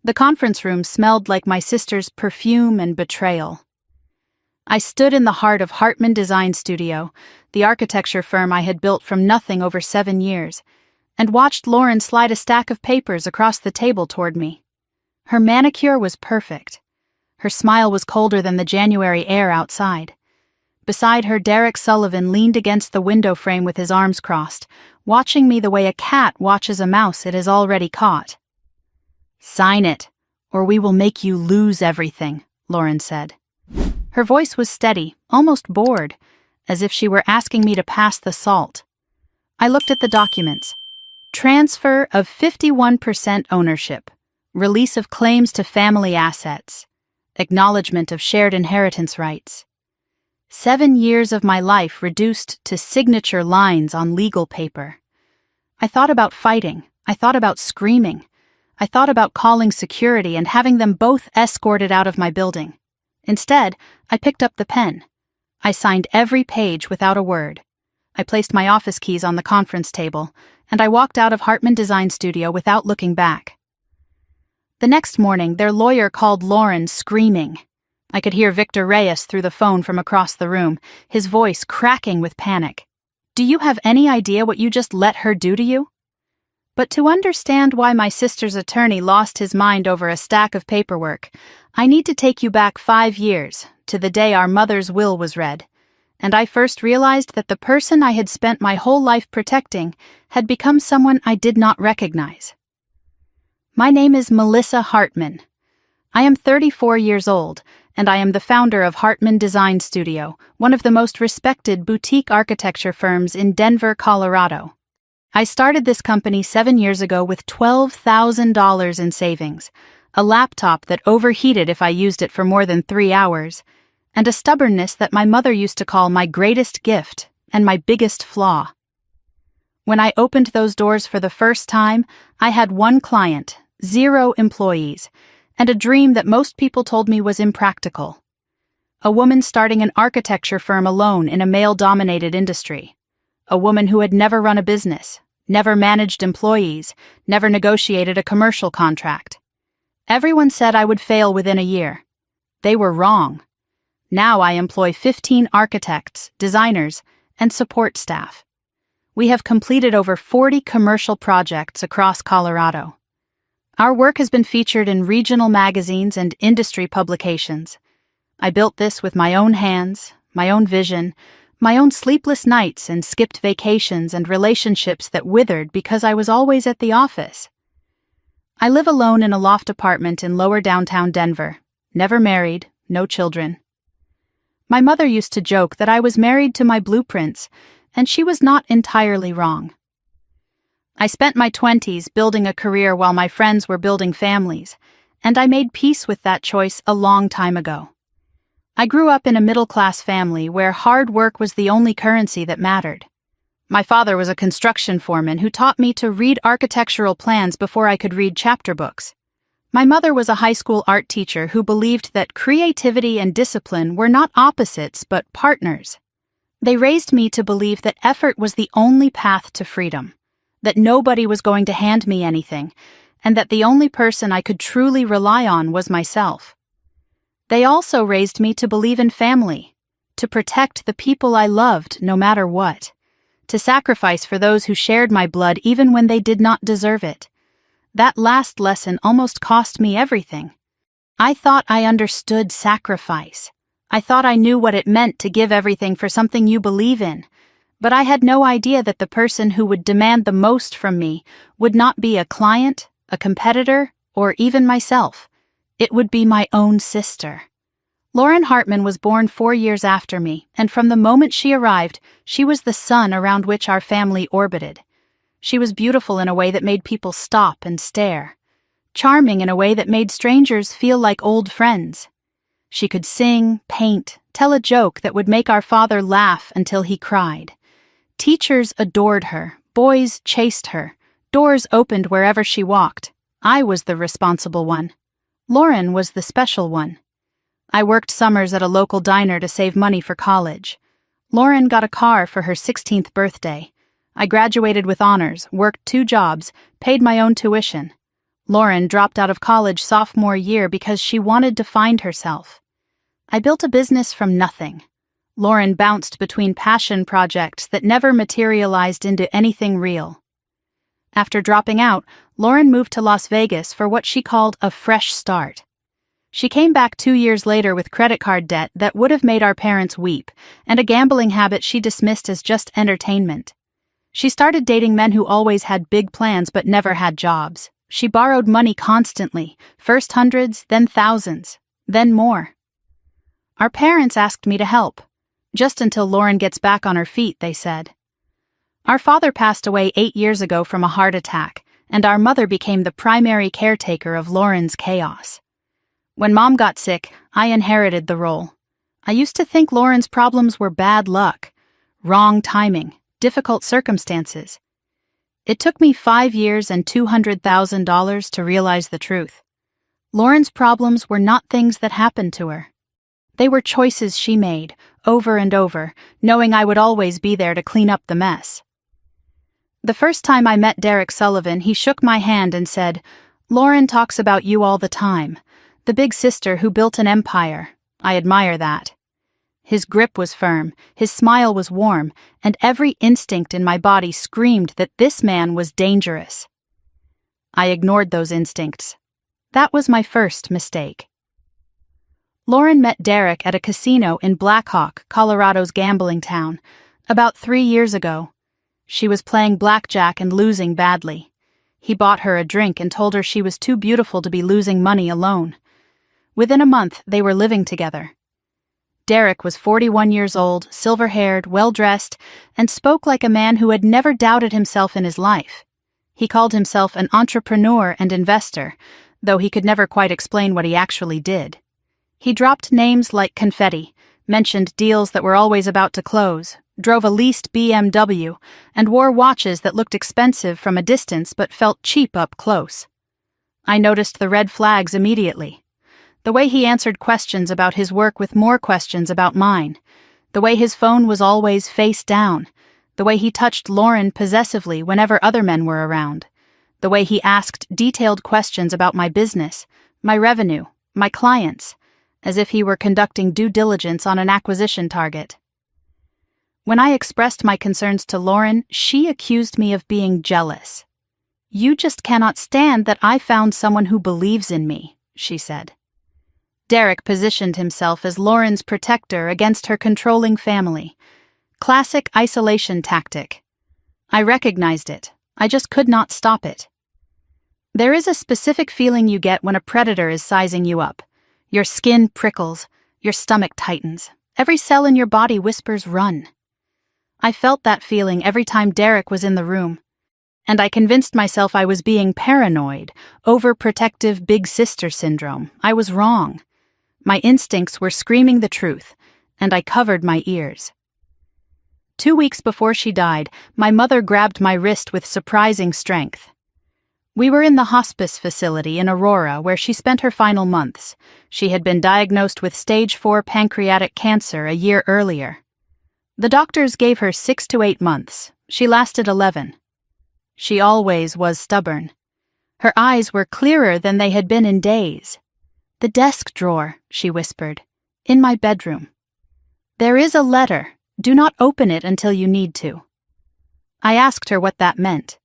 The conference room smelled like my sister's perfume and betrayal. I stood in the heart of Hartman Design Studio, the architecture firm I had built from nothing over 7 years, and watched Lauren slide a stack of papers across the table toward me. Her manicure was perfect. Her smile was colder than the January air outside. Beside her, Derek Sullivan leaned against the window frame with his arms crossed, watching me the way a cat watches a mouse it has already caught. "Sign it, or we will make you lose everything," Lauren said. Her voice was steady, almost bored, as if she were asking me to pass the salt. I looked at the documents. Transfer of 51% ownership, release of claims to family assets, acknowledgement of shared inheritance rights. 7 years of my life reduced to signature lines on legal paper. I thought about fighting. I thought about screaming. I thought about calling security and having them both escorted out of my building. Instead, I picked up the pen. I signed every page without a word. I placed my office keys on the conference table, and I walked out of Hartman Design Studio without looking back. The next morning, their lawyer called Lauren screaming. I could hear Victor Reyes through the phone from across the room, his voice cracking with panic. "Do you have any idea what you just let her do to you?" But to understand why my sister's attorney lost his mind over a stack of paperwork, I need to take you back 5 years, to the day our mother's will was read, and I first realized that the person I had spent my whole life protecting had become someone I did not recognize. My name is Melissa Hartman. I am 34 years old, and I am the founder of Hartman Design Studio, one of the most respected boutique architecture firms in Denver, Colorado. I started this company 7 years ago with $12,000 in savings, a laptop that overheated if I used it for more than 3 hours, and a stubbornness that my mother used to call my greatest gift and my biggest flaw. When I opened those doors for the first time, I had 1 client, 0 employees, and a dream that most people told me was impractical. A woman starting an architecture firm alone in a male-dominated industry. A woman who had never run a business, never managed employees, never negotiated a commercial contract. Everyone said I would fail within a year. They were wrong. Now I employ 15 architects, designers, and support staff. We have completed over 40 commercial projects across Colorado. Our work has been featured in regional magazines and industry publications. I built this with my own hands, my own vision, my own sleepless nights and skipped vacations and relationships that withered because I was always at the office. I live alone in a loft apartment in lower downtown Denver, never married, no children. My mother used to joke that I was married to my blueprints, and she was not entirely wrong. I spent my 20s building a career while my friends were building families, and I made peace with that choice a long time ago. I grew up in a middle-class family where hard work was the only currency that mattered. My father was a construction foreman who taught me to read architectural plans before I could read chapter books. My mother was a high school art teacher who believed that creativity and discipline were not opposites but partners. They raised me to believe that effort was the only path to freedom, that nobody was going to hand me anything, and that the only person I could truly rely on was myself. They also raised me to believe in family, to protect the people I loved no matter what, to sacrifice for those who shared my blood even when they did not deserve it. That last lesson almost cost me everything. I thought I understood sacrifice. I thought I knew what it meant to give everything for something you believe in, but I had no idea that the person who would demand the most from me would not be a client, a competitor, or even myself. It would be my own sister. Lauren Hartman was born 4 years after me, and from the moment she arrived, she was the sun around which our family orbited. She was beautiful in a way that made people stop and stare, charming in a way that made strangers feel like old friends. She could sing, paint, tell a joke that would make our father laugh until he cried. Teachers adored her, boys chased her, doors opened wherever she walked. I was the responsible one. Lauren was the special one. I worked summers at a local diner to save money for college. Lauren got a car for her 16th birthday. I graduated with honors, worked 2 jobs, paid my own tuition. Lauren dropped out of college sophomore year because she wanted to find herself. I built a business from nothing. Lauren bounced between passion projects that never materialized into anything real. After dropping out, Lauren moved to Las Vegas for what she called a fresh start. She came back 2 years later with credit card debt that would have made our parents weep, and a gambling habit she dismissed as just entertainment. She started dating men who always had big plans but never had jobs. She borrowed money constantly, first hundreds, then thousands, then more. Our parents asked me to help. Just until Lauren gets back on her feet, they said. Our father passed away 8 years ago from a heart attack, and our mother became the primary caretaker of Lauren's chaos. When Mom got sick, I inherited the role. I used to think Lauren's problems were bad luck, wrong timing, difficult circumstances. It took me 5 years and $200,000 to realize the truth. Lauren's problems were not things that happened to her. They were choices she made, over and over, knowing I would always be there to clean up the mess. The first time I met Derek Sullivan, he shook my hand and said, "Lauren talks about you all the time. The big sister who built an empire. I admire that." His grip was firm, his smile was warm, and every instinct in my body screamed that this man was dangerous. I ignored those instincts. That was my first mistake. Lauren met Derek at a casino in Black Hawk, Colorado's gambling town, about 3 years ago. She was playing blackjack and losing badly. He bought her a drink and told her she was too beautiful to be losing money alone. Within a month, they were living together. Derek was 41 years old, silver-haired, well-dressed, and spoke like a man who had never doubted himself in his life. He called himself an entrepreneur and investor, though he could never quite explain what he actually did. He dropped names like confetti, mentioned deals that were always about to close, drove a leased BMW, and wore watches that looked expensive from a distance but felt cheap up close. I noticed the red flags immediately. The way he answered questions about his work with more questions about mine. The way his phone was always face down. The way he touched Lauren possessively whenever other men were around. The way he asked detailed questions about my business, my revenue, my clients, as if he were conducting due diligence on an acquisition target. When I expressed my concerns to Lauren, she accused me of being jealous. "You just cannot stand that I found someone who believes in me," she said. Derek positioned himself as Lauren's protector against her controlling family. Classic isolation tactic. I recognized it. I just could not stop it. There is a specific feeling you get when a predator is sizing you up. Your skin prickles, your stomach tightens, every cell in your body whispers run. I felt that feeling every time Derek was in the room, and I convinced myself I was being paranoid, overprotective big sister syndrome. I was wrong. My instincts were screaming the truth, and I covered my ears. 2 weeks before she died, my mother grabbed my wrist with surprising strength. We were in the hospice facility in Aurora where she spent her final months. She had been diagnosed with stage 4 pancreatic cancer a year earlier. The doctors gave her 6 to 8 months. She lasted 11. She always was stubborn. Her eyes were clearer than they had been in days. "The desk drawer," she whispered, "in my bedroom. There is a letter. Do not open it until you need to." I asked her what that meant.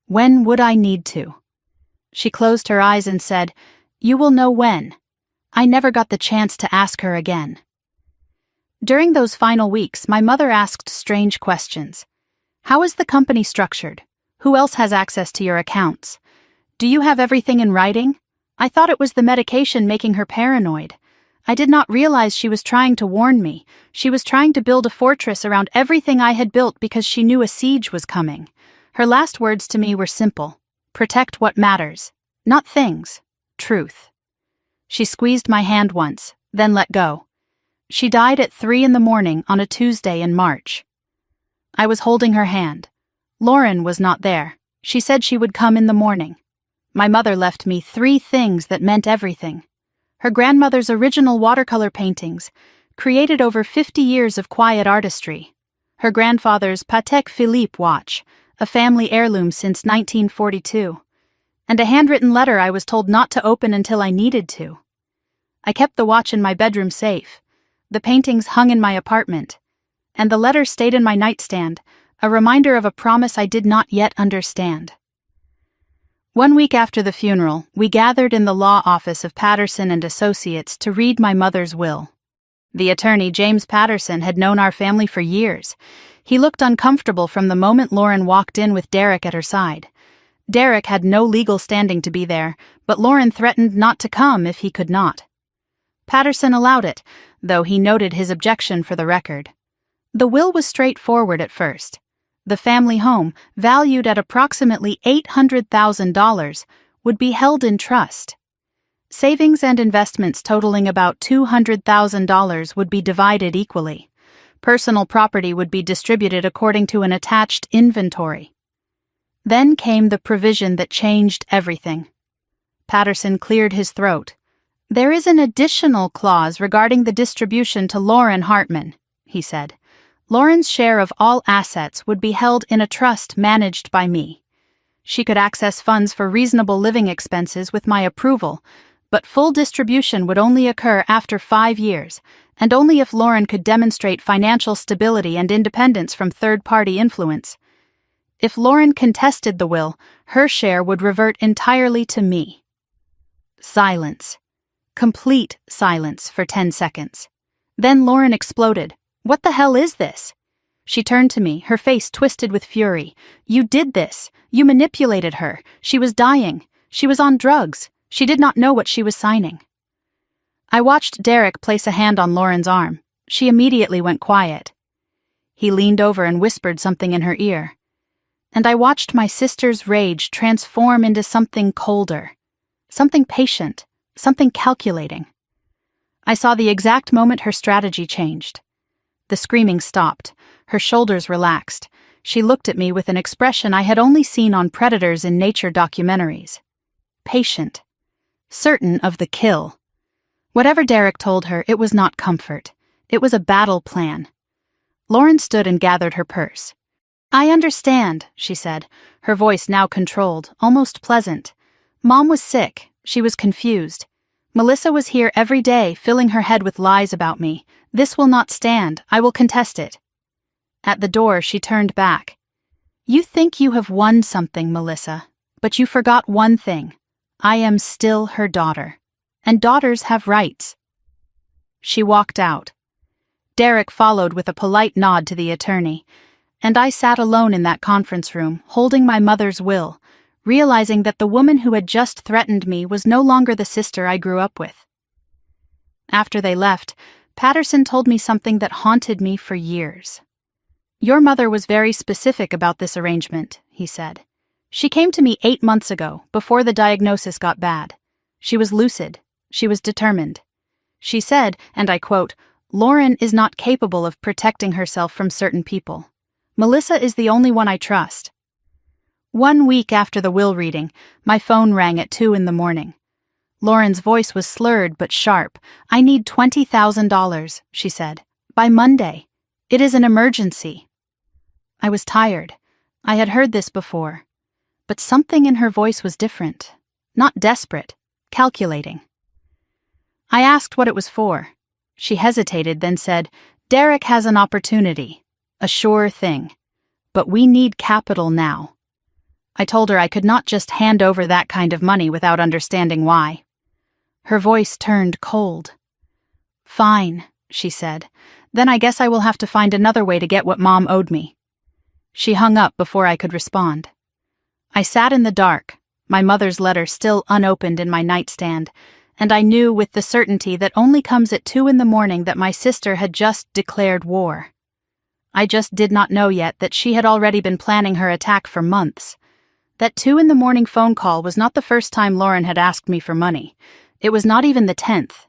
When would I need to? She closed her eyes and said, "You will know when." I never got the chance to ask her again. During those final weeks, my mother asked strange questions. How is the company structured? Who else has access to your accounts? Do you have everything in writing? I thought it was the medication making her paranoid. I did not realize she was trying to warn me. She was trying to build a fortress around everything I had built because she knew a siege was coming. Her last words to me were simple. Protect what matters. Not things. Truth. She squeezed my hand once, then let go. She died at 3 a.m. on a Tuesday in March. I was holding her hand. Lauren was not there. She said she would come in the morning. My mother left me 3 things that meant everything. Her grandmother's original watercolor paintings, created over 50 years of quiet artistry. Her grandfather's Patek Philippe watch, a family heirloom since 1942. and a handwritten letter I was told not to open until I needed to. I kept the watch in my bedroom safe, the paintings hung in my apartment, and the letter stayed in my nightstand, a reminder of a promise I did not yet understand. 1 week after the funeral, we gathered in the law office of Patterson and Associates to read my mother's will. The attorney, James Patterson, had known our family for years. He looked uncomfortable from the moment Lauren walked in with Derek at her side. Derek had no legal standing to be there, but Lauren threatened not to come if he could not. Patterson allowed it, though he noted his objection for the record. The will was straightforward at first. The family home, valued at approximately $800,000, would be held in trust. Savings and investments totaling about $200,000 would be divided equally. Personal property would be distributed according to an attached inventory. Then came the provision that changed everything. Patterson cleared his throat. "There is an additional clause regarding the distribution to Lauren Hartman," he said. "Lauren's share of all assets would be held in a trust managed by me. She could access funds for reasonable living expenses with my approval, but full distribution would only occur after 5 years, and only if Lauren could demonstrate financial stability and independence from third-party influence. If Lauren contested the will, her share would revert entirely to me." Silence. Complete silence for 10 seconds. Then Lauren exploded. "What the hell is this?" She turned to me, her face twisted with fury. "You did this. You manipulated her. She was dying. She was on drugs. She did not know what she was signing." I watched Derek place a hand on Lauren's arm. She immediately went quiet. He leaned over and whispered something in her ear. And I watched my sister's rage transform into something colder, something patient, something calculating. I saw the exact moment her strategy changed. The screaming stopped. Her shoulders relaxed. She looked at me with an expression I had only seen on predators in nature documentaries. Patient. Certain of the kill. Whatever Derek told her, it was not comfort. It was a battle plan. Lauren stood and gathered her purse. "I understand," she said, her voice now controlled, almost pleasant. "Mom was sick. She was confused. Melissa was here every day, filling her head with lies about me. This will not stand. I will contest it." At the door, she turned back. "You think you have won something, Melissa, but you forgot one thing. I am still her daughter, and daughters have rights." She walked out. Derek followed with a polite nod to the attorney, and I sat alone in that conference room, holding my mother's will, realizing that the woman who had just threatened me was no longer the sister I grew up with. After they left, Patterson told me something that haunted me for years. "Your mother was very specific about this arrangement," he said. "She came to me 8 months ago, before the diagnosis got bad. She was lucid. She was determined. She said, and I quote, 'Lauren is not capable of protecting herself from certain people. Melissa is the only one I trust.' 1 week after the will reading, my phone rang at 2 a.m. Lauren's voice was slurred but sharp. "I need $20,000, she said. "By Monday. It is an emergency." I was tired. I had heard this before. But something in her voice was different. Not desperate, calculating. I asked what it was for. She hesitated, then said, "Derek has an opportunity. A sure thing. But we need capital now." I told her I could not just hand over that kind of money without understanding why. Her voice turned cold. "Fine," she said. "Then I guess I will have to find another way to get what Mom owed me." She hung up before I could respond. I sat in the dark, my mother's letter still unopened in my nightstand, and I knew with the certainty that only comes at 2 a.m. that my sister had just declared war. I just did not know yet that she had already been planning her attack for months. That 2 a.m. phone call was not the first time Lauren had asked me for money. It was not even the 10th.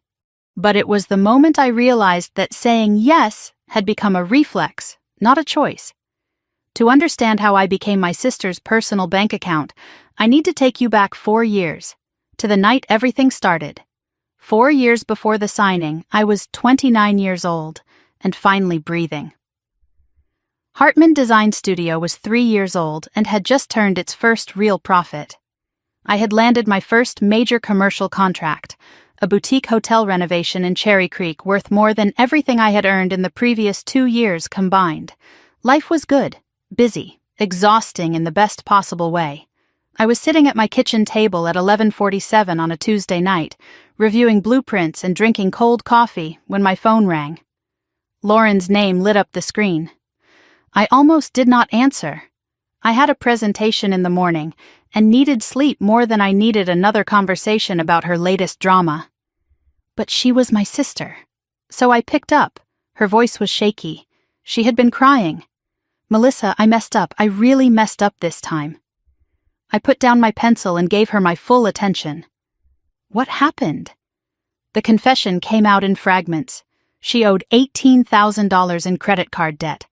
But it was the moment I realized that saying yes had become a reflex, not a choice. To understand how I became my sister's personal bank account, I need to take you back 4 years, to the night everything started. 4 years before the signing, I was 29 years old, and finally breathing. Hartman Design Studio was 3 years old and had just turned its first real profit. I had landed my first major commercial contract, a boutique hotel renovation in Cherry Creek worth more than everything I had earned in the previous 2 years combined. Life was good, busy, exhausting in the best possible way. I was sitting at my kitchen table at 11:47 on a Tuesday night, reviewing blueprints and drinking cold coffee when my phone rang. Lauren's name lit up the screen. I almost did not answer. I had a presentation in the morning and needed sleep more than I needed another conversation about her latest drama. But she was my sister. So I picked up. Her voice was shaky. She had been crying. "Melissa, I messed up. I really messed up this time." I put down my pencil and gave her my full attention. What happened? The confession came out in fragments. She owed $18,000 in credit card debt.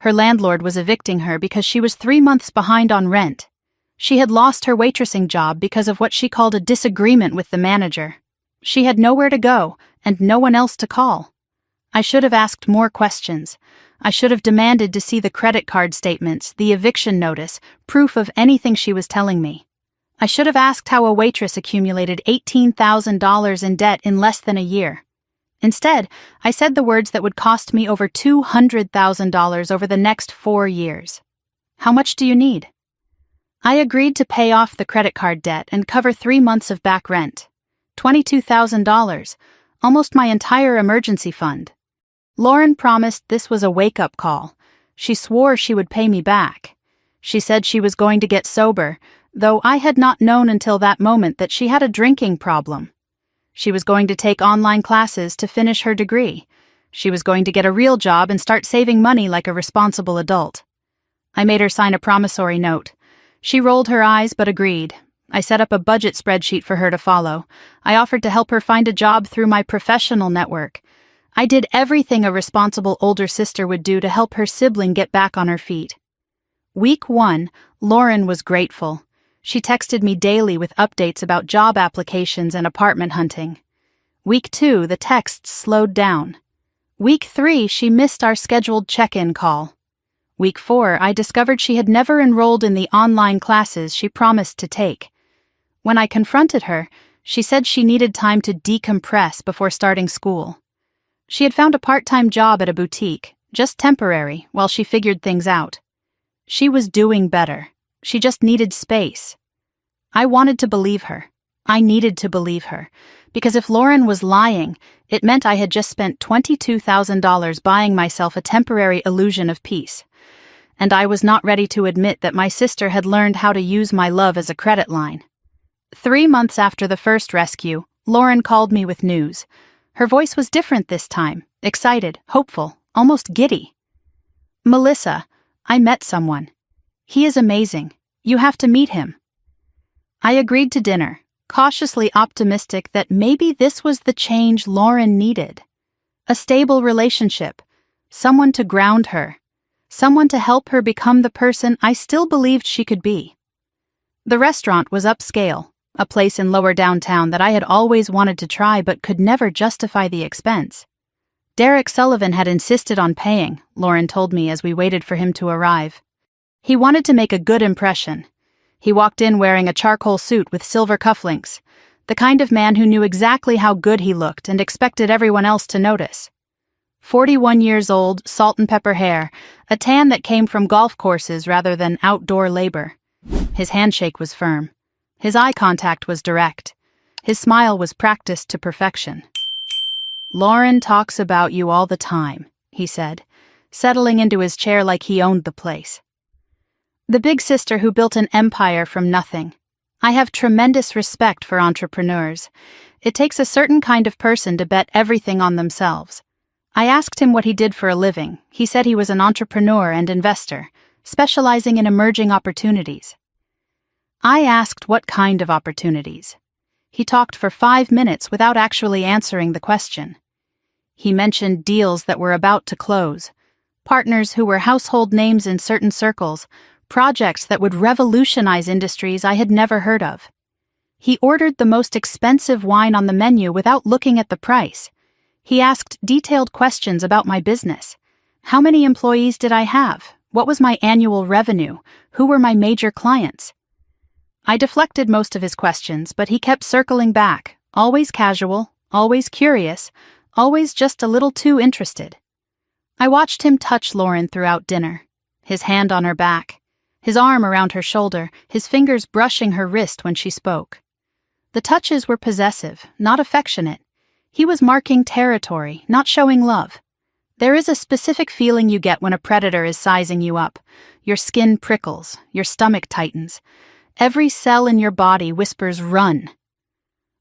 Her landlord was evicting her because she was 3 months behind on rent. She had lost her waitressing job because of what she called a disagreement with the manager. She had nowhere to go and no one else to call. I should have asked more questions. I should have demanded to see the credit card statements, the eviction notice, proof of anything she was telling me. I should have asked how a waitress accumulated $18,000 in debt in less than a year. Instead, I said the words that would cost me over $200,000 over the next 4 years. "How much do you need?" I agreed to pay off the credit card debt and cover 3 months of back rent. $22,000, almost my entire emergency fund. Lauren promised this was a wake-up call. She swore she would pay me back. She said she was going to get sober, though I had not known until that moment that she had a drinking problem. She was going to take online classes to finish her degree. She was going to get a real job and start saving money like a responsible adult. I made her sign a promissory note. She rolled her eyes but agreed. I set up a budget spreadsheet for her to follow. I offered to help her find a job through my professional network. I did everything a responsible older sister would do to help her sibling get back on her feet. Week 1, Lauren was grateful. She texted me daily with updates about job applications and apartment hunting. Week 2, the texts slowed down. Week 3, she missed our scheduled check-in call. Week 4, I discovered she had never enrolled in the online classes she promised to take. When I confronted her, she said she needed time to decompress before starting school. She had found a part-time job at a boutique, just temporary, while she figured things out. She was doing better. She just needed space. I wanted to believe her. I needed to believe her, because if Lauren was lying, it meant I had just spent $22,000 buying myself a temporary illusion of peace. And I was not ready to admit that my sister had learned how to use my love as a credit line. 3 months after the first rescue, Lauren called me with news. Her voice was different this time, excited, hopeful, almost giddy. "Melissa, I met someone. He is amazing. You have to meet him." I agreed to dinner, cautiously optimistic that maybe this was the change Lauren needed. A stable relationship, someone to ground her, someone to help her become the person I still believed she could be. The restaurant was upscale, a place in lower downtown that I had always wanted to try but could never justify the expense. Derek Sullivan had insisted on paying, Lauren told me as we waited for him to arrive. He wanted to make a good impression. He walked in wearing a charcoal suit with silver cufflinks, the kind of man who knew exactly how good he looked and expected everyone else to notice. 41 years old, salt and pepper hair, a tan that came from golf courses rather than outdoor labor. His handshake was firm. His eye contact was direct. His smile was practiced to perfection. "Lauren talks about you all the time," he said, settling into his chair like he owned the place. The big sister who built an empire from nothing. I have tremendous respect for entrepreneurs. It takes a certain kind of person to bet everything on themselves. I asked him what he did for a living. He said he was an entrepreneur and investor, specializing in emerging opportunities. I asked what kind of opportunities. He talked for 5 minutes without actually answering the question. He mentioned deals that were about to close, partners who were household names in certain circles, projects that would revolutionize industries I had never heard of. He ordered the most expensive wine on the menu without looking at the price. He asked detailed questions about my business. How many employees did I have? What was my annual revenue? Who were my major clients? I deflected most of his questions, but he kept circling back, always casual, always curious, always just a little too interested. I watched him touch Lauren throughout dinner, his hand on her back, his arm around her shoulder, his fingers brushing her wrist when she spoke. The touches were possessive, not affectionate. He was marking territory, not showing love. There is a specific feeling you get when a predator is sizing you up. Your skin prickles, your stomach tightens. Every cell in your body whispers, "Run."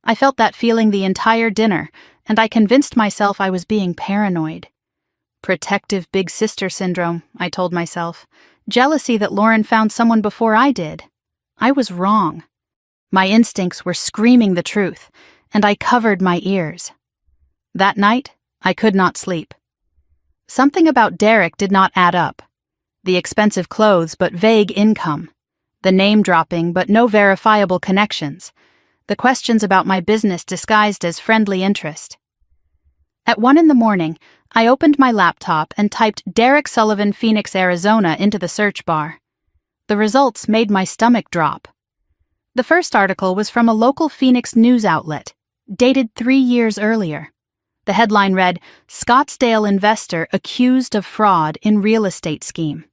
I felt that feeling the entire dinner, and I convinced myself I was being paranoid. Protective big sister syndrome, I told myself. Jealousy that Lauren found someone before I did. I was wrong. My instincts were screaming the truth, and I covered my ears. That night, I could not sleep. Something about Derek did not add up. The expensive clothes but vague income. The name-dropping but no verifiable connections. The questions about my business disguised as friendly interest. At 1 a.m, I opened my laptop and typed Derek Sullivan, Phoenix, Arizona into the search bar. The results made my stomach drop. The first article was from a local Phoenix news outlet, dated 3 years earlier. The headline read, "Scottsdale Investor Accused of Fraud in Real Estate Scheme."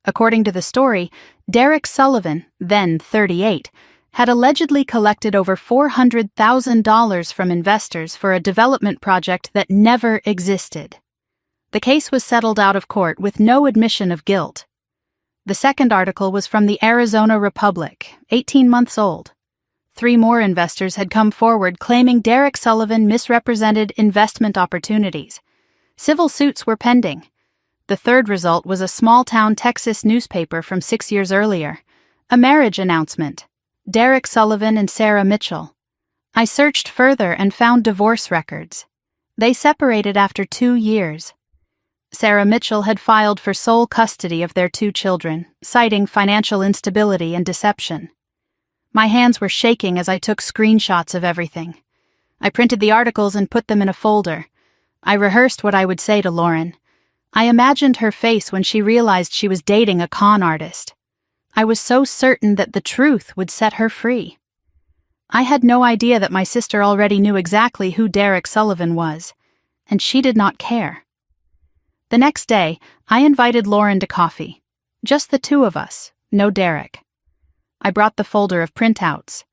According to the story, Derek Sullivan, then 38, had allegedly collected over $400,000 from investors for a development project that never existed. The case was settled out of court with no admission of guilt. The second article was from the Arizona Republic, 18 months old. 3 more investors had come forward claiming Derek Sullivan misrepresented investment opportunities. Civil suits were pending. The third result was a small-town Texas newspaper from 6 years earlier. A marriage announcement. Derek Sullivan and Sarah Mitchell. I searched further and found divorce records. They separated after 2 years. Sarah Mitchell had filed for sole custody of their 2 children, citing financial instability and deception. My hands were shaking as I took screenshots of everything. I printed the articles and put them in a folder. I rehearsed what I would say to Lauren. I imagined her face when she realized she was dating a con artist. I was so certain that the truth would set her free. I had no idea that my sister already knew exactly who Derek Sullivan was, and she did not care. The next day, I invited Lauren to coffee. Just the 2 of us, no Derek. I brought the folder of printouts.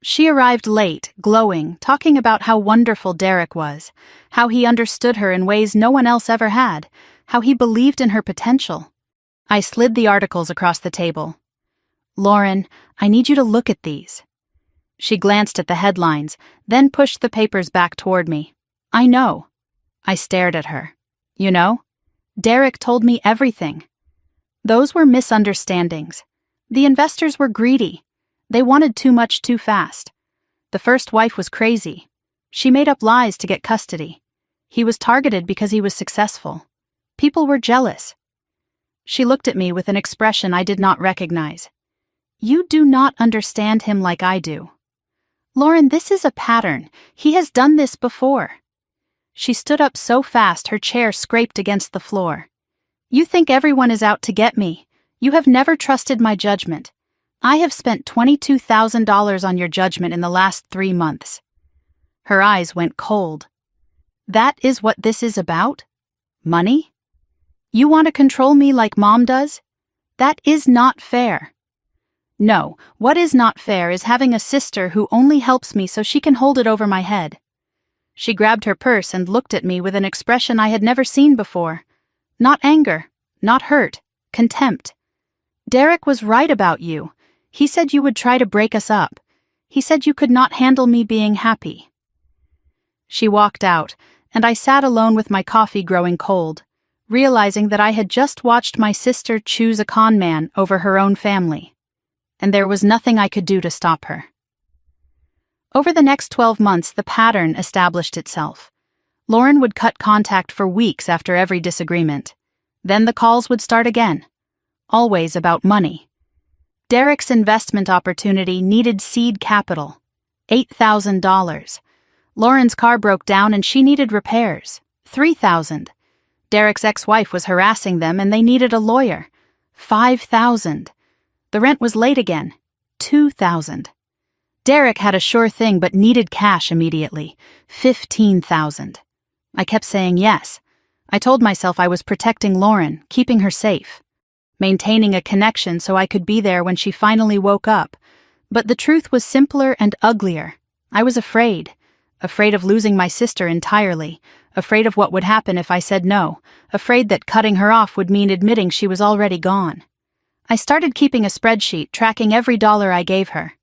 She arrived late, glowing, talking about how wonderful Derek was, how he understood her in ways no one else ever had, how he believed in her potential. I slid the articles across the table. "Lauren, I need you to look at these." She glanced at the headlines, then pushed the papers back toward me. "I know." I stared at her. "You know? Derek told me everything." Those were misunderstandings. The investors were greedy. They wanted too much too fast. The first wife was crazy. She made up lies to get custody. He was targeted because he was successful. People were jealous. She looked at me with an expression I did not recognize. "You do not understand him like I do." "Lauren, this is a pattern. He has done this before." She stood up so fast her chair scraped against the floor. "You think everyone is out to get me. You have never trusted my judgment. I have spent $22,000 on your judgment in the last 3 months. Her eyes went cold. "That is what this is about? Money? You want to control me like Mom does? That is not fair." "No, what is not fair is having a sister who only helps me so she can hold it over my head." She grabbed her purse and looked at me with an expression I had never seen before. Not anger, not hurt, contempt. "Derek was right about you. He said you would try to break us up. He said you could not handle me being happy." She walked out, and I sat alone with my coffee growing cold, realizing that I had just watched my sister choose a con man over her own family, and there was nothing I could do to stop her. Over the next 12 months, the pattern established itself. Lauren would cut contact for weeks after every disagreement. Then the calls would start again. Always about money. Derek's investment opportunity needed seed capital, $8,000. Lauren's car broke down and she needed repairs, $3,000. Derek's ex-wife was harassing them and they needed a lawyer, $5,000. The rent was late again, $2,000. Derek had a sure thing but needed cash immediately. $15,000. I kept saying yes. I told myself I was protecting Lauren, keeping her safe, maintaining a connection so I could be there when she finally woke up. But the truth was simpler and uglier. I was afraid of losing my sister entirely, afraid of what would happen if I said no, afraid that cutting her off would mean admitting she was already gone. I started keeping a spreadsheet tracking every dollar I gave her.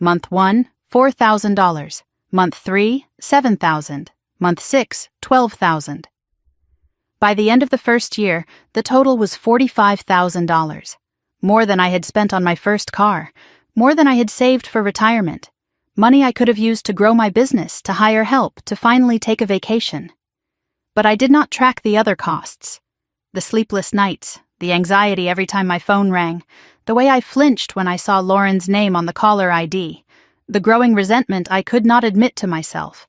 Month 1, $4,000. Month 3, $7,000. Month 6, $12,000. By the end of the first year, the total was $45,000. More than I had spent on my first car, more than I had saved for retirement. Money I could have used to grow my business, to hire help, to finally take a vacation. But I did not track the other costs. The sleepless nights, the anxiety every time my phone rang, the way I flinched when I saw Lauren's name on the caller ID, the growing resentment I could not admit to myself.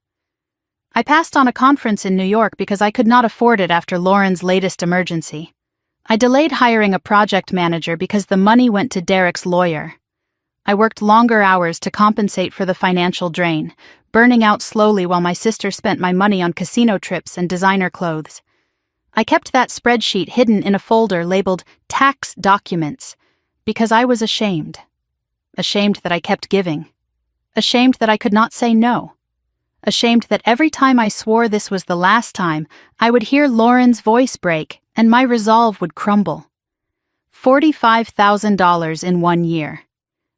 I passed on a conference in New York because I could not afford it after Lauren's latest emergency. I delayed hiring a project manager because the money went to Derek's lawyer. I worked longer hours to compensate for the financial drain, burning out slowly while my sister spent my money on casino trips and designer clothes. I kept that spreadsheet hidden in a folder labeled Tax Documents because I was ashamed. Ashamed that I kept giving. Ashamed that I could not say no. Ashamed that every time I swore this was the last time, I would hear Lauren's voice break and my resolve would crumble. $45,000 in 1 year.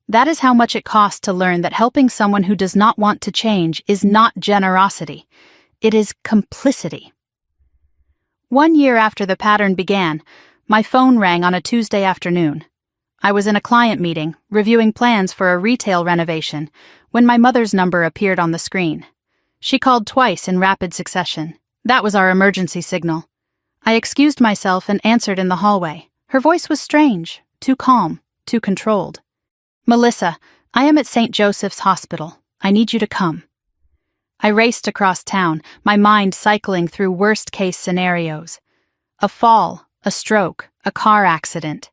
That is how much it costs to learn that helping someone who does not want to change is not generosity. It is complicity. 1 year after the pattern began, my phone rang on a Tuesday afternoon. I was in a client meeting, reviewing plans for a retail renovation, when my mother's number appeared on the screen. She called twice in rapid succession. That was our emergency signal. I excused myself and answered in the hallway. Her voice was strange, too calm, too controlled. "Melissa, I am at St. Joseph's Hospital. I need you to come." I raced across town, my mind cycling through worst-case scenarios. A fall, a stroke, a car accident.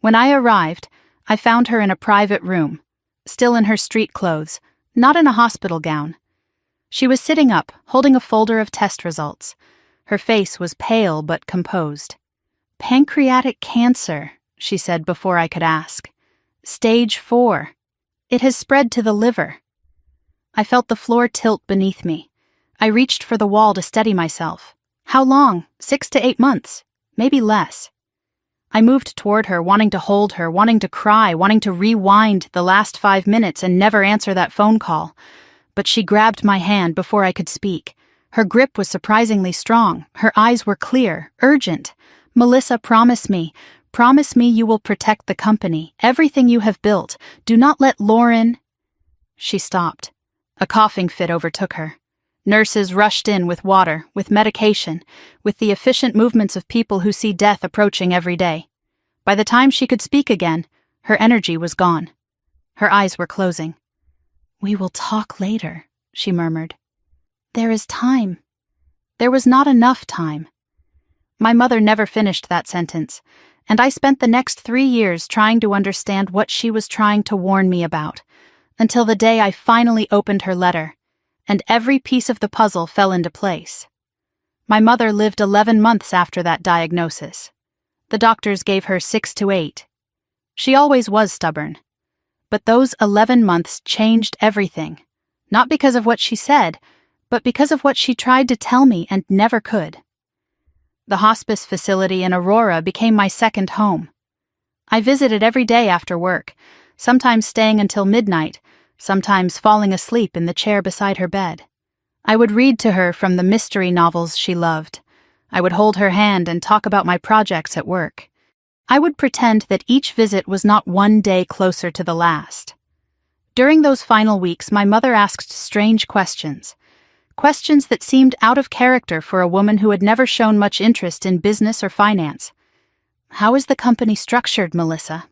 When I arrived, I found her in a private room, still in her street clothes, not in a hospital gown. She was sitting up, holding a folder of test results. Her face was pale but composed. "Pancreatic cancer," she said before I could ask. "Stage 4. It has spread to the liver." I felt the floor tilt beneath me. I reached for the wall to steady myself. How long? 6 to 8 months. Maybe less. I moved toward her, wanting to hold her, wanting to cry, wanting to rewind the last 5 minutes and never answer that phone call. But she grabbed my hand before I could speak. Her grip was surprisingly strong. Her eyes were clear, urgent. "Melissa, promise me. Promise me you will protect the company, everything you have built. Do not let Lauren—" She stopped. A coughing fit overtook her. Nurses rushed in with water, with medication, with the efficient movements of people who see death approaching every day. By the time she could speak again, her energy was gone. Her eyes were closing. "We will talk later," she murmured. "There is time." There was not enough time. My mother never finished that sentence, and I spent the next 3 years trying to understand what she was trying to warn me about, until the day I finally opened her letter, and every piece of the puzzle fell into place. My mother lived 11 months after that diagnosis. The doctors gave her 6 to 8. She always was stubborn. But those 11 months changed everything, not because of what she said, but because of what she tried to tell me and never could. The hospice facility in Aurora became my second home. I visited every day after work, sometimes staying until midnight, sometimes falling asleep in the chair beside her bed. I would read to her from the mystery novels she loved. I would hold her hand and talk about my projects at work. I would pretend that each visit was not 1 day closer to the last. During those final weeks, my mother asked strange questions. Questions that seemed out of character for a woman who had never shown much interest in business or finance. "How is the company structured, Melissa?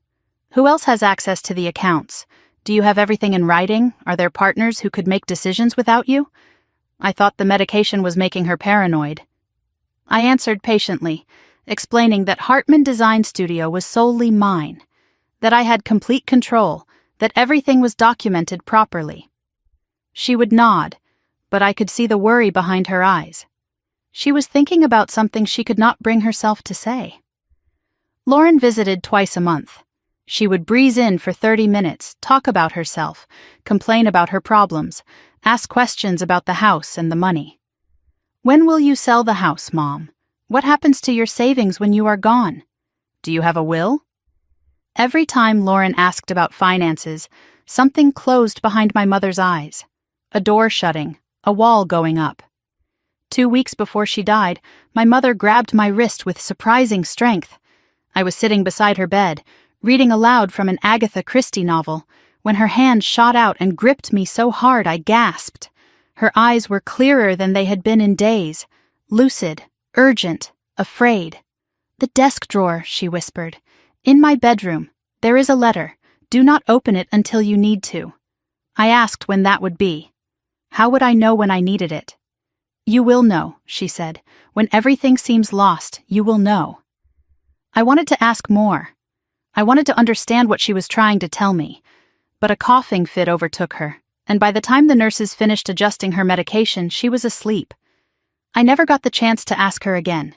Who else has access to the accounts? Do you have everything in writing? Are there partners who could make decisions without you?" I thought the medication was making her paranoid. I answered patiently, explaining that Hartman Design Studio was solely mine, that I had complete control, that everything was documented properly. She would nod, but I could see the worry behind her eyes. She was thinking about something she could not bring herself to say. Lauren visited twice a month. She would breeze in for 30 minutes, talk about herself, complain about her problems, ask questions about the house and the money. "When will you sell the house, Mom? What happens to your savings when you are gone? Do you have a will?" Every time Lauren asked about finances, something closed behind my mother's eyes. A door shutting, a wall going up. 2 weeks before she died, my mother grabbed my wrist with surprising strength. I was sitting beside her bed, reading aloud from an Agatha Christie novel, when her hand shot out and gripped me so hard I gasped. Her eyes were clearer than they had been in days, lucid, urgent, afraid. "The desk drawer," she whispered. "In my bedroom. There is a letter. Do not open it until you need to." I asked when that would be. How would I know when I needed it? "You will know," she said. "When everything seems lost, you will know." I wanted to ask more. I wanted to understand what she was trying to tell me, but a coughing fit overtook her, and by the time the nurses finished adjusting her medication, she was asleep. I never got the chance to ask her again.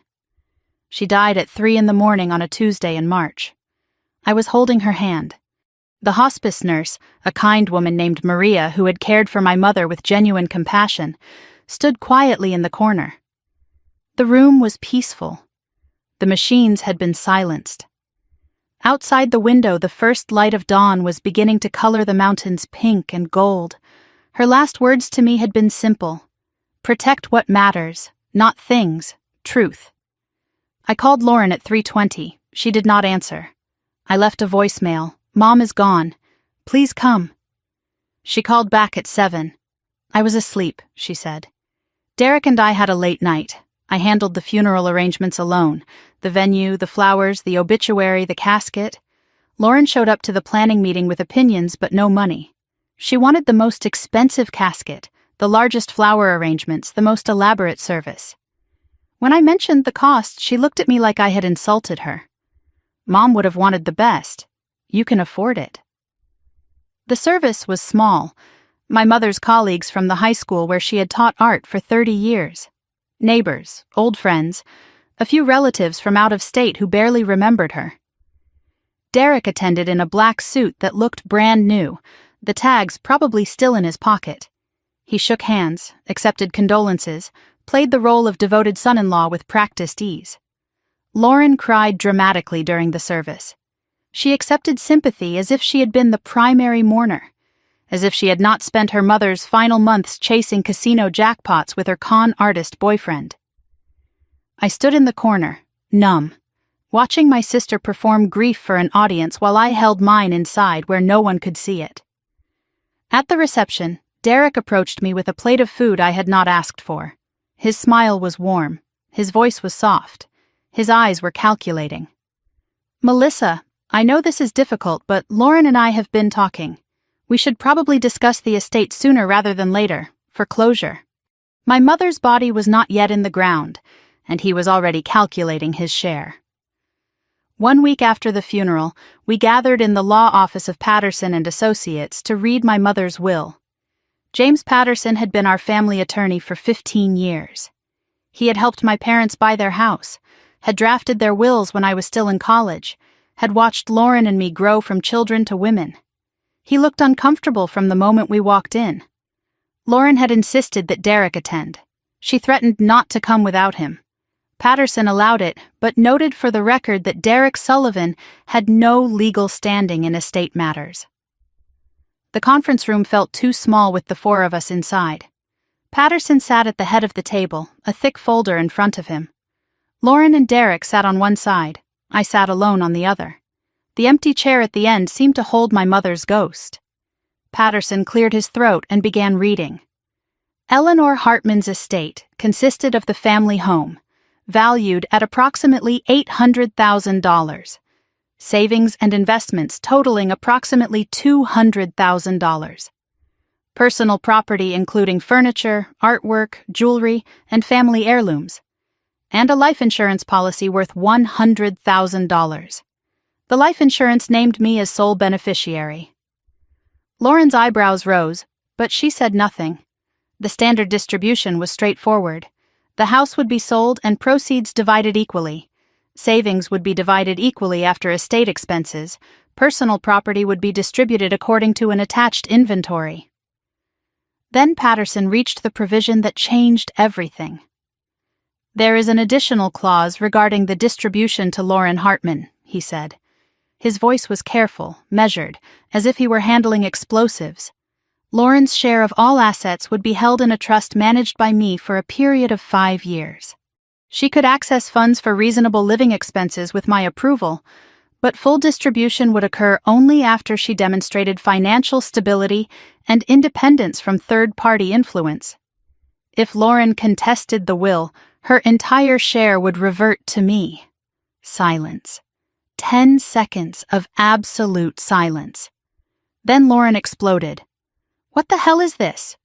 She died at 3 a.m. on a Tuesday in March. I was holding her hand. The hospice nurse, a kind woman named Maria who had cared for my mother with genuine compassion, stood quietly in the corner. The room was peaceful. The machines had been silenced. Outside the window, the first light of dawn was beginning to color the mountains pink and gold. Her last words to me had been simple. "Protect what matters, not things, truth." I called Lauren at 3:20. She did not answer. I left a voicemail. "Mom is gone. Please come." She called back at 7. "I was asleep," she said. Derek and I had a late night. I handled the funeral arrangements alone. The venue, the flowers, the obituary, the casket. Lauren showed up to the planning meeting with opinions but no money. She wanted the most expensive casket, the largest flower arrangements, the most elaborate service. When I mentioned the cost, she looked at me like I had insulted her. "Mom would have wanted the best. You can afford it." The service was small. My mother's colleagues from the high school where she had taught art for 30 years. Neighbors, old friends, a few relatives from out of state who barely remembered her. Derek attended in a black suit that looked brand new, the tags probably still in his pocket. He shook hands, accepted condolences, played the role of devoted son-in-law with practiced ease. Lauren cried dramatically during the service. She accepted sympathy as if she had been the primary mourner, as if she had not spent her mother's final months chasing casino jackpots with her con artist boyfriend. I stood in the corner, numb, watching my sister perform grief for an audience while I held mine inside where no one could see it. At the reception, Derek approached me with a plate of food I had not asked for. His smile was warm, his voice was soft, his eyes were calculating. "Melissa, I know this is difficult, but Lauren and I have been talking. We should probably discuss the estate sooner rather than later, for closure." My mother's body was not yet in the ground, and he was already calculating his share. 1 week after the funeral, we gathered in the law office of Patterson and Associates to read my mother's will. James Patterson had been our family attorney for 15 years. He had helped my parents buy their house, had drafted their wills when I was still in college, had watched Lauren and me grow from children to women. He looked uncomfortable from the moment we walked in. Lauren had insisted that Derek attend. She threatened not to come without him. Patterson allowed it, but noted for the record that Derek Sullivan had no legal standing in estate matters. The conference room felt too small with the 4 of us inside. Patterson sat at the head of the table, a thick folder in front of him. Lauren and Derek sat on one side. I sat alone on the other. The empty chair at the end seemed to hold my mother's ghost. Patterson cleared his throat and began reading. Eleanor Hartman's estate consisted of the family home, valued at approximately $800,000. Savings and investments totaling approximately $200,000. Personal property including furniture, artwork, jewelry, and family heirlooms. And a life insurance policy worth $100,000. The life insurance named me as sole beneficiary. Lauren's eyebrows rose, but she said nothing. The standard distribution was straightforward. The house would be sold and proceeds divided equally. Savings would be divided equally after estate expenses. Personal property would be distributed according to an attached inventory. Then Patterson reached the provision that changed everything. "There is an additional clause regarding the distribution to Lauren Hartman," he said. His voice was careful, measured, as if he were handling explosives. "Lauren's share of all assets would be held in a trust managed by me for a period of 5 years. She could access funds for reasonable living expenses with my approval, but full distribution would occur only after she demonstrated financial stability and independence from third-party influence. If Lauren contested the will, her entire share would revert to me." Silence. 10 seconds of absolute silence. Then Lauren exploded. "What the hell is this?"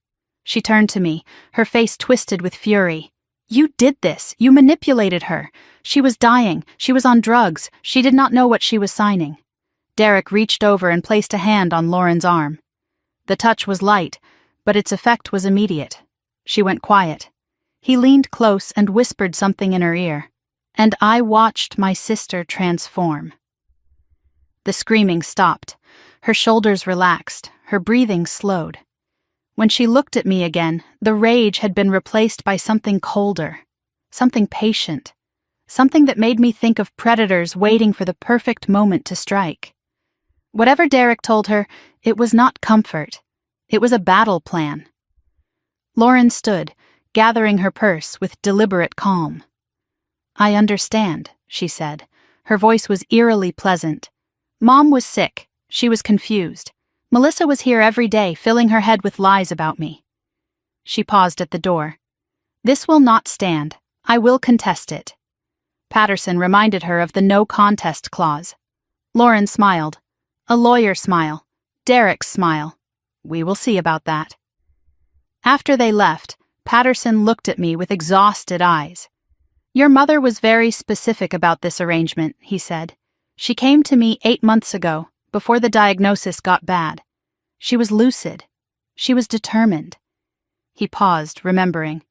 She turned to me, her face twisted with fury. "You did this. You manipulated her. She was dying. She was on drugs. She did not know what she was signing." Derek reached over and placed a hand on Lauren's arm. The touch was light, but its effect was immediate. She went quiet. He leaned close and whispered something in her ear, and I watched my sister transform. The screaming stopped. Her shoulders relaxed. Her breathing slowed. When she looked at me again, the rage had been replaced by something colder, something patient, something that made me think of predators waiting for the perfect moment to strike. Whatever Derek told her, it was not comfort. It was a battle plan. Lauren stood, gathering her purse with deliberate calm. "I understand," she said. Her voice was eerily pleasant. "Mom was sick. She was confused. Melissa was here every day, filling her head with lies about me." She paused at the door. "This will not stand. I will contest it." Patterson reminded her of the no contest clause. Lauren smiled. A lawyer smile. Derek's smile. "We will see about that." After they left, Patterson looked at me with exhausted eyes. "Your mother was very specific about this arrangement," he said. "She came to me 8 months ago, before the diagnosis got bad. She was lucid. She was determined." He paused, remembering.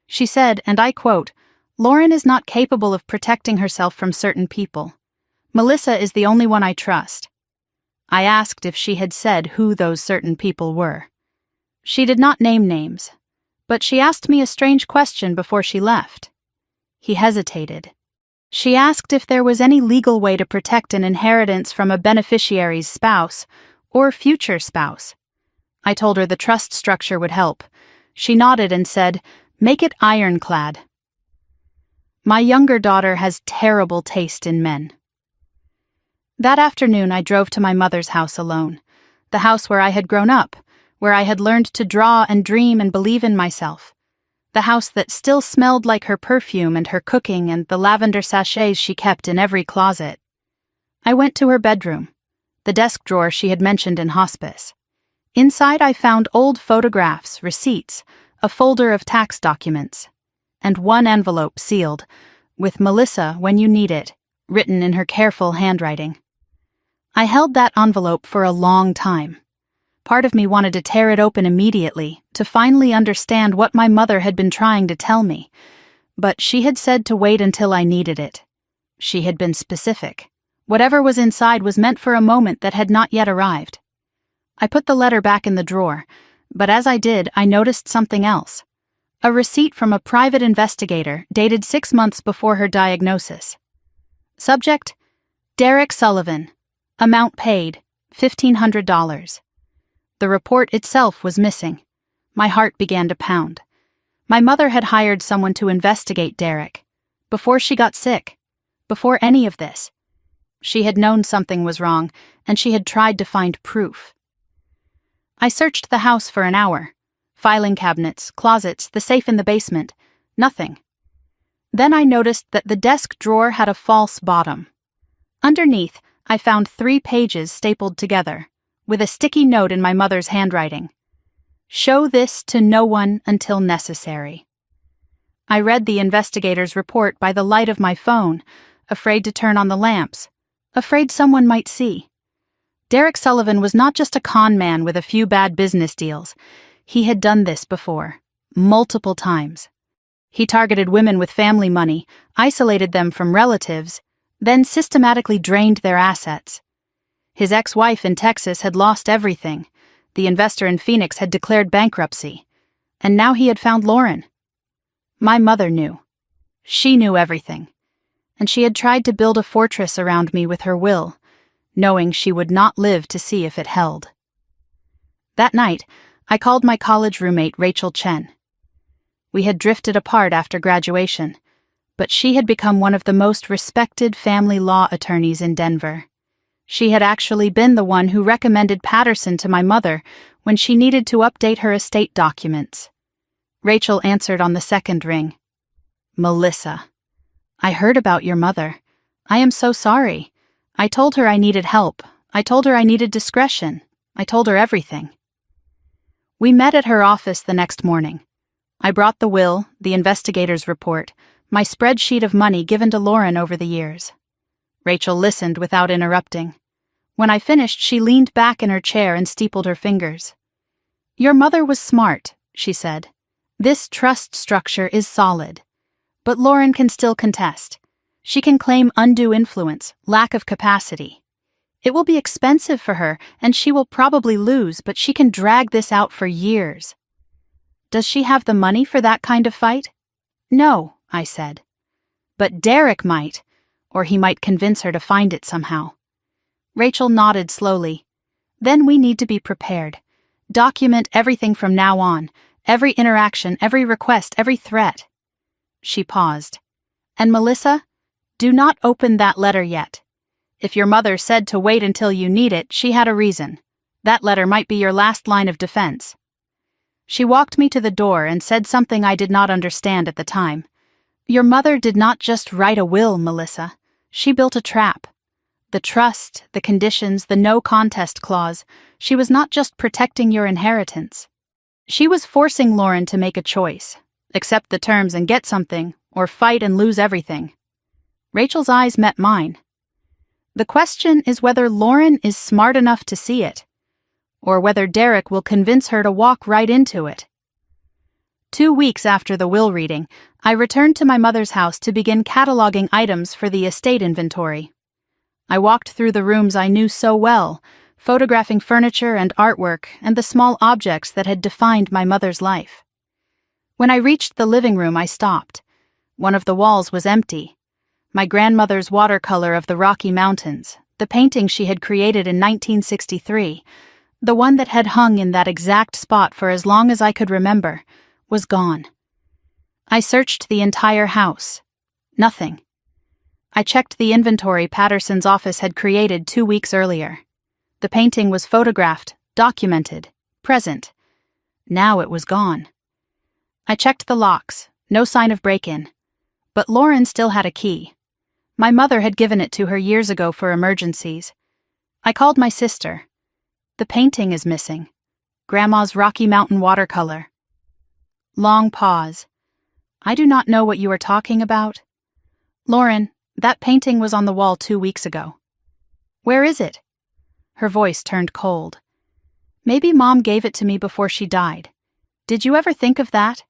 She said, and I quote, "Lauren is not capable of protecting herself from certain people. Melissa is the only one I trust." I asked if she had said who those certain people were. She did not name names, but she asked me a strange question before she left. He hesitated. She asked if there was any legal way to protect an inheritance from a beneficiary's spouse or future spouse. I told her the trust structure would help. She nodded and said, "Make it ironclad." My younger daughter has terrible taste in men. That afternoon I drove to my mother's house alone, the house where I had grown up, where I had learned to draw and dream and believe in myself. The house that still smelled like her perfume and her cooking and the lavender sachets she kept in every closet. I went to her bedroom, the desk drawer she had mentioned in hospice. Inside I found old photographs, receipts, a folder of tax documents, and one envelope sealed, with "Melissa, when you need it," written in her careful handwriting. I held that envelope for a long time. Part of me wanted to tear it open immediately, to finally understand what my mother had been trying to tell me, but she had said to wait until I needed it. She had been specific. Whatever was inside was meant for a moment that had not yet arrived. I put the letter back in the drawer, but as I did, I noticed something else. A receipt from a private investigator dated 6 months before her diagnosis. Subject: Derek Sullivan. Amount paid: $1,500. The report itself was missing. My heart began to pound. My mother had hired someone to investigate Derek. Before she got sick. Before any of this. She had known something was wrong, and she had tried to find proof. I searched the house for an hour. Filing cabinets, closets, the safe in the basement. Nothing. Then I noticed that the desk drawer had a false bottom. Underneath, I found 3 pages stapled together, with a sticky note in my mother's handwriting. "Show this to no one until necessary." I read the investigator's report by the light of my phone, afraid to turn on the lamps, afraid someone might see. Derek Sullivan was not just a con man with a few bad business deals. He had done this before, multiple times. He targeted women with family money, isolated them from relatives, then systematically drained their assets. His ex-wife in Texas had lost everything. The investor in Phoenix had declared bankruptcy. And now he had found Lauren. My mother knew. She knew everything. And she had tried to build a fortress around me with her will, knowing she would not live to see if it held. That night, I called my college roommate Rachel Chen. We had drifted apart after graduation, but she had become one of the most respected family law attorneys in Denver. She had actually been the one who recommended Patterson to my mother when she needed to update her estate documents. Rachel answered on the second ring. "Melissa, I heard about your mother. I am so sorry. I told her I needed help. I told her I needed discretion. I told her everything." We met at her office the next morning. I brought the will, the investigator's report, my spreadsheet of money given to Lauren over the years. Rachel listened without interrupting. When I finished, she leaned back in her chair and steepled her fingers. "Your mother was smart," she said. "This trust structure is solid. But Lauren can still contest. She can claim undue influence, lack of capacity. It will be expensive for her, and she will probably lose, but she can drag this out for years." "Does she have the money for that kind of fight?" "No," I said. "But Derek might, or he might convince her to find it somehow." Rachel nodded slowly. "Then we need to be prepared. Document everything from now on, every interaction, every request, every threat." She paused. "And Melissa, do not open that letter yet. If your mother said to wait until you need it, she had a reason. That letter might be your last line of defense." She walked me to the door and said something I did not understand at the time. "Your mother did not just write a will, Melissa. She built a trap. The trust, the conditions, the no contest clause. She was not just protecting your inheritance. She was forcing Lauren to make a choice. Accept the terms and get something, or fight and lose everything." Rachel's eyes met mine. "The question is whether Lauren is smart enough to see it, or whether Derek will convince her to walk right into it." 2 weeks after the will reading, I returned to my mother's house to begin cataloging items for the estate inventory. I walked through the rooms I knew so well, photographing furniture and artwork and the small objects that had defined my mother's life. When I reached the living room, I stopped. One of the walls was empty. My grandmother's watercolor of the Rocky Mountains, the painting she had created in 1963, the one that had hung in that exact spot for as long as I could remember, was gone. I searched the entire house. Nothing. I checked the inventory Patterson's office had created 2 weeks earlier. The painting was photographed, documented, present. Now it was gone. I checked the locks, no sign of break-in. But Lauren still had a key. My mother had given it to her years ago for emergencies. I called my sister. "The painting is missing. Grandma's Rocky Mountain watercolor." Long pause. "I do not know what you are talking about." "Lauren, that painting was on the wall 2 weeks ago." "Where is it?" Her voice turned cold. "Maybe Mom gave it to me before she died. Did you ever think of that?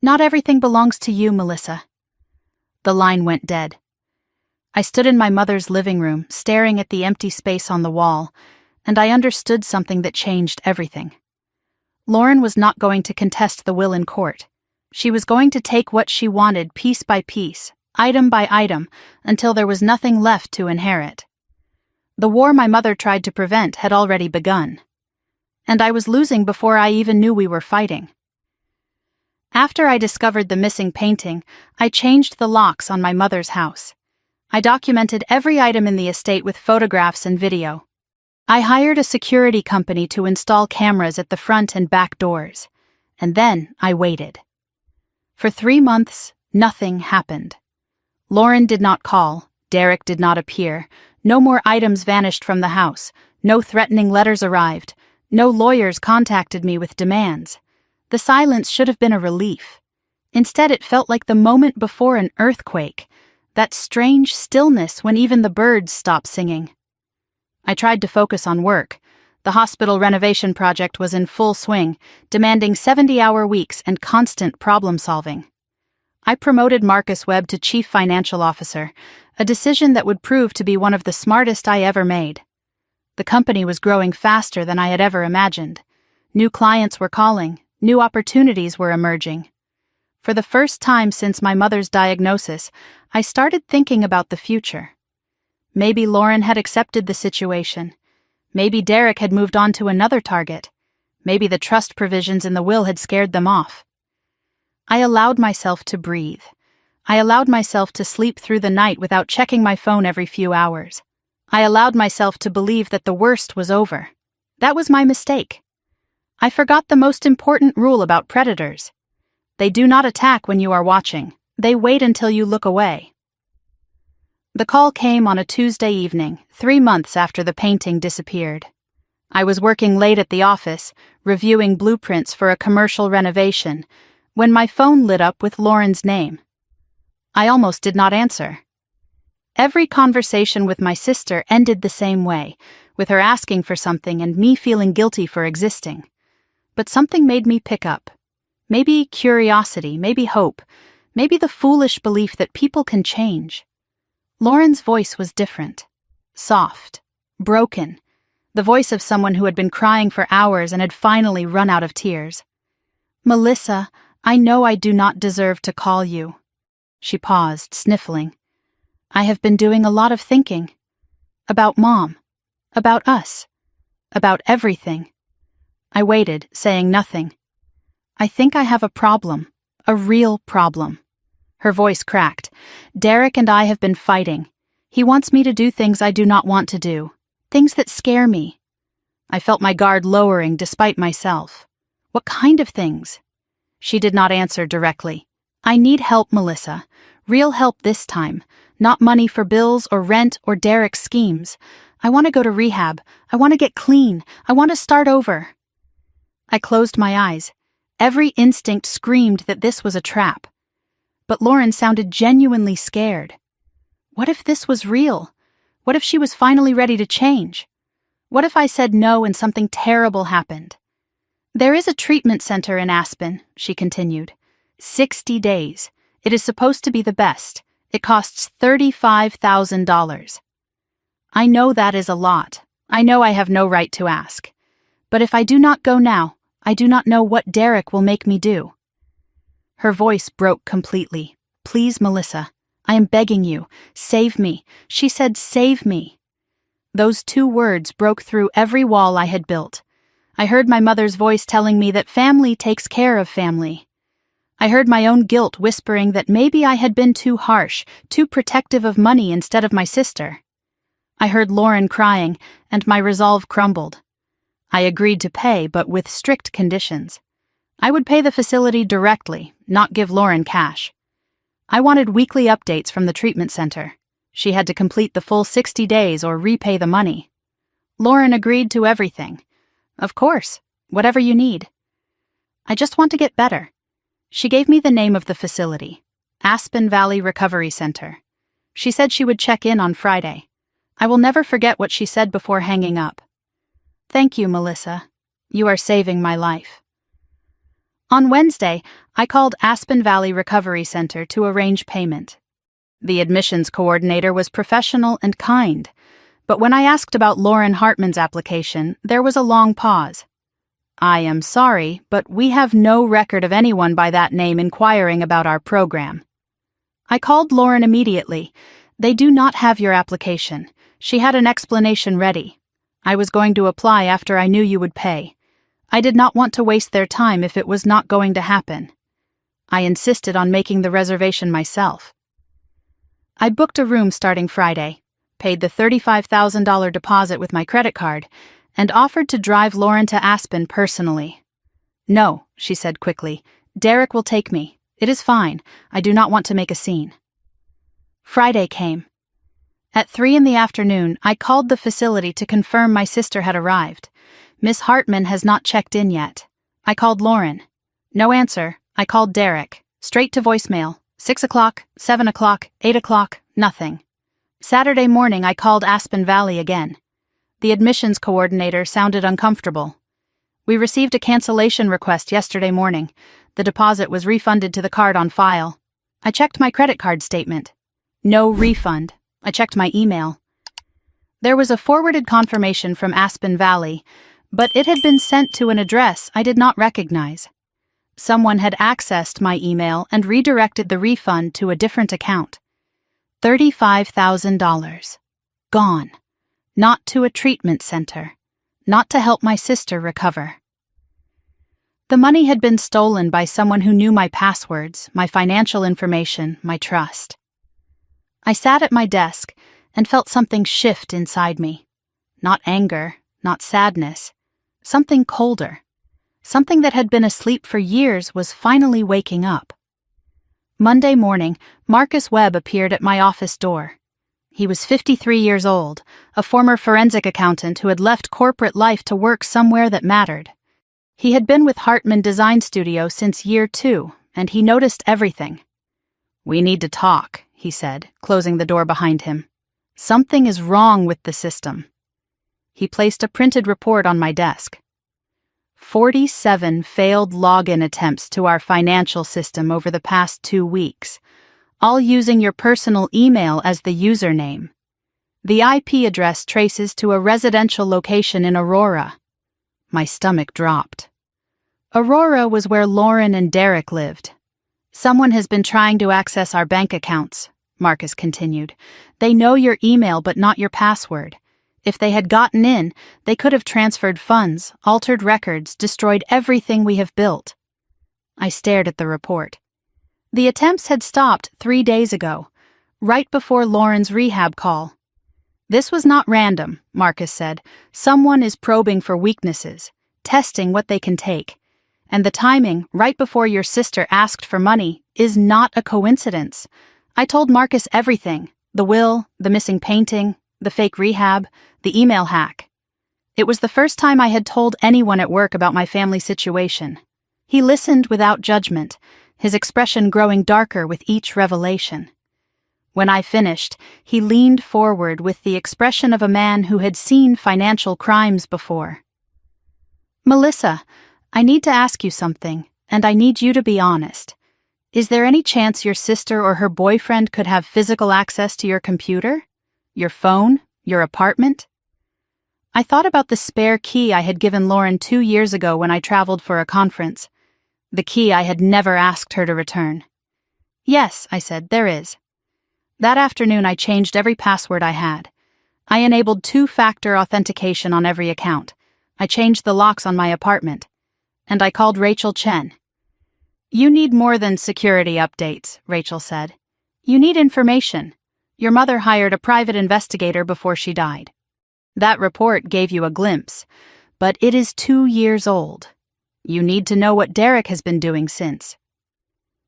Not everything belongs to you, Melissa." The line went dead. I stood in my mother's living room, staring at the empty space on the wall, and I understood something that changed everything. Lauren was not going to contest the will in court. She was going to take what she wanted piece by piece, item by item, until there was nothing left to inherit. The war my mother tried to prevent had already begun. And I was losing before I even knew we were fighting. After I discovered the missing painting, I changed the locks on my mother's house. I documented every item in the estate with photographs and video. I hired a security company to install cameras at the front and back doors, and then I waited. For 3 months, nothing happened. Lauren did not call, Derek did not appear, no more items vanished from the house, no threatening letters arrived, no lawyers contacted me with demands. The silence should have been a relief. Instead, it felt like the moment before an earthquake, that strange stillness when even the birds stop singing. I tried to focus on work. The hospital renovation project was in full swing, demanding 70-hour weeks and constant problem-solving. I promoted Marcus Webb to Chief Financial Officer, a decision that would prove to be one of the smartest I ever made. The company was growing faster than I had ever imagined. New clients were calling, new opportunities were emerging. For the first time since my mother's diagnosis, I started thinking about the future. Maybe Lauren had accepted the situation. Maybe Derek had moved on to another target. Maybe the trust provisions in the will had scared them off. I allowed myself to breathe. I allowed myself to sleep through the night without checking my phone every few hours. I allowed myself to believe that the worst was over. That was my mistake. I forgot the most important rule about predators. They do not attack when you are watching. They wait until you look away. The call came on a Tuesday evening, 3 months after the painting disappeared. I was working late at the office, reviewing blueprints for a commercial renovation, when my phone lit up with Lauren's name. I almost did not answer. Every conversation with my sister ended the same way, with her asking for something and me feeling guilty for existing. But something made me pick up. Maybe curiosity, maybe hope, maybe the foolish belief that people can change. Lauren's voice was different. Soft. Broken. The voice of someone who had been crying for hours and had finally run out of tears. "Melissa, I know I do not deserve to call you." She paused, sniffling. "I have been doing a lot of thinking. About Mom. About us. About everything." I waited, saying nothing. "I think I have a problem. A real problem." Her voice cracked. "Derek and I have been fighting. He wants me to do things I do not want to do. Things that scare me." I felt my guard lowering despite myself. "What kind of things?" She did not answer directly. "I need help, Melissa. Real help this time. Not money for bills or rent or Derek's schemes. I want to go to rehab. I want to get clean. I want to start over." I closed my eyes. Every instinct screamed that this was a trap. But Lauren sounded genuinely scared. What if this was real? What if she was finally ready to change? What if I said no and something terrible happened? "There is a treatment center in Aspen," she continued. 60 days. It is supposed to be the best. It costs $35,000. I know that is a lot. I know I have no right to ask. But if I do not go now, I do not know what Derek will make me do. Her voice broke completely. "Please, Melissa, I am begging you, save me." She said, "Save me." Those 2 words broke through every wall I had built. I heard my mother's voice telling me that family takes care of family. I heard my own guilt whispering that maybe I had been too harsh, too protective of money instead of my sister. I heard Lauren crying, and my resolve crumbled. I agreed to pay, but with strict conditions. I would pay the facility directly, not give Lauren cash. I wanted weekly updates from the treatment center. She had to complete the full 60 days or repay the money. Lauren agreed to everything. "Of course, whatever you need." "I just want to get better." She gave me the name of the facility, Aspen Valley Recovery Center. She said she would check in on Friday. I will never forget what she said before hanging up. "Thank you, Melissa. You are saving my life." On Wednesday, I called Aspen Valley Recovery Center to arrange payment. The admissions coordinator was professional and kind, but when I asked about Lauren Hartman's application, there was a long pause. "I am sorry, but we have no record of anyone by that name inquiring about our program." I called Lauren immediately. "They do not have your application." She had an explanation ready. "I was going to apply after I knew you would pay. I did not want to waste their time if it was not going to happen." I insisted on making the reservation myself. I booked a room starting Friday, paid the $35,000 deposit with my credit card, and offered to drive Lauren to Aspen personally. "No," she said quickly. "Derek will take me. It is fine. I do not want to make a scene." Friday came. At 3 p.m, I called the facility to confirm my sister had arrived. "Miss Hartman has not checked in yet." I called Lauren. No answer. I called Derek. Straight to voicemail. 6 o'clock, 7 o'clock, 8 o'clock, nothing. Saturday morning I called Aspen Valley again. The admissions coordinator sounded uncomfortable. "We received a cancellation request yesterday morning. The deposit was refunded to the card on file." I checked my credit card statement. No refund. I checked my email. There was a forwarded confirmation from Aspen Valley, but it had been sent to an address I did not recognize. Someone had accessed my email and redirected the refund to a different account. $35,000. Gone. Not to a treatment center. Not to help my sister recover. The money had been stolen by someone who knew my passwords, my financial information, my trust. I sat at my desk and felt something shift inside me. Not anger, not sadness. Something colder. Something that had been asleep for years was finally waking up. Monday morning, Marcus Webb appeared at my office door. He was 53 years old, a former forensic accountant who had left corporate life to work somewhere that mattered. He had been with Hartman Design Studio since year 2, and he noticed everything. "We need to talk," he said, closing the door behind him. "Something is wrong with the system." He placed a printed report on my desk. 47 failed login attempts to our financial system over the past 2 weeks, all using your personal email as the username. The IP address traces to a residential location in Aurora. My stomach dropped. Aurora was where Lauren and Derek lived. "Someone has been trying to access our bank accounts," Marcus continued. "They know your email but not your password. If they had gotten in, they could have transferred funds, altered records, destroyed everything we have built." I stared at the report. The attempts had stopped 3 days ago, right before Lauren's rehab call. "This was not random," Marcus said. "Someone is probing for weaknesses, testing what they can take. And the timing, right before your sister asked for money, is not a coincidence." I told Marcus everything: the will, the missing painting, the fake rehab, the email hack. It was the first time I had told anyone at work about my family situation. He listened without judgment, his expression growing darker with each revelation. When I finished, he leaned forward with the expression of a man who had seen financial crimes before. "Melissa, I need to ask you something, and I need you to be honest. Is there any chance your sister or her boyfriend could have physical access to your computer? Your phone? Your apartment?" I thought about the spare key I had given Lauren 2 years ago when I traveled for a conference. The key I had never asked her to return. "Yes," I said, "there is." That afternoon I changed every password I had. I enabled 2-factor authentication on every account. I changed the locks on my apartment. And I called Rachel Chen. "You need more than security updates," Rachel said. "You need information. Your mother hired a private investigator before she died. That report gave you a glimpse, but it is 2 years old. You need to know what Derek has been doing since."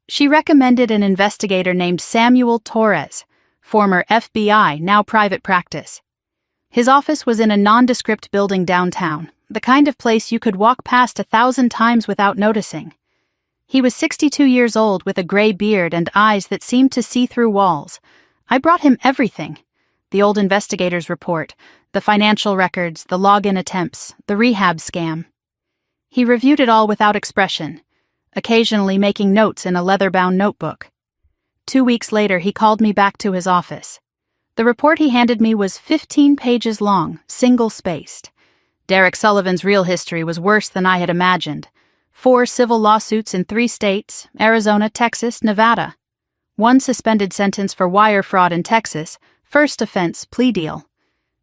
She recommended an investigator named Samuel Torres, former FBI, now private practice. His office was in a nondescript building downtown, the kind of place you could walk past 1,000 times without noticing. He was 62 years old with a gray beard and eyes that seemed to see through walls. I brought him everything: the old investigator's report, the financial records, the login attempts, the rehab scam. He reviewed it all without expression, occasionally making notes in a leather-bound notebook. 2 weeks later, he called me back to his office. The report he handed me was 15 pages long, single-spaced. Derek Sullivan's real history was worse than I had imagined. 4 civil lawsuits in 3 states: Arizona, Texas, Nevada. 1 suspended sentence for wire fraud in Texas, first offense plea deal.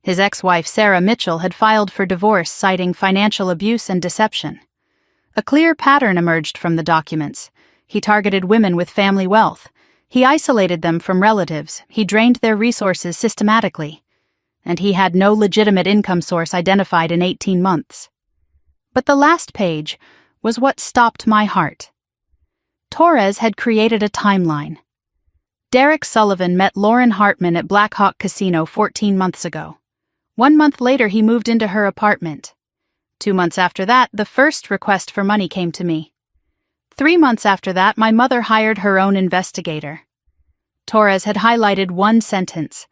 His ex-wife Sarah Mitchell had filed for divorce citing financial abuse and deception. A clear pattern emerged from the documents. He targeted women with family wealth. He isolated them from relatives. He drained their resources systematically. And he had no legitimate income source identified in 18 months. But the last page was what stopped my heart. Torres had created a timeline. Derek Sullivan met Lauren Hartman at Black Hawk Casino 14 months ago. 1 month later, he moved into her apartment. 2 months after that, the first request for money came to me. 3 months after that, my mother hired her own investigator. Torres had highlighted one sentence: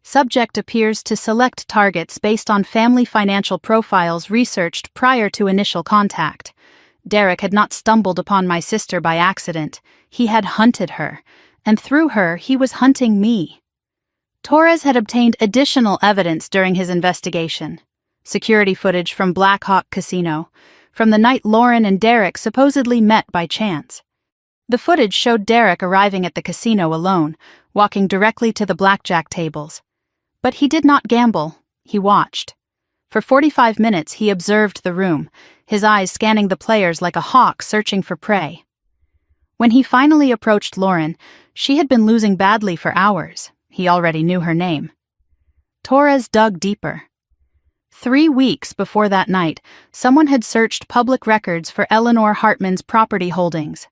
Subject appears to select targets based on family financial profiles researched prior to initial contact. Derek had not stumbled upon my sister by accident. He had hunted her, and through her he was hunting me. Torres had obtained additional evidence during his investigation. Security footage from Black Hawk Casino, from the night Lauren and Derek supposedly met by chance. The footage showed Derek arriving at the casino alone, walking directly to the blackjack tables. But he did not gamble, he watched. For 45 minutes he observed the room, his eyes scanning the players like a hawk searching for prey. When he finally approached Lauren, she had been losing badly for hours. He already knew her name. Torres dug deeper. 3 weeks before that night, someone had searched public records for Eleanor Hartman's property holdings.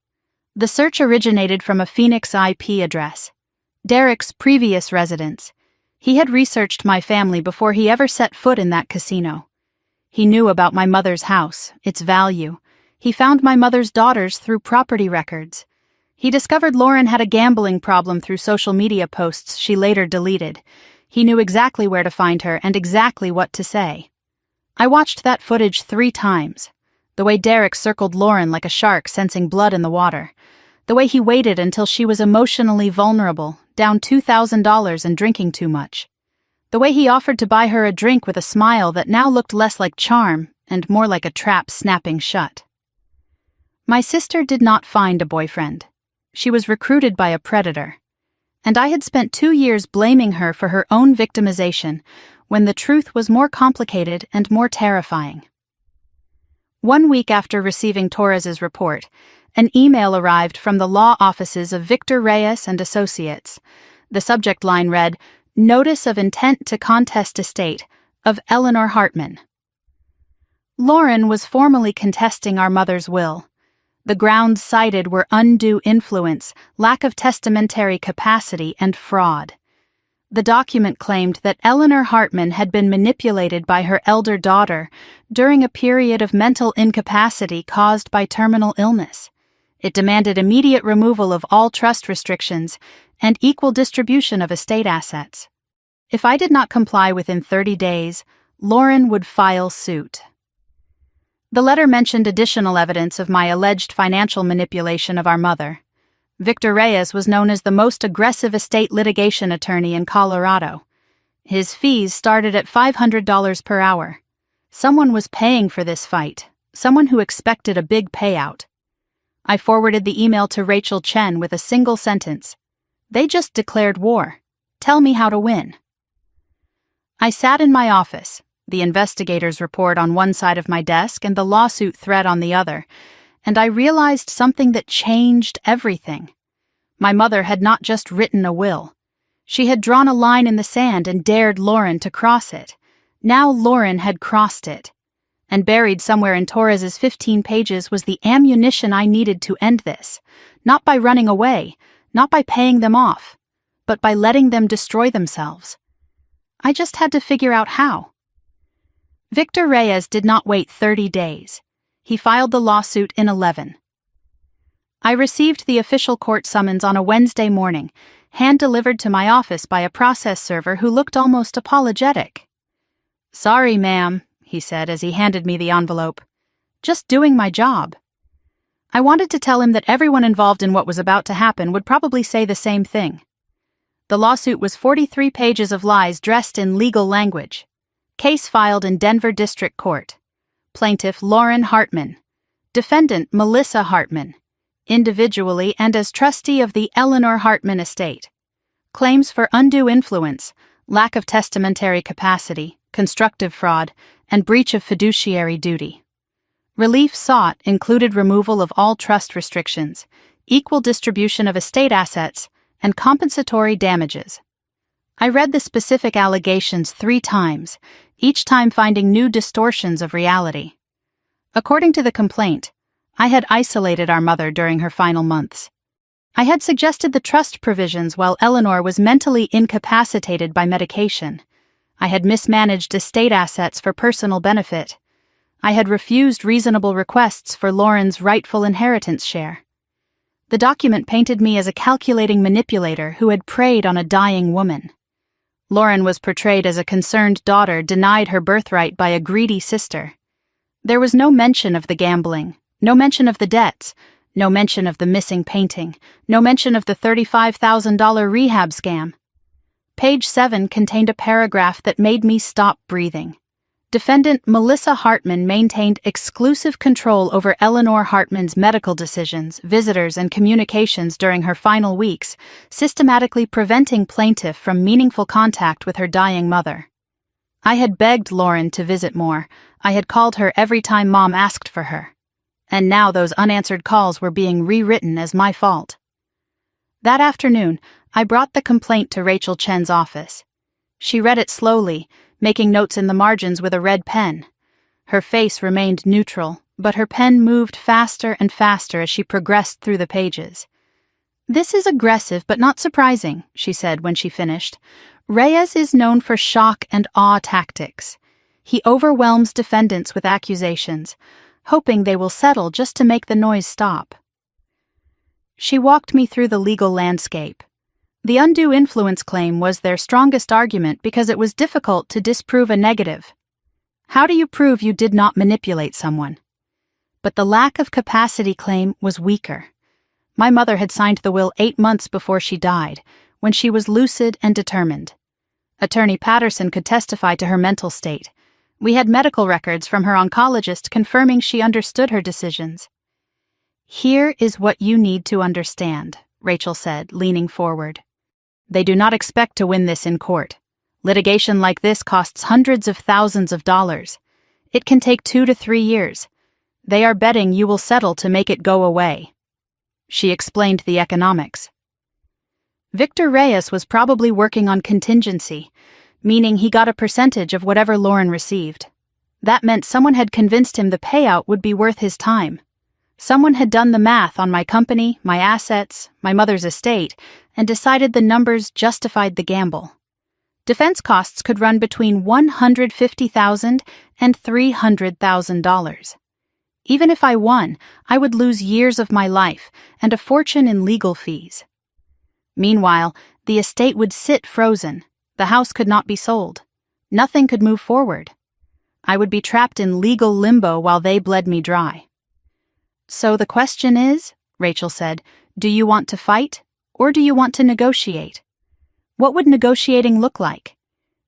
The search originated from a Phoenix IP address, Derek's previous residence. He had researched my family before he ever set foot in that casino. He knew about my mother's house, its value. He found my mother's daughters through property records. He discovered Lauren had a gambling problem through social media posts she later deleted. He knew exactly where to find her and exactly what to say. I watched that footage 3 times. The way Derek circled Lauren like a shark sensing blood in the water. The way he waited until she was emotionally vulnerable, down $2,000 and drinking too much. The way he offered to buy her a drink with a smile that now looked less like charm and more like a trap snapping shut. My sister did not find a boyfriend. She was recruited by a predator. And I had spent 2 years blaming her for her own victimization when the truth was more complicated and more terrifying. 1 week after receiving Torres's report, an email arrived from the law offices of Victor Reyes and Associates. The subject line read, "Notice of intent to contest estate of Eleanor Hartman." Lauren was formally contesting our mother's will. The grounds cited were undue influence, lack of testamentary capacity, and fraud. The document claimed that Eleanor Hartman had been manipulated by her elder daughter during a period of mental incapacity caused by terminal illness. It demanded immediate removal of all trust restrictions and equal distribution of estate assets. If I did not comply within 30 days, Lauren would file suit. The letter mentioned additional evidence of my alleged financial manipulation of our mother. Victor Reyes was known as the most aggressive estate litigation attorney in Colorado. His fees started at $500 per hour. Someone was paying for this fight, someone who expected a big payout. I forwarded the email to Rachel Chen with a single sentence. "They just declared war. Tell me how to win." I sat in my office, the investigator's report on one side of my desk and the lawsuit thread on the other, and I realized something that changed everything. My mother had not just written a will. She had drawn a line in the sand and dared Lauren to cross it. Now Lauren had crossed it. And buried somewhere in Torres's 15 pages was the ammunition I needed to end this, not by running away, not by paying them off, but by letting them destroy themselves. I just had to figure out how. Victor Reyes did not wait 30 days. He filed the lawsuit in 11. I received the official court summons on a Wednesday morning, hand-delivered to my office by a process server who looked almost apologetic. "Sorry, ma'am," he said as he handed me the envelope. "Just doing my job." I wanted to tell him that everyone involved in what was about to happen would probably say the same thing. The lawsuit was 43 pages of lies dressed in legal language. Case filed in Denver District Court. Plaintiff Lauren Hartman. Defendant Melissa Hartman. Individually and as trustee of the Eleanor Hartman estate. Claims for undue influence, lack of testamentary capacity, constructive fraud, and breach of fiduciary duty. Relief sought included removal of all trust restrictions, equal distribution of estate assets, and compensatory damages. I read the specific allegations 3 times, each time finding new distortions of reality. According to the complaint, I had isolated our mother during her final months. I had suggested the trust provisions while Eleanor was mentally incapacitated by medication. I had mismanaged estate assets for personal benefit. I had refused reasonable requests for Lauren's rightful inheritance share. The document painted me as a calculating manipulator who had preyed on a dying woman. Lauren was portrayed as a concerned daughter denied her birthright by a greedy sister. There was no mention of the gambling, no mention of the debts, no mention of the missing painting, no mention of the $35,000 rehab scam. Page 7 contained a paragraph that made me stop breathing. Defendant Melissa Hartman maintained exclusive control over Eleanor Hartman's medical decisions, visitors, and communications during her final weeks, systematically preventing plaintiff from meaningful contact with her dying mother. I had begged Lauren to visit more. I had called her every time Mom asked for her. And now those unanswered calls were being rewritten as my fault. That afternoon, I brought the complaint to Rachel Chen's office. She read it slowly, making notes in the margins with a red pen. Her face remained neutral, but her pen moved faster and faster as she progressed through the pages. "This is aggressive but not surprising," she said when she finished. "Reyes is known for shock and awe tactics. He overwhelms defendants with accusations, hoping they will settle just to make the noise stop." She walked me through the legal landscape. The undue influence claim was their strongest argument because it was difficult to disprove a negative. How do you prove you did not manipulate someone? But the lack of capacity claim was weaker. My mother had signed the will 8 months before she died, when she was lucid and determined. Attorney Patterson could testify to her mental state. We had medical records from her oncologist confirming she understood her decisions. "Here is what you need to understand," Rachel said, leaning forward. "They do not expect to win this in court. Litigation like this costs hundreds of thousands of dollars. It can take 2 to 3 years. They are betting you will settle to make it go away." She explained the economics. Victor Reyes was probably working on contingency, meaning he got a percentage of whatever Lauren received. That meant someone had convinced him the payout would be worth his time. Someone had done the math on my company, my assets, my mother's estate, and decided the numbers justified the gamble. Defense costs could run between $150,000 and $300,000. Even if I won, I would lose years of my life and a fortune in legal fees. Meanwhile, the estate would sit frozen. The house could not be sold. Nothing could move forward. I would be trapped in legal limbo while they bled me dry. "So the question is," Rachel said, "do you want to fight, or do you want to negotiate? What would negotiating look like?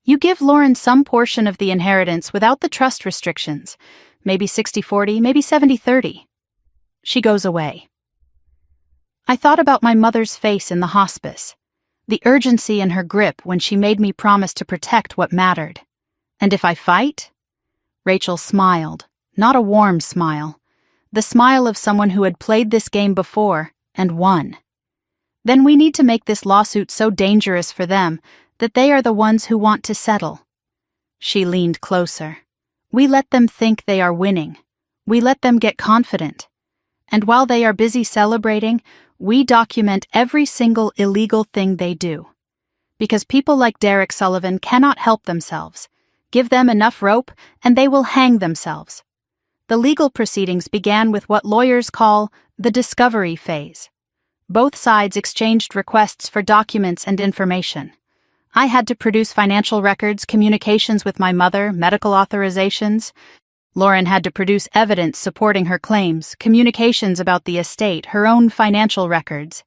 You give Lauren some portion of the inheritance without the trust restrictions, maybe 60-40, maybe 70-30. She goes away." I thought about my mother's face in the hospice, the urgency in her grip when she made me promise to protect what mattered. "And if I fight?" Rachel smiled, not a warm smile. The smile of someone who had played this game before and won. "Then we need to make this lawsuit so dangerous for them that they are the ones who want to settle." She leaned closer. "We let them think they are winning. We let them get confident. And while they are busy celebrating, we document every single illegal thing they do. Because people like Derek Sullivan cannot help themselves. Give them enough rope and they will hang themselves." The legal proceedings began with what lawyers call the discovery phase. Both sides exchanged requests for documents and information. I had to produce financial records, communications with my mother, medical authorizations. Lauren had to produce evidence supporting her claims, communications about the estate, her own financial records.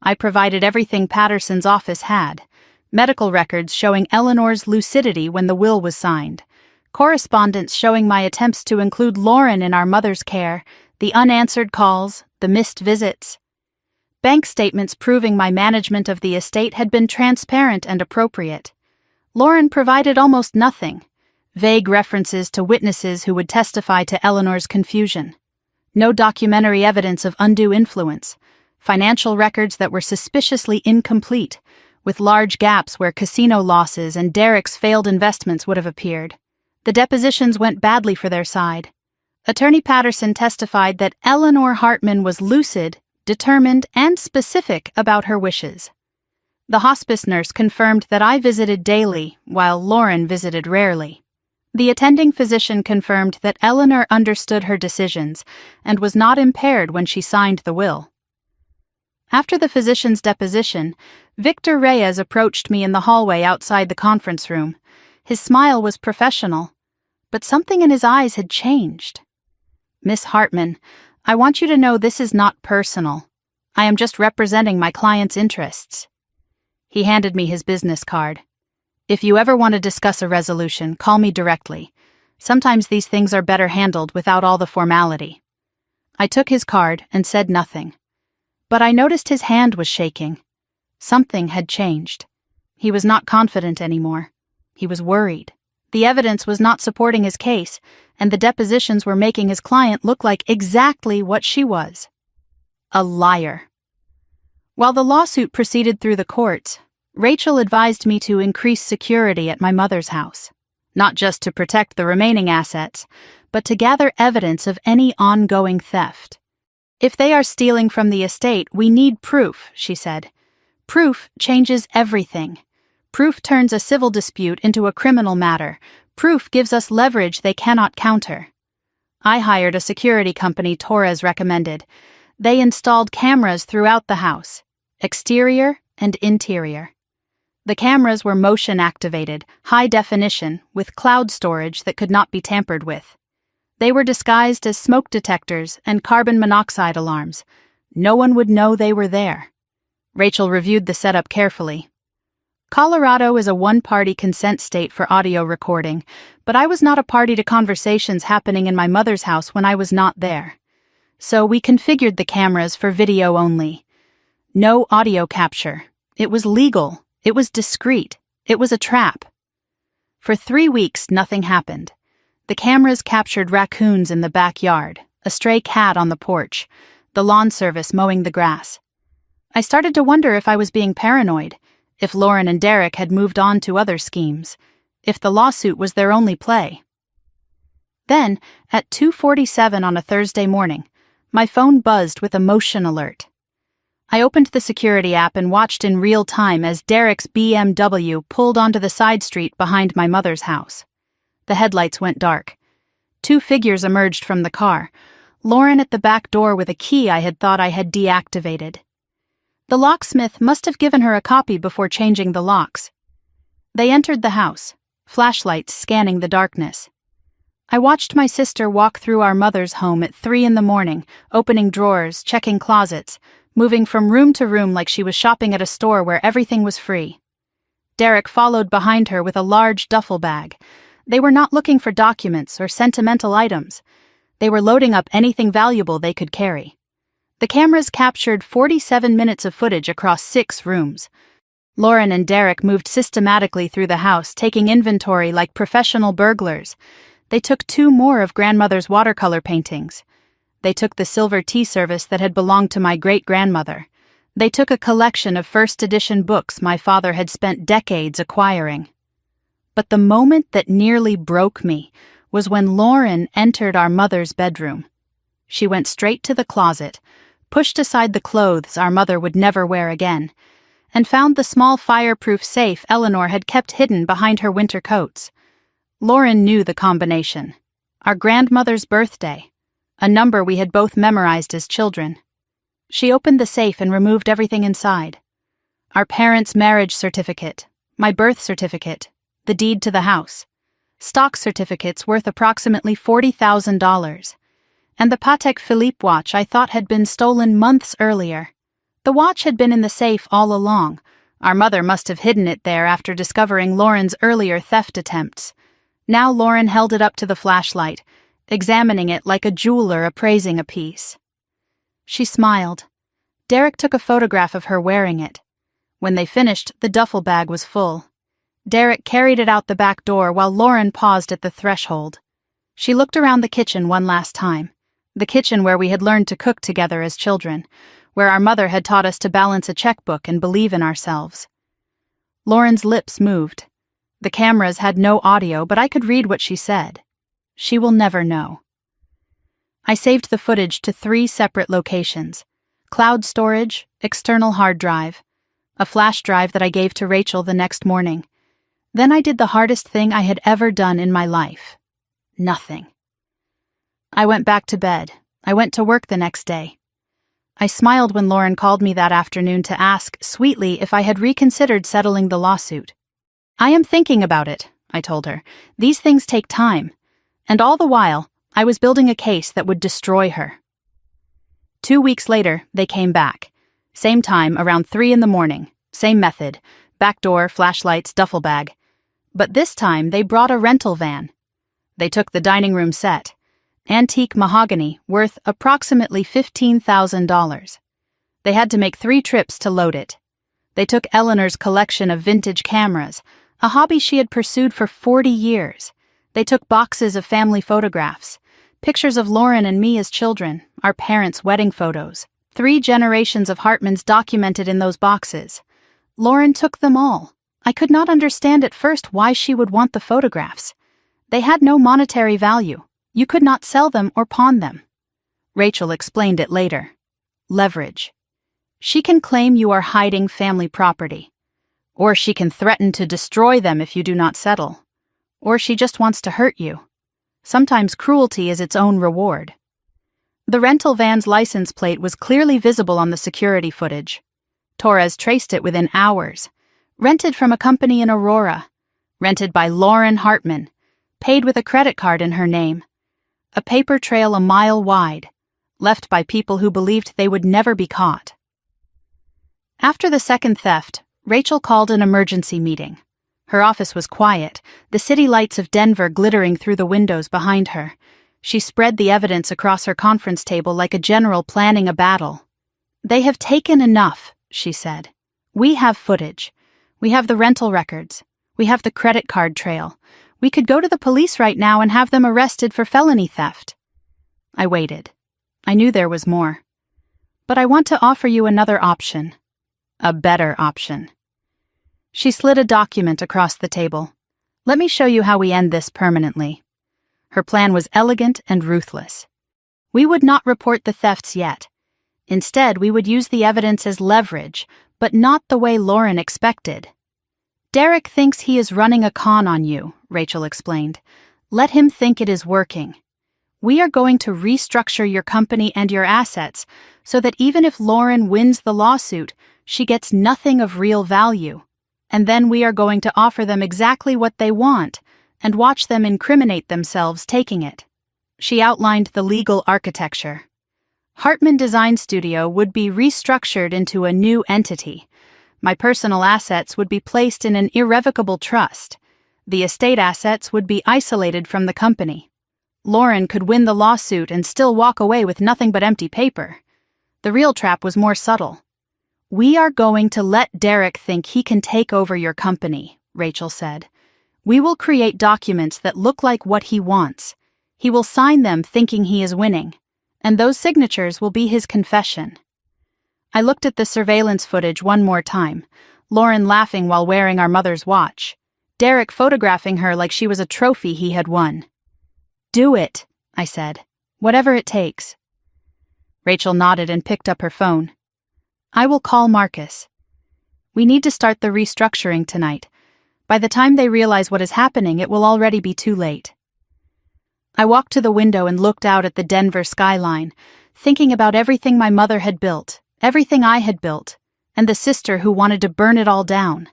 I provided everything Patterson's office had. Medical records showing Eleanor's lucidity when the will was signed. Correspondence showing my attempts to include Lauren in our mother's care, the unanswered calls, the missed visits. Bank statements proving my management of the estate had been transparent and appropriate. Lauren provided almost nothing. Vague references to witnesses who would testify to Eleanor's confusion. No documentary evidence of undue influence. Financial records that were suspiciously incomplete, with large gaps where casino losses and Derek's failed investments would have appeared. The depositions went badly for their side. Attorney Patterson testified that Eleanor Hartman was lucid, determined, and specific about her wishes. The hospice nurse confirmed that I visited daily, while Lauren visited rarely. The attending physician confirmed that Eleanor understood her decisions and was not impaired when she signed the will. After the physician's deposition, Victor Reyes approached me in the hallway outside the conference room. His smile was professional, but something in his eyes had changed. "Miss Hartman, I want you to know this is not personal. I am just representing my client's interests." He handed me his business card. "If you ever want to discuss a resolution, call me directly. Sometimes these things are better handled without all the formality." I took his card and said nothing. But I noticed his hand was shaking. Something had changed. He was not confident anymore. He was worried. The evidence was not supporting his case, and the depositions were making his client look like exactly what she was: a liar. While the lawsuit proceeded through the courts, Rachel advised me to increase security at my mother's house, not just to protect the remaining assets, but to gather evidence of any ongoing theft. "If they are stealing from the estate, we need proof," she said. "Proof changes everything. Proof turns a civil dispute into a criminal matter. Proof gives us leverage they cannot counter." I hired a security company Torres recommended. They installed cameras throughout the house, exterior and interior. The cameras were motion-activated, high definition, with cloud storage that could not be tampered with. They were disguised as smoke detectors and carbon monoxide alarms. No one would know they were there. Rachel reviewed the setup carefully. Colorado is a one-party consent state for audio recording, but I was not a party to conversations happening in my mother's house when I was not there. So we configured the cameras for video only. No audio capture. It was legal. It was discreet. It was a trap. For 3 weeks, nothing happened. The cameras captured raccoons in the backyard, a stray cat on the porch, the lawn service mowing the grass. I started to wonder if I was being paranoid, if Lauren and Derek had moved on to other schemes, if the lawsuit was their only play. Then, at 2:47 on a Thursday morning, my phone buzzed with a motion alert. I opened the security app and watched in real time as Derek's BMW pulled onto the side street behind my mother's house. The headlights went dark. 2 figures emerged from the car, Lauren at the back door with a key I had thought I had deactivated. The locksmith must have given her a copy before changing the locks. They entered the house, flashlights scanning the darkness. I watched my sister walk through our mother's home at 3 in the morning, opening drawers, checking closets, moving from room to room like she was shopping at a store where everything was free. Derek followed behind her with a large duffel bag. They were not looking for documents or sentimental items. They were loading up anything valuable they could carry. The cameras captured 47 minutes of footage across 6 rooms. Lauren and Derek moved systematically through the house, taking inventory like professional burglars. They took 2 more of grandmother's watercolor paintings. They took the silver tea service that had belonged to my great-grandmother. They took a collection of first-edition books my father had spent decades acquiring. But the moment that nearly broke me was when Lauren entered our mother's bedroom. She went straight to the closet, pushed aside the clothes our mother would never wear again, and found the small fireproof safe Eleanor had kept hidden behind her winter coats. Lauren knew the combination. Our grandmother's birthday, a number we had both memorized as children. She opened the safe and removed everything inside. Our parents' marriage certificate, my birth certificate, the deed to the house, stock certificates worth approximately $40,000, and the Patek Philippe watch I thought had been stolen months earlier. The watch had been in the safe all along. Our mother must have hidden it there after discovering Lauren's earlier theft attempts. Now Lauren held it up to the flashlight, examining it like a jeweler appraising a piece. She smiled. Derek took a photograph of her wearing it. When they finished, the duffel bag was full. Derek carried it out the back door while Lauren paused at the threshold. She looked around the kitchen one last time, the kitchen where we had learned to cook together as children, where our mother had taught us to balance a checkbook and believe in ourselves. Lauren's lips moved. The cameras had no audio, but I could read what she said. She will never know. I saved the footage to 3 separate locations: cloud storage, external hard drive, a flash drive that I gave to Rachel the next morning. Then I did the hardest thing I had ever done in my life. Nothing. I went back to bed. I went to work the next day. I smiled when Lauren called me that afternoon to ask, sweetly, if I had reconsidered settling the lawsuit. I am thinking about it, I told her. These things take time. And all the while, I was building a case that would destroy her. 2 weeks later, they came back. Same time, around 3 a.m, same method, back door, flashlights, duffel bag. But this time, they brought a rental van. They took the dining room set, antique mahogany, worth approximately $15,000. They had to make 3 trips to load it. They took Eleanor's collection of vintage cameras, a hobby she had pursued for 40 years. They took boxes of family photographs, pictures of Lauren and me as children, our parents' wedding photos. 3 generations of Hartmans documented in those boxes. Lauren took them all. I could not understand at first why she would want the photographs. They had no monetary value. You could not sell them or pawn them. Rachel explained it later. Leverage. She can claim you are hiding family property. Or she can threaten to destroy them if you do not settle. Or she just wants to hurt you. Sometimes cruelty is its own reward. The rental van's license plate was clearly visible on the security footage. Torres traced it within hours. Rented from a company in Aurora. Rented by Lauren Hartman. Paid with a credit card in her name. A paper trail a mile wide. Left by people who believed they would never be caught. After the second theft, Rachel called an emergency meeting. Her office was quiet, the city lights of Denver glittering through the windows behind her. She spread the evidence across her conference table like a general planning a battle. "They have taken enough," she said. "We have footage. We have the rental records. We have the credit card trail. We could go to the police right now and have them arrested for felony theft." I waited. I knew there was more. "But I want to offer you another option. A better option." She slid a document across the table. "Let me show you how we end this permanently." Her plan was elegant and ruthless. We would not report the thefts yet. Instead, we would use the evidence as leverage, but not the way Lauren expected. "Derek thinks he is running a con on you," Rachel explained. "Let him think it is working. We are going to restructure your company and your assets so that even if Lauren wins the lawsuit, she gets nothing of real value. And then we are going to offer them exactly what they want and watch them incriminate themselves taking it." She outlined the legal architecture. Hartman Design Studio would be restructured into a new entity. My personal assets would be placed in an irrevocable trust. The estate assets would be isolated from the company. Lauren could win the lawsuit and still walk away with nothing but empty paper. The real trap was more subtle. "We are going to let Derek think he can take over your company," Rachel said. "We will create documents that look like what he wants. He will sign them thinking he is winning, and those signatures will be his confession." I looked at the surveillance footage one more time, Lauren laughing while wearing our mother's watch, Derek photographing her like she was a trophy he had won. "Do it," I said. "Whatever it takes." Rachel nodded and picked up her phone. "I will call Marcus. We need to start the restructuring tonight. By the time they realize what is happening, it will already be too late." I walked to the window and looked out at the Denver skyline, thinking about everything my mother had built, everything I had built, and the sister who wanted to burn it all down.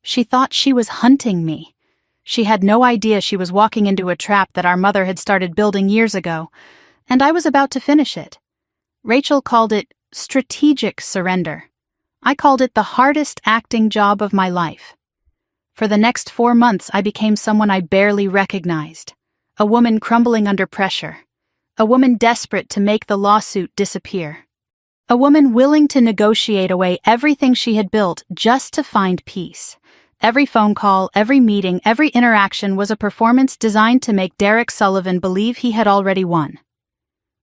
She thought she was hunting me. She had no idea she was walking into a trap that our mother had started building years ago, and I was about to finish it. Rachel called it strategic surrender. I called it the hardest acting job of my life. For the next 4 months, I became someone I barely recognized. A woman crumbling under pressure. A woman desperate to make the lawsuit disappear. A woman willing to negotiate away everything she had built just to find peace. Every phone call, every meeting, every interaction was a performance designed to make Derek Sullivan believe he had already won.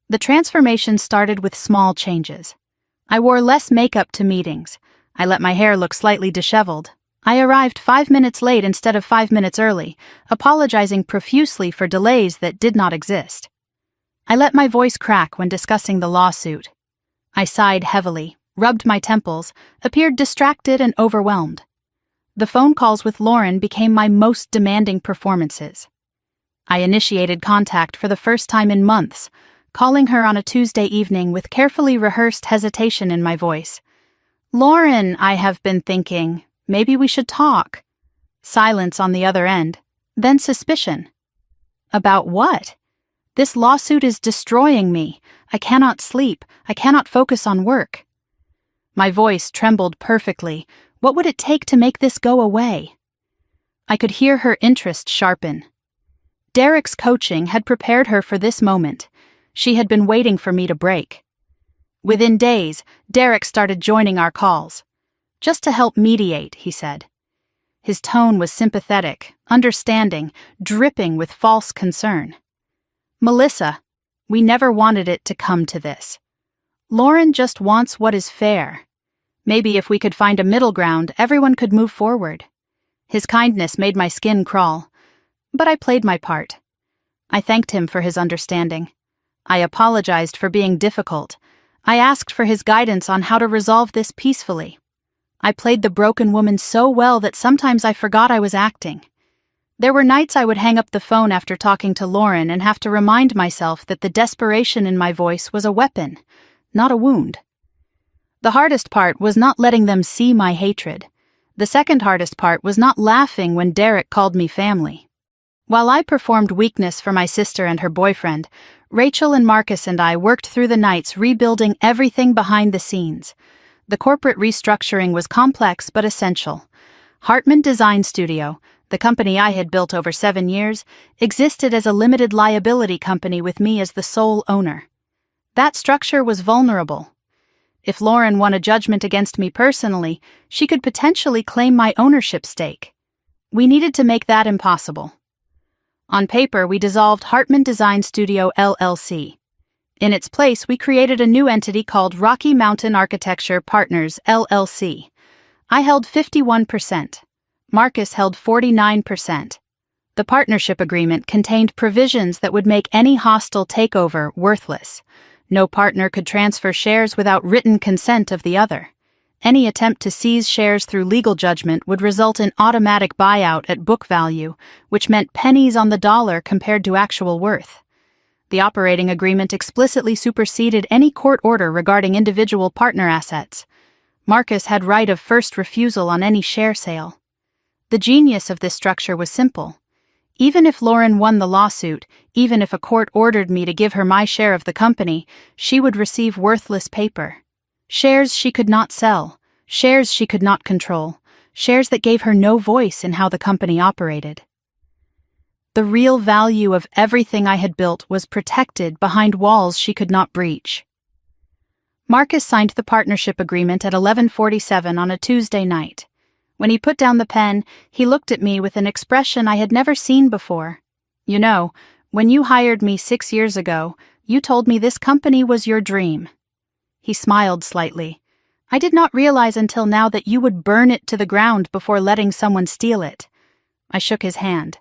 The transformation started with small changes. I wore less makeup to meetings. I let my hair look slightly disheveled. I arrived 5 minutes late instead of 5 minutes early, apologizing profusely for delays that did not exist. I let my voice crack when discussing the lawsuit. I sighed heavily, rubbed my temples, appeared distracted and overwhelmed. The phone calls with Lauren became my most demanding performances. I initiated contact for the first time in months, calling her on a Tuesday evening with carefully rehearsed hesitation in my voice. "Lauren, I have been thinking, maybe we should talk." Silence on the other end, then suspicion. "About what?" "This lawsuit is destroying me. I cannot sleep. I cannot focus on work." My voice trembled perfectly. What would it take to make this go away? I could hear her interest sharpen. Derek's coaching had prepared her for this moment. She had been waiting for me to break. Within days, Derek started joining our calls. "Just to help mediate," he said. His tone was sympathetic, understanding, dripping with false concern. "Melissa, we never wanted it to come to this. Lauren just wants what is fair. Maybe if we could find a middle ground, everyone could move forward." His kindness made my skin crawl, but I played my part. I thanked him for his understanding. I apologized for being difficult. I asked for his guidance on how to resolve this peacefully. I played the broken woman so well that sometimes I forgot I was acting. There were nights I would hang up the phone after talking to Lauren and have to remind myself that the desperation in my voice was a weapon, not a wound. The hardest part was not letting them see my hatred. The second hardest part was not laughing when Derek called me family. While I performed weakness for my sister and her boyfriend, Rachel and Marcus and I worked through the nights rebuilding everything behind the scenes. The corporate restructuring was complex but essential. Hartman Design Studio, the company I had built over 7 years, existed as a limited liability company with me as the sole owner. That structure was vulnerable. If Lauren won a judgment against me personally, she could potentially claim my ownership stake. We needed to make that impossible. On paper, we dissolved Hartman Design Studio LLC. In its place, we created a new entity called Rocky Mountain Architecture Partners LLC. I held 51%. Marcus held 49%. The partnership agreement contained provisions that would make any hostile takeover worthless. No partner could transfer shares without written consent of the other. Any attempt to seize shares through legal judgment would result in automatic buyout at book value, which meant pennies on the dollar compared to actual worth. The operating agreement explicitly superseded any court order regarding individual partner assets. Marcus had right of first refusal on any share sale. The genius of this structure was simple. Even if Lauren won the lawsuit, even if a court ordered me to give her my share of the company, she would receive worthless paper. Shares she could not sell, shares she could not control, shares that gave her no voice in how the company operated. The real value of everything I had built was protected behind walls she could not breach. Marcus signed the partnership agreement at 11:47 on a Tuesday night. When he put down the pen, he looked at me with an expression I had never seen before. "You know, when you hired me 6 years ago, you told me this company was your dream." He smiled slightly. "I did not realize until now that you would burn it to the ground before letting someone steal it." I shook his hand.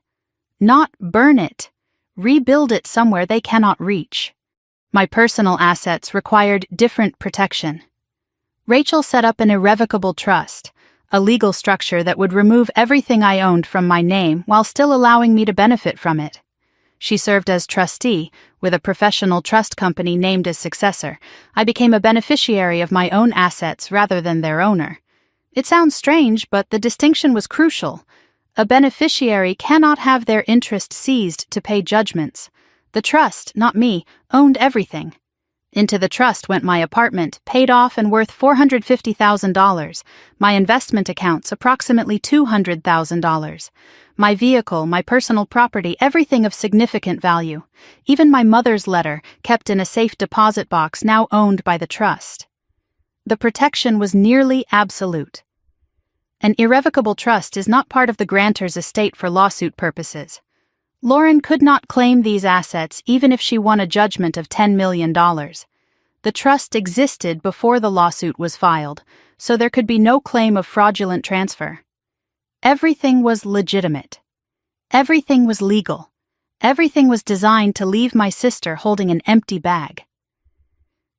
"Not burn it. Rebuild it somewhere they cannot reach." My personal assets required different protection. Rachel set up an irrevocable trust, a legal structure that would remove everything I owned from my name while still allowing me to benefit from it. She served as trustee, with a professional trust company named as successor. I became a beneficiary of my own assets rather than their owner. It sounds strange, but the distinction was crucial. A beneficiary cannot have their interest seized to pay judgments. The trust, not me, owned everything. Into the trust went my apartment, paid off and worth $450,000, my investment accounts approximately $200,000, my vehicle, my personal property, everything of significant value, even my mother's letter, kept in a safe deposit box now owned by the trust. The protection was nearly absolute. An irrevocable trust is not part of the grantor's estate for lawsuit purposes. Lauren could not claim these assets even if she won a judgment of $10 million. The trust existed before the lawsuit was filed, so there could be no claim of fraudulent transfer. Everything was legitimate. Everything was legal. Everything was designed to leave my sister holding an empty bag.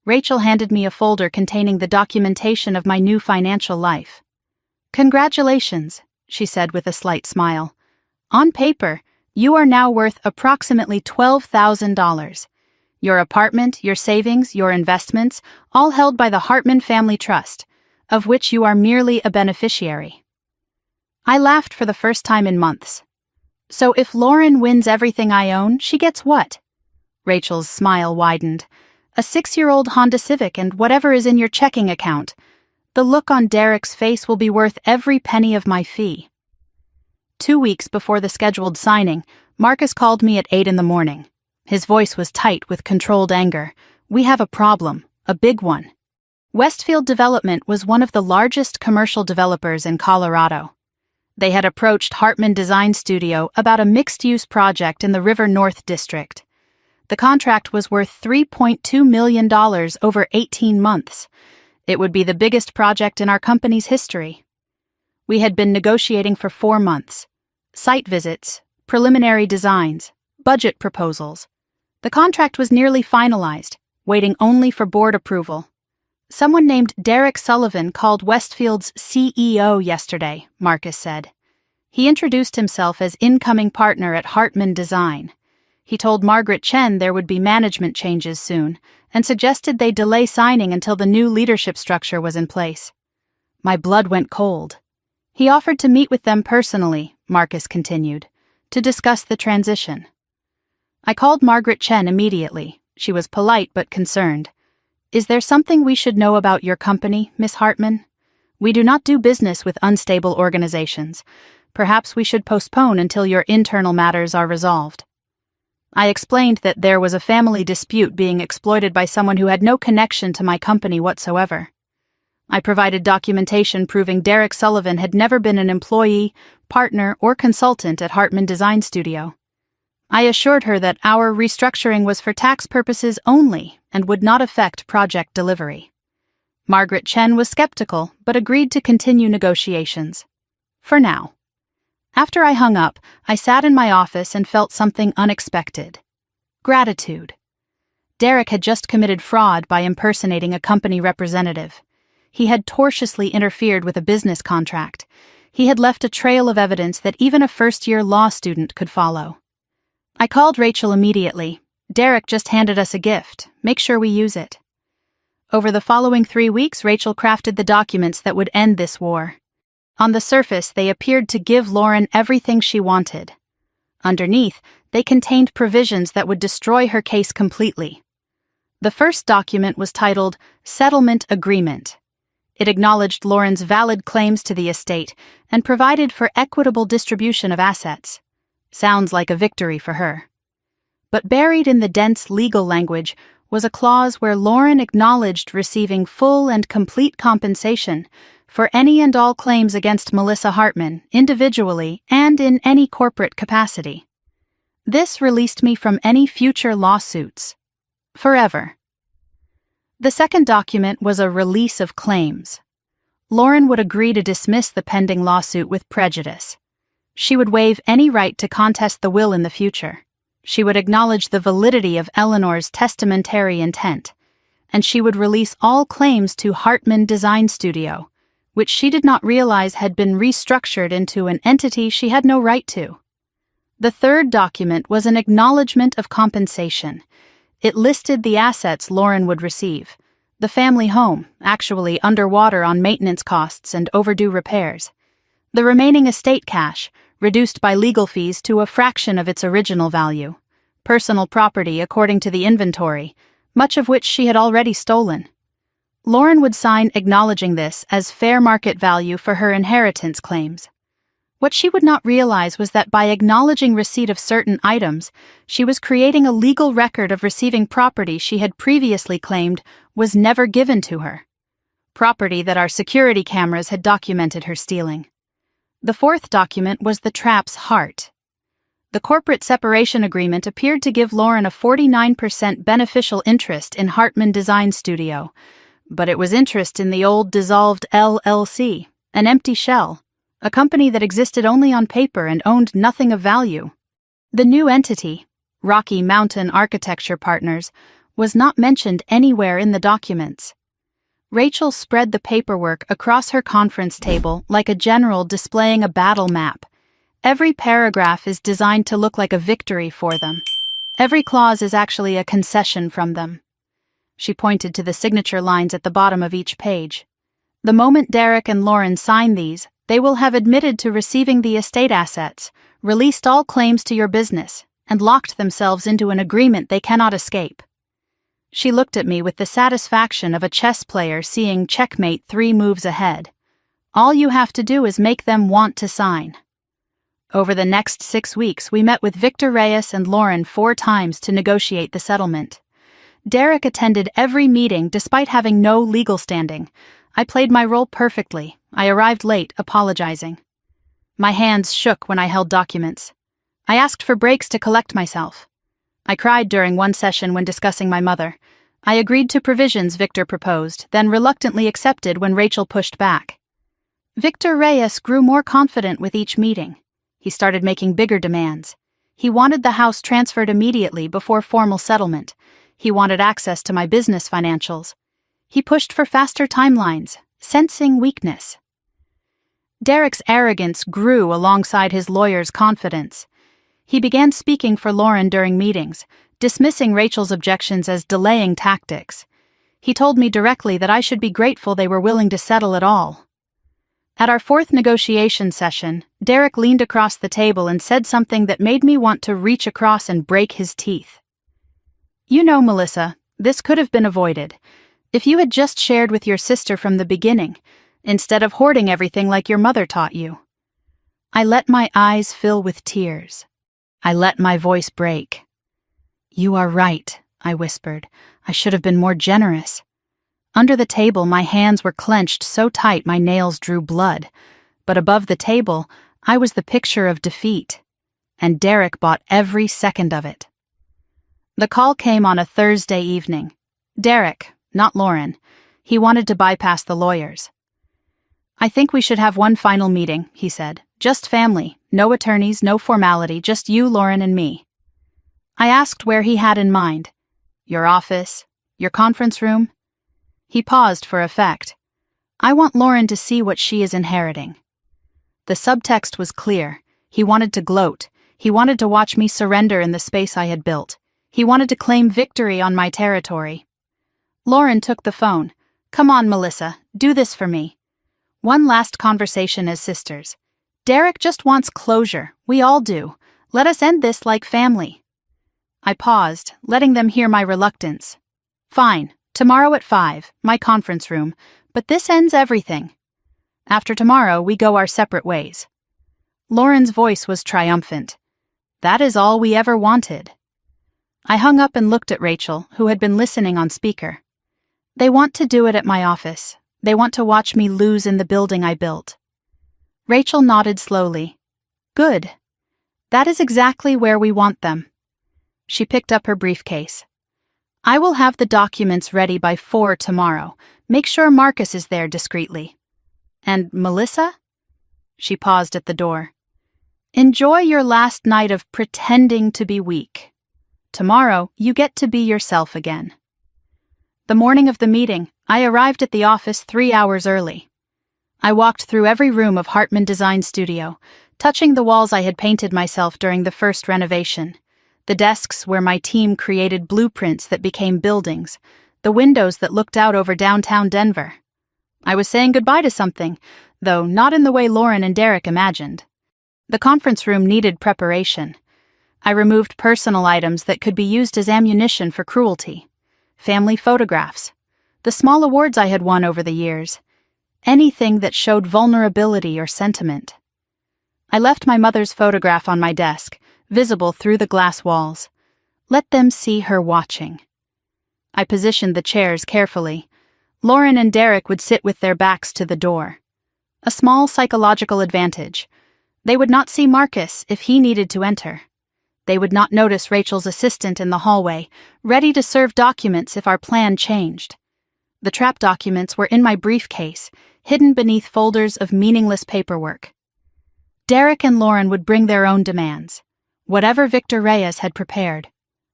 Rachel handed me a folder containing the documentation of my new financial life. "Congratulations," she said with a slight smile. "On paper, you are now worth approximately $12,000. Your apartment, your savings, your investments, all held by the Hartman Family Trust, of which you are merely a beneficiary. I laughed for the first time in months. So if Lauren wins everything I own, she gets what? Rachel's smile widened. A 6-year-old Honda Civic and whatever is in your checking account. The look on Derek's face will be worth every penny of my fee. 2 weeks before the scheduled signing, Marcus called me at 8 in the morning. His voice was tight with controlled anger. We have a problem, a big one. Westfield Development was one of the largest commercial developers in Colorado. They had approached Hartman Design Studio about a mixed-use project in the River North District. The contract was worth $3.2 million over 18 months. It would be the biggest project in our company's history. We had been negotiating for 4 months. Site visits, preliminary designs, budget proposals. The contract was nearly finalized, waiting only for board approval. Someone named Derek Sullivan called Westfield's CEO yesterday, Marcus said. He introduced himself as incoming partner at Hartman Design. He told Margaret Chen there would be management changes soon, and suggested they delay signing until the new leadership structure was in place. My blood went cold. He offered to meet with them personally, Marcus continued, to discuss the transition. I called Margaret Chen immediately. She was polite but concerned. Is there something we should know about your company, Miss Hartman? We do not do business with unstable organizations. Perhaps we should postpone until your internal matters are resolved. I explained that there was a family dispute being exploited by someone who had no connection to my company whatsoever. I provided documentation proving Derek Sullivan had never been an employee, partner, or consultant at Hartman Design Studio. I assured her that our restructuring was for tax purposes only and would not affect project delivery. Margaret Chen was skeptical but agreed to continue negotiations. For now. After I hung up, I sat in my office and felt something unexpected. Gratitude. Derek had just committed fraud by impersonating a company representative. He had tortiously interfered with a business contract. He had left a trail of evidence that even a first-year law student could follow. I called Rachel immediately. Derek just handed us a gift. Make sure we use it. Over the following 3 weeks, Rachel crafted the documents that would end this war. On the surface, they appeared to give Lauren everything she wanted. Underneath, they contained provisions that would destroy her case completely. The first document was titled Settlement Agreement. It acknowledged Lauren's valid claims to the estate and provided for equitable distribution of assets. Sounds like a victory for her. But buried in the dense legal language was a clause where Lauren acknowledged receiving full and complete compensation for any and all claims against Melissa Hartman, individually and in any corporate capacity. This released me from any future lawsuits. Forever. The second document was a release of claims. Lauren would agree to dismiss the pending lawsuit with prejudice. She would waive any right to contest the will in the future. She would acknowledge the validity of Eleanor's testamentary intent, and she would release all claims to Hartman Design Studio, which she did not realize had been restructured into an entity she had no right to. The third document was an acknowledgement of compensation. It listed the assets Lauren would receive. The family home, actually underwater on maintenance costs and overdue repairs. The remaining estate cash, reduced by legal fees to a fraction of its original value. Personal property according to the inventory, much of which she had already stolen. Lauren would sign acknowledging this as fair market value for her inheritance claims. What she would not realize was that by acknowledging receipt of certain items, she was creating a legal record of receiving property she had previously claimed was never given to her. Property that our security cameras had documented her stealing. The fourth document was the trap's heart. The corporate separation agreement appeared to give Lauren a 49% beneficial interest in Hartman Design Studio, but it was interest in the old dissolved LLC, an empty shell, a company that existed only on paper and owned nothing of value. The new entity, Rocky Mountain Architecture Partners, was not mentioned anywhere in the documents. Rachel spread the paperwork across her conference table like a general displaying a battle map. Every paragraph is designed to look like a victory for them. Every clause is actually a concession from them." She pointed to the signature lines at the bottom of each page. "The moment Derek and Lauren sign these, they will have admitted to receiving the estate assets, released all claims to your business, and locked themselves into an agreement they cannot escape." She looked at me with the satisfaction of a chess player seeing checkmate 3 moves ahead. "All you have to do is make them want to sign." Over the next 6 weeks, we met with Victor Reyes and Lauren 4 times to negotiate the settlement. Derek attended every meeting despite having no legal standing. I played my role perfectly. I arrived late, apologizing. My hands shook when I held documents. I asked for breaks to collect myself. I cried during one session when discussing my mother. I agreed to provisions Victor proposed, then reluctantly accepted when Rachel pushed back. Victor Reyes grew more confident with each meeting. He started making bigger demands. He wanted the house transferred immediately before formal settlement. He wanted access to my business financials. He pushed for faster timelines, sensing weakness. Derek's arrogance grew alongside his lawyer's confidence. He began speaking for Lauren during meetings, dismissing Rachel's objections as delaying tactics. He told me directly that I should be grateful they were willing to settle at all. At our 4th negotiation session, Derek leaned across the table and said something that made me want to reach across and break his teeth. "You know, Melissa, this could have been avoided. If you had just shared with your sister from the beginning, instead of hoarding everything like your mother taught you." I let my eyes fill with tears. I let my voice break. "You are right," I whispered. "I should have been more generous." Under the table, my hands were clenched so tight my nails drew blood. But above the table, I was the picture of defeat. And Derek bought every second of it. The call came on a Thursday evening. Derek, not Lauren. He wanted to bypass the lawyers. "I think we should have one final meeting," he said. "Just family, no attorneys, no formality, just you, Lauren, and me." I asked where he had in mind. "Your office? Your conference room?" He paused for effect. "I want Lauren to see what she is inheriting." The subtext was clear. He wanted to gloat. He wanted to watch me surrender in the space I had built. He wanted to claim victory on my territory. Lauren took the phone. "Come on, Melissa, do this for me. One last conversation as sisters. Derek just wants closure. We all do. Let us end this like family." I paused, letting them hear my reluctance. "Fine. Tomorrow at 5, my conference room, but this ends everything. After tomorrow, we go our separate ways." Lauren's voice was triumphant. "That is all we ever wanted." I hung up and looked at Rachel, who had been listening on speaker. "They want to do it at my office. They want to watch me lose in the building I built." Rachel nodded slowly. "Good. That is exactly where we want them." She picked up her briefcase. "I will have the documents ready by 4 tomorrow. Make sure Marcus is there discreetly." "And Melissa?" She paused at the door. "Enjoy your last night of pretending to be weak. Tomorrow, you get to be yourself again." The morning of the meeting, I arrived at the office 3 hours early. I walked through every room of Hartman Design Studio, touching the walls I had painted myself during the first renovation. The desks where my team created blueprints that became buildings, the windows that looked out over downtown Denver. I was saying goodbye to something, though not in the way Lauren and Derek imagined. The conference room needed preparation. I removed personal items that could be used as ammunition for cruelty. Family photographs, the small awards I had won over the years, anything that showed vulnerability or sentiment. I left my mother's photograph on my desk, visible through the glass walls. Let them see her watching. I positioned the chairs carefully. Lauren and Derek would sit with their backs to the door. A small psychological advantage. They would not see Marcus if he needed to enter. They would not notice Rachel's assistant in the hallway, ready to serve documents if our plan changed. The trap documents were in my briefcase, hidden beneath folders of meaningless paperwork. Derek and Lauren would bring their own demands. Whatever Victor Reyes had prepared.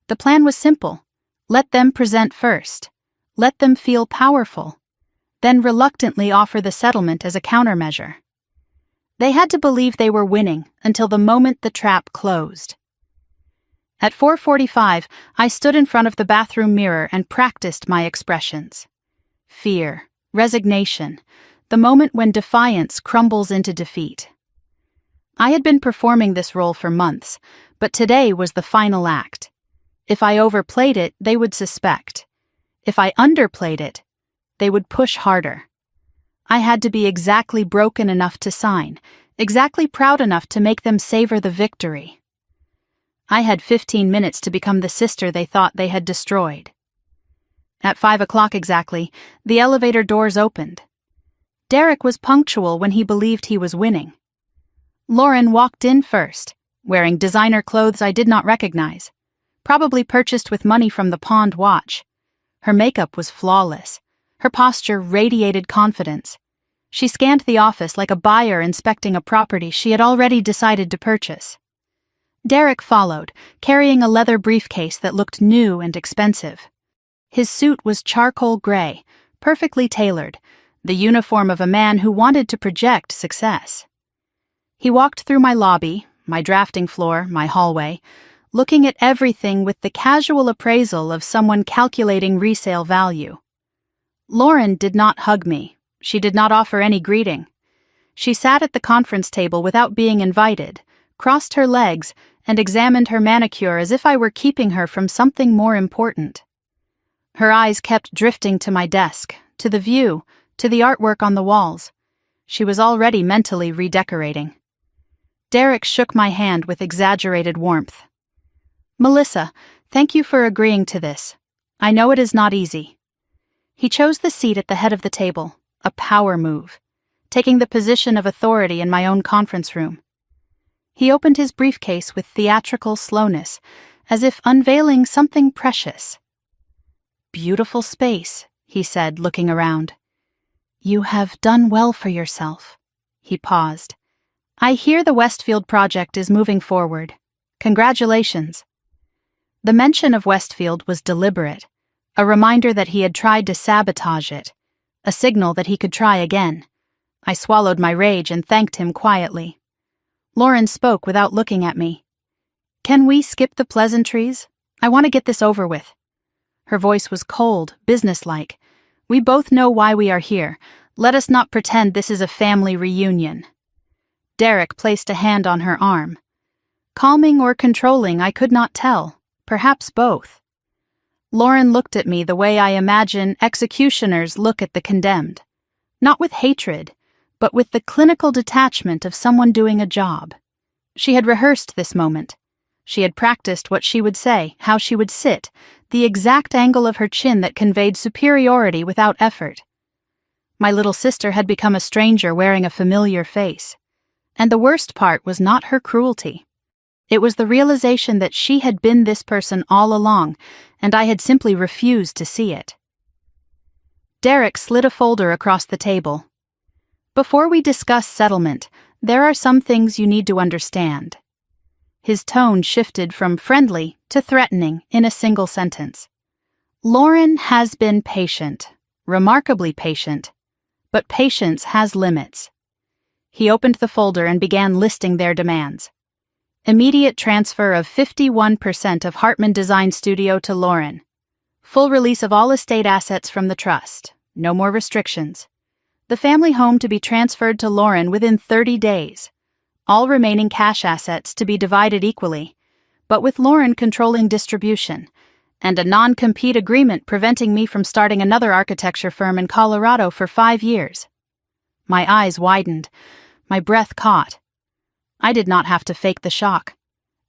The plan was simple. Let them present first. Let them feel powerful. Then reluctantly offer the settlement as a countermeasure. They had to believe they were winning until the moment the trap closed. At 4:45, I stood in front of the bathroom mirror and practiced my expressions. Fear, resignation, the moment when defiance crumbles into defeat. I had been performing this role for months, but today was the final act. If I overplayed it, they would suspect. If I underplayed it, they would push harder. I had to be exactly broken enough to sign, exactly proud enough to make them savor the victory. I had 15 minutes to become the sister they thought they had destroyed. At 5 o'clock exactly, the elevator doors opened. Derek was punctual when he believed he was winning. Lauren walked in first, wearing designer clothes I did not recognize, probably purchased with money from the pawned watch. Her makeup was flawless. Her posture radiated confidence. She scanned the office like a buyer inspecting a property she had already decided to purchase. Derek followed, carrying a leather briefcase that looked new and expensive. His suit was charcoal gray, perfectly tailored, the uniform of a man who wanted to project success. He walked through my lobby, my drafting floor, my hallway, looking at everything with the casual appraisal of someone calculating resale value. Lauren did not hug me. She did not offer any greeting. She sat at the conference table without being invited, crossed her legs, and examined her manicure as if I were keeping her from something more important. Her eyes kept drifting to my desk, to the view, to the artwork on the walls. She was already mentally redecorating. Derek shook my hand with exaggerated warmth. "Melissa, thank you for agreeing to this. I know it is not easy." He chose the seat at the head of the table, a power move, taking the position of authority in my own conference room. He opened his briefcase with theatrical slowness, as if unveiling something precious. "Beautiful space," he said, looking around. "You have done well for yourself." He paused. "I hear the Westfield project is moving forward. Congratulations." The mention of Westfield was deliberate, a reminder that he had tried to sabotage it, a signal that he could try again. I swallowed my rage and thanked him quietly. Lauren spoke without looking at me. "Can we skip the pleasantries? I want to get this over with." Her voice was cold, businesslike. "We both know why we are here. Let us not pretend this is a family reunion." Derek placed a hand on her arm. Calming or controlling, I could not tell. Perhaps both. Lauren looked at me the way I imagine executioners look at the condemned. Not with hatred, but with the clinical detachment of someone doing a job. She had rehearsed this moment. She had practiced what she would say, how she would sit, the exact angle of her chin that conveyed superiority without effort. My little sister had become a stranger wearing a familiar face. And the worst part was not her cruelty. It was the realization that she had been this person all along, and I had simply refused to see it. Derek slid a folder across the table. "Before we discuss settlement, there are some things you need to understand." His tone shifted from friendly to threatening in a single sentence. "Lauren has been patient, remarkably patient, but patience has limits." He opened the folder and began listing their demands. Immediate transfer of 51% of Hartman Design Studio to Lauren. Full release of all estate assets from the trust. No more restrictions. The family home to be transferred to Lauren within 30 days. All remaining cash assets to be divided equally, but with Lauren controlling distribution, and a non-compete agreement preventing me from starting another architecture firm in Colorado for 5 years. My eyes widened. My breath caught. I did not have to fake the shock.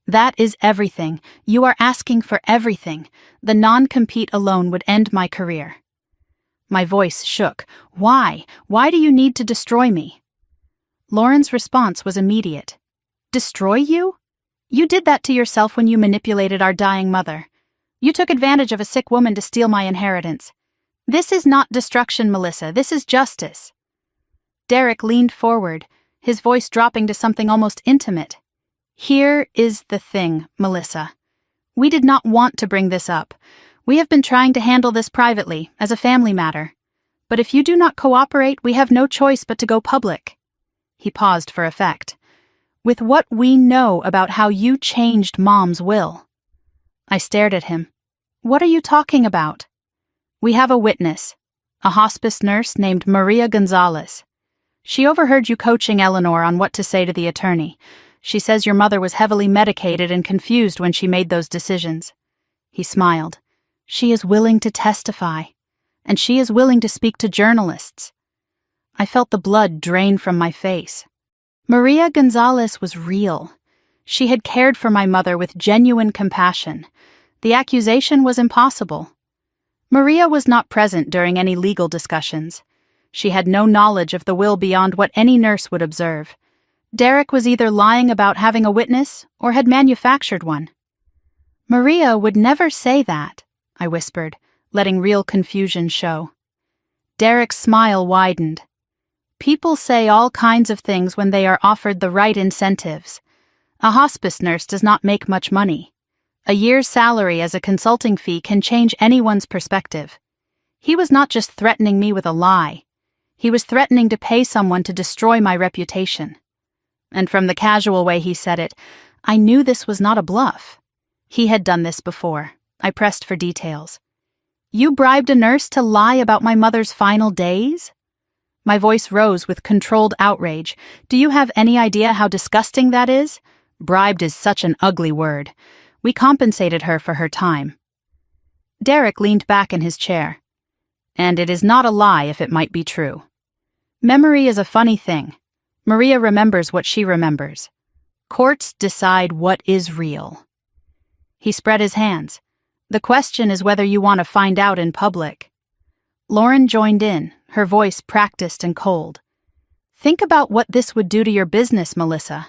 "That is everything. You are asking for everything. The non-compete alone would end my career." My voice shook. "Why? Why do you need to destroy me?" Lauren's response was immediate. "Destroy you? You did that to yourself when you manipulated our dying mother. You took advantage of a sick woman to steal my inheritance. This is not destruction, Melissa. This is justice." Derek leaned forward, his voice dropping to something almost intimate. "Here is the thing, Melissa. We did not want to bring this up. We have been trying to handle this privately, as a family matter. But if you do not cooperate, we have no choice but to go public." He paused for effect. "With what we know about how you changed Mom's will." I stared at him. What are you talking about? We have a witness, a hospice nurse named Maria Gonzalez. She overheard you coaching Eleanor on what to say to the attorney. She says your mother was heavily medicated and confused when she made those decisions. He smiled. She is willing to testify, and she is willing to speak to journalists. I felt the blood drain from my face. Maria Gonzalez was real. She had cared for my mother with genuine compassion. The accusation was impossible. Maria was not present during any legal discussions. She had no knowledge of the will beyond what any nurse would observe. Derek was either lying about having a witness or had manufactured one. Maria would never say that, I whispered, letting real confusion show. Derek's smile widened. People say all kinds of things when they are offered the right incentives. A hospice nurse does not make much money. A year's salary as a consulting fee can change anyone's perspective. He was not just threatening me with a lie. He was threatening to pay someone to destroy my reputation. And from the casual way he said it, I knew this was not a bluff. He had done this before. I pressed for details. You bribed a nurse to lie about my mother's final days? My voice rose with controlled outrage. Do you have any idea how disgusting that is? Bribed is such an ugly word. We compensated her for her time. Derek leaned back in his chair. And it is not a lie if it might be true. Memory is a funny thing. Maria remembers what she remembers. Courts decide what is real. He spread his hands. The question is whether you want to find out in public. Lauren joined in, her voice practiced and cold. Think about what this would do to your business, Melissa.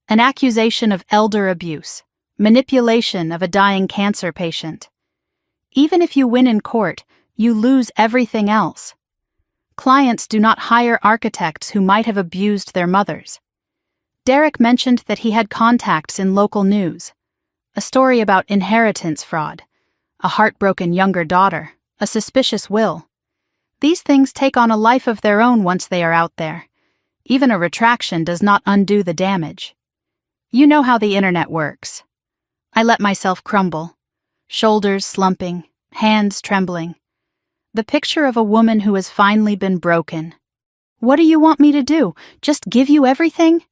An accusation of elder abuse, manipulation of a dying cancer patient. Even if you win in court, you lose everything else. Clients do not hire architects who might have abused their mothers. Derek mentioned that he had contacts in local news. A story about inheritance fraud, a heartbroken younger daughter, a suspicious will. These things take on a life of their own once they are out there. Even a retraction does not undo the damage. You know how the internet works. I let myself crumble, shoulders slumping, hands trembling. The picture of a woman who has finally been broken. What do you want me to do? Just give you everything?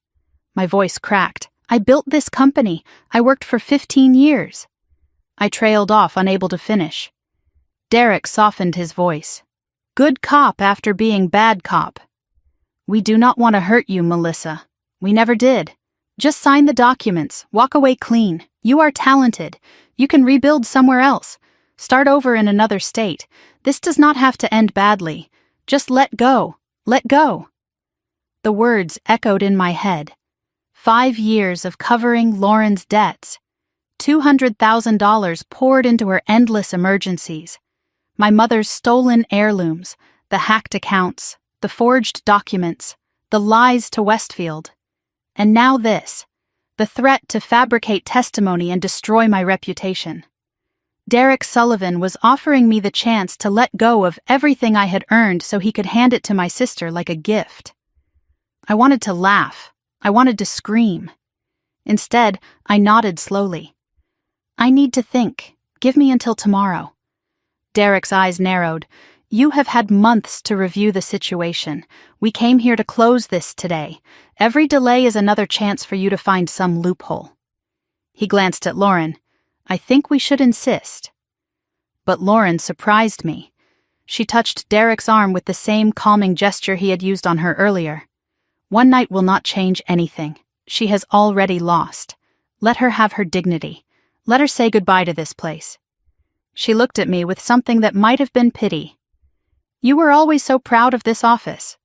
My voice cracked. I built this company. I worked for 15 years. I trailed off, unable to finish. Derek softened his voice. Good cop after being bad cop. We do not want to hurt you, Melissa. We never did. Just sign the documents. Walk away clean. You are talented. You can rebuild somewhere else. Start over in another state. This does not have to end badly. Just let go. Let go. The words echoed in my head. 5 years of covering Lauren's debts. $200,000 poured into her endless emergencies. My mother's stolen heirlooms, the hacked accounts, the forged documents, the lies to Westfield. And now this, the threat to fabricate testimony and destroy my reputation. Derek Sullivan was offering me the chance to let go of everything I had earned so he could hand it to my sister like a gift. I wanted to laugh. I wanted to scream. Instead, I nodded slowly. I need to think. Give me until tomorrow. Derek's eyes narrowed. You have had months to review the situation. We came here to close this today. Every delay is another chance for you to find some loophole. He glanced at Lauren. I think we should insist. But Lauren surprised me. She touched Derek's arm with the same calming gesture he had used on her earlier. One night will not change anything. She has already lost. Let her have her dignity. Let her say goodbye to this place. She looked at me with something that might have been pity. You were always so proud of this office.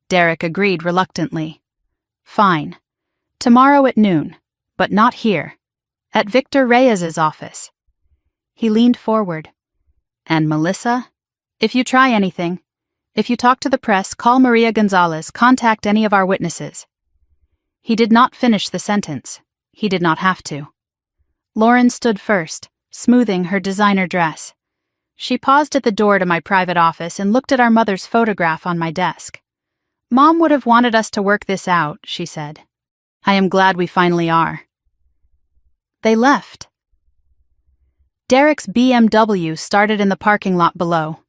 Derek agreed reluctantly. Fine. Tomorrow at noon, but not here. At Victor Reyes's office. He leaned forward. And Melissa? If you try anything, if you talk to the press, call Maria Gonzalez, contact any of our witnesses. He did not finish the sentence. He did not have to. Lauren stood first, smoothing her designer dress. She paused at the door to my private office and looked at our mother's photograph on my desk. Mom would have wanted us to work this out, she said. I am glad we finally are. They left. Derek's BMW started in the parking lot below.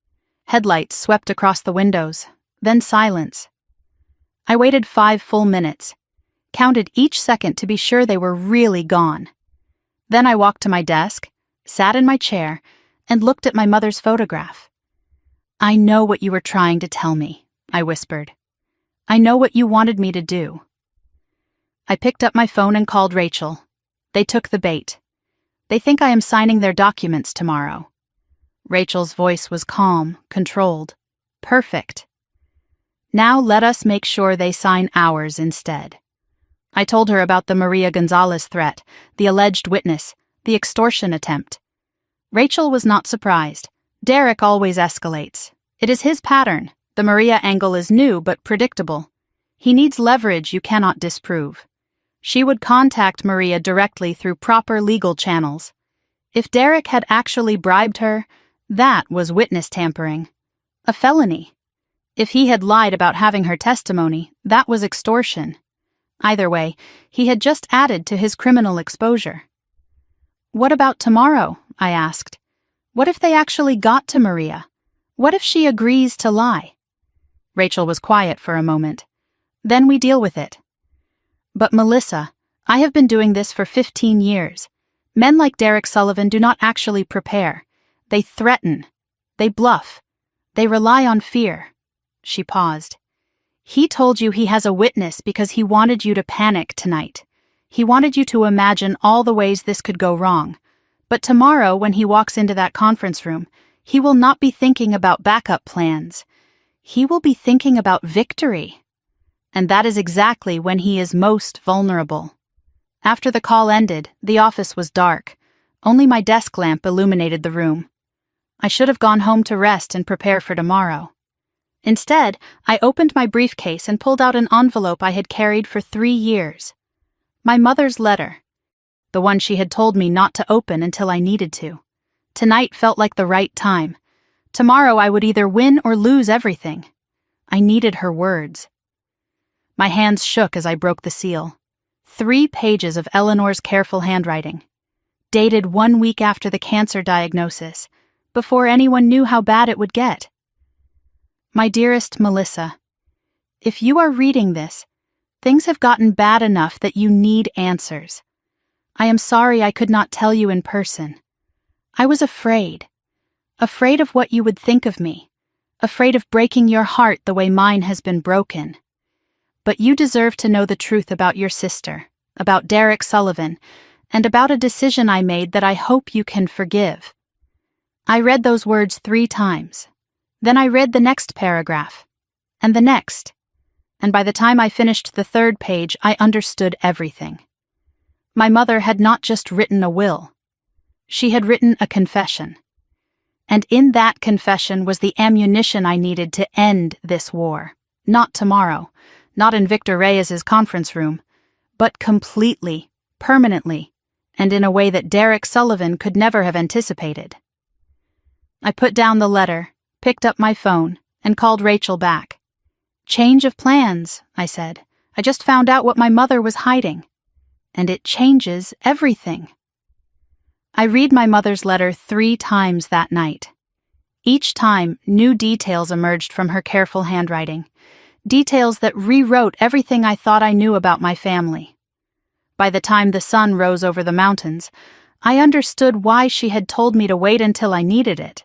Headlights swept across the windows, then silence. I waited 5 full minutes, counted each second to be sure they were really gone. Then I walked to my desk, sat in my chair, and looked at my mother's photograph. "I know what you were trying to tell me," I whispered. "I know what you wanted me to do." I picked up my phone and called Rachel. They took the bait. "They think I am signing their documents tomorrow." Rachel's voice was calm, controlled. "Perfect. Now let us make sure they sign ours instead." I told her about the Maria Gonzalez threat, the alleged witness, the extortion attempt. Rachel was not surprised. Derek always escalates. It is his pattern. The Maria angle is new but predictable. He needs leverage you cannot disprove. She would contact Maria directly through proper legal channels. If Derek had actually bribed her, that was witness tampering. A felony. If he had lied about having her testimony, that was extortion. Either way, he had just added to his criminal exposure. "What about tomorrow?" I asked. "What if they actually got to Maria? What if she agrees to lie?" Rachel was quiet for a moment. "Then we deal with it." "But Melissa, I have been doing this for 15 years. Men like Derek Sullivan do not actually prepare. They threaten. They bluff. They rely on fear." She paused. "He told you he has a witness because he wanted you to panic tonight. He wanted you to imagine all the ways this could go wrong. But tomorrow, when he walks into that conference room, he will not be thinking about backup plans. He will be thinking about victory. And that is exactly when he is most vulnerable." After the call ended, the office was dark. Only my desk lamp illuminated the room. I should have gone home to rest and prepare for tomorrow. Instead, I opened my briefcase and pulled out an envelope I had carried for 3 years. My mother's letter. The one she had told me not to open until I needed to. Tonight felt like the right time. Tomorrow I would either win or lose everything. I needed her words. My hands shook as I broke the seal. 3 pages of Eleanor's careful handwriting. Dated 1 week after the cancer diagnosis, before anyone knew how bad it would get. "My dearest Melissa, if you are reading this, things have gotten bad enough that you need answers. I am sorry I could not tell you in person. I was afraid. Afraid of what you would think of me. Afraid of breaking your heart the way mine has been broken. But you deserve to know the truth about your sister, about Derek Sullivan, and about a decision I made that I hope you can forgive." I read those words 3 times. Then I read the next paragraph, and the next, and by the time I finished the 3rd page, I understood everything. My mother had not just written a will. She had written a confession. And in that confession was the ammunition I needed to end this war. Not tomorrow, not in Victor Reyes's conference room, but completely, permanently, and in a way that Derek Sullivan could never have anticipated. I put down the letter, picked up my phone, and called Rachel back. "Change of plans," I said. "I just found out what my mother was hiding. And it changes everything." I read my mother's letter 3 times that night. Each time, new details emerged from her careful handwriting. Details that rewrote everything I thought I knew about my family. By the time the sun rose over the mountains, I understood why she had told me to wait until I needed it.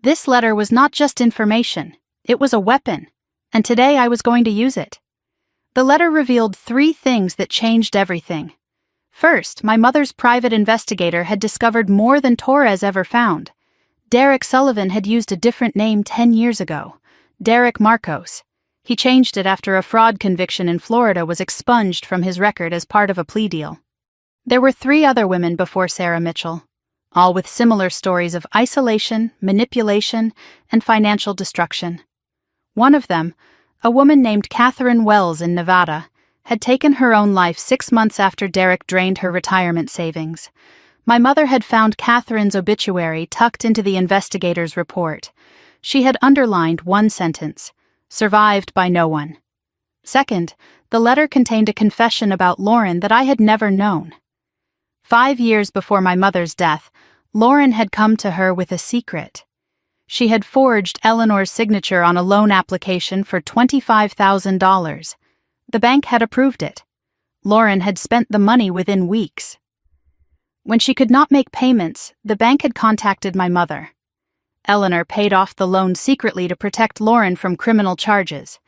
This letter was not just information, it was a weapon, and today I was going to use it. The letter revealed 3 things that changed everything. First, my mother's private investigator had discovered more than Torres ever found. Derek Sullivan had used a different name 10 years ago, Derek Marcos. He changed it after a fraud conviction in Florida was expunged from his record as part of a plea deal. There were 3 other women before Sarah Mitchell, all with similar stories of isolation, manipulation, and financial destruction. One of them, a woman named Catherine Wells in Nevada, had taken her own life 6 months after Derek drained her retirement savings. My mother had found Catherine's obituary tucked into the investigator's report. She had underlined one sentence, "Survived by no one." Second, the letter contained a confession about Lauren that I had never known. 5 years before my mother's death, Lauren had come to her with a secret. She had forged Eleanor's signature on a loan application for $25,000. The bank had approved it. Lauren had spent the money within weeks. When she could not make payments, the bank had contacted my mother. Eleanor paid off the loan secretly to protect Lauren from criminal charges.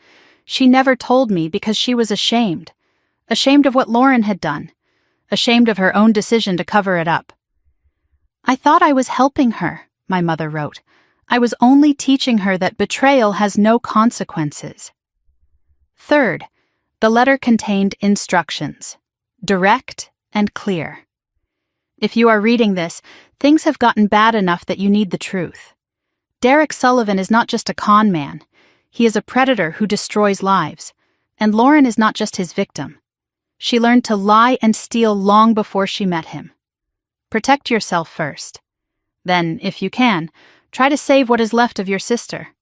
She never told me because she was ashamed. Ashamed of what Lauren had done. Ashamed of her own decision to cover it up. "I thought I was helping her," my mother wrote. "I was only teaching her that betrayal has no consequences." Third, the letter contained instructions. Direct and clear. If you are reading this, things have gotten bad enough that you need the truth. Derek Sullivan is not just a con man. He is a predator who destroys lives. And Lauren is not just his victim. She learned to lie and steal long before she met him. Protect yourself first. Then, if you can, try to save what is left of your sister.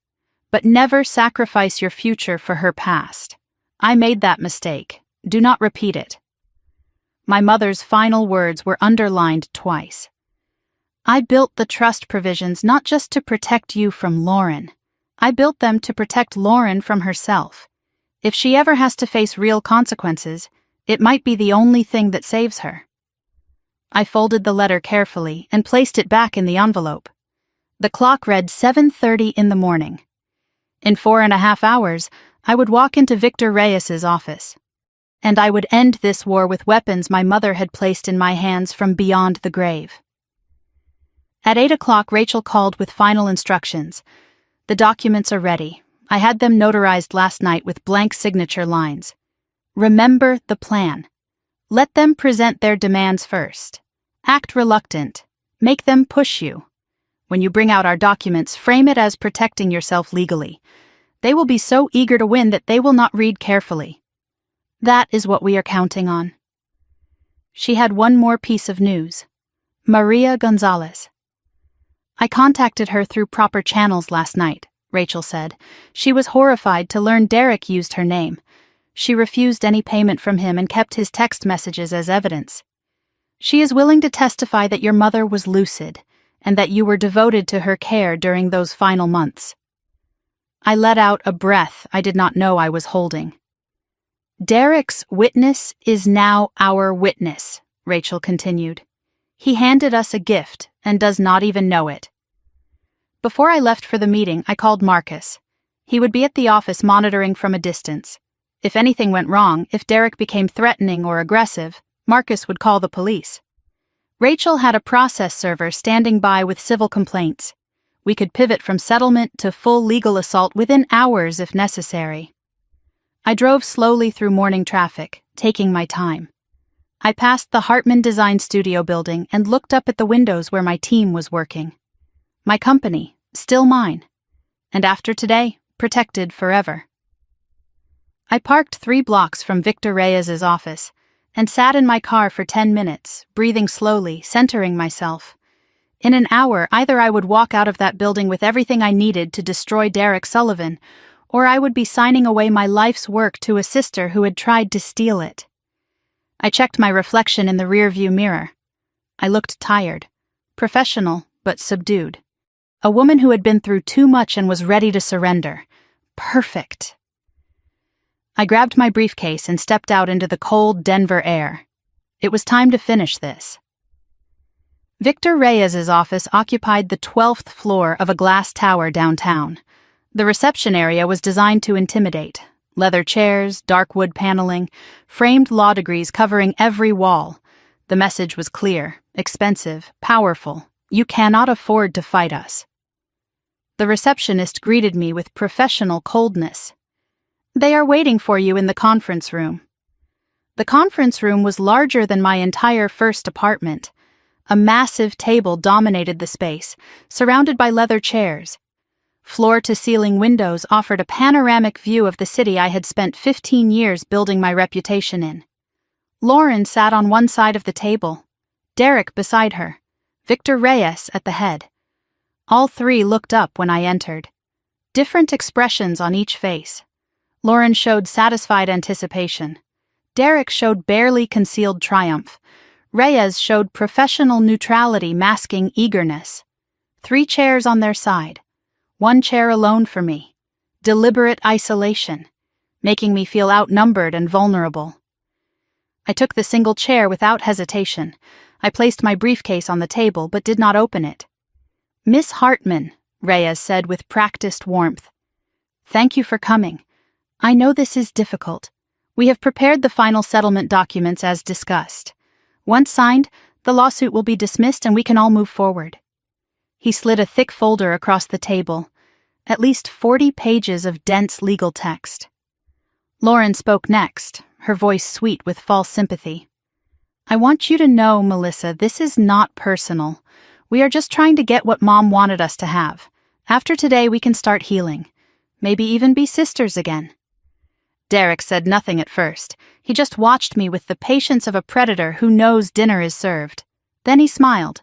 But never sacrifice your future for her past. I made that mistake. Do not repeat it. My mother's final words were underlined twice. I built the trust provisions not just to protect you from Lauren. I built them to protect Lauren from herself. If she ever has to face real consequences, it might be the only thing that saves her. I folded the letter carefully and placed it back in the envelope. The clock read 7:30 in the morning. In 4.5 hours, I would walk into Victor Reyes's office. And I would end this war with weapons my mother had placed in my hands from beyond the grave. At 8 o'clock, Rachel called with final instructions. "The documents are ready. I had them notarized last night with blank signature lines. Remember the plan. Let them present their demands first. Act reluctant. Make them push you. When you bring out our documents, frame it as protecting yourself legally. They will be so eager to win that they will not read carefully. That is what we are counting on." She had one more piece of news. Maria Gonzalez. "I contacted her through proper channels last night," Rachel said. "She was horrified to learn Derek used her name. She refused any payment from him and kept his text messages as evidence. She is willing to testify that your mother was lucid and that you were devoted to her care during those final months." I let out a breath I did not know I was holding. "Derek's witness is now our witness," Rachel continued. "He handed us a gift and does not even know it." Before I left for the meeting, I called Marcus. He would be at the office monitoring from a distance. If anything went wrong, if Derek became threatening or aggressive, Marcus would call the police. Rachel had a process server standing by with civil complaints. We could pivot from settlement to full legal assault within hours if necessary. I drove slowly through morning traffic, taking my time. I passed the Hartman Design Studio building and looked up at the windows where my team was working. My company, still mine. And after today, protected forever. I parked 3 blocks from Victor Reyes's office and sat in my car for 10 minutes, breathing slowly, centering myself. In an hour, either I would walk out of that building with everything I needed to destroy Derek Sullivan, or I would be signing away my life's work to a sister who had tried to steal it. I checked my reflection in the rearview mirror. I looked tired, professional but subdued. A woman who had been through too much and was ready to surrender. Perfect. I grabbed my briefcase and stepped out into the cold Denver air. It was time to finish this. Victor Reyes's office occupied the 12th floor of a glass tower downtown. The reception area was designed to intimidate. Leather chairs, dark wood paneling, framed law degrees covering every wall. The message was clear, expensive, powerful. You cannot afford to fight us. The receptionist greeted me with professional coldness. "They are waiting for you in the conference room." The conference room was larger than my entire first apartment. A massive table dominated the space, surrounded by leather chairs. Floor-to-ceiling windows offered a panoramic view of the city I had spent 15 years building my reputation in. Lauren sat on one side of the table, Derek beside her, Victor Reyes at the head. All 3 looked up when I entered. Different expressions on each face. Lauren showed satisfied anticipation. Derek showed barely concealed triumph. Reyes showed professional neutrality masking eagerness. 3 chairs on their side. 1 chair alone for me. Deliberate isolation, making me feel outnumbered and vulnerable. I took the single chair without hesitation. I placed my briefcase on the table but did not open it. "Miss Hartman," Reyes said with practiced warmth. "Thank you for coming. I know this is difficult. We have prepared the final settlement documents as discussed. Once signed, the lawsuit will be dismissed and we can all move forward." He slid a thick folder across the table, at least 40 pages of dense legal text. Lauren spoke next, her voice sweet with false sympathy. "I want you to know, Melissa, this is not personal. We are just trying to get what Mom wanted us to have. After today, we can start healing. Maybe even be sisters again." Derek said nothing at first. He just watched me with the patience of a predator who knows dinner is served. Then he smiled.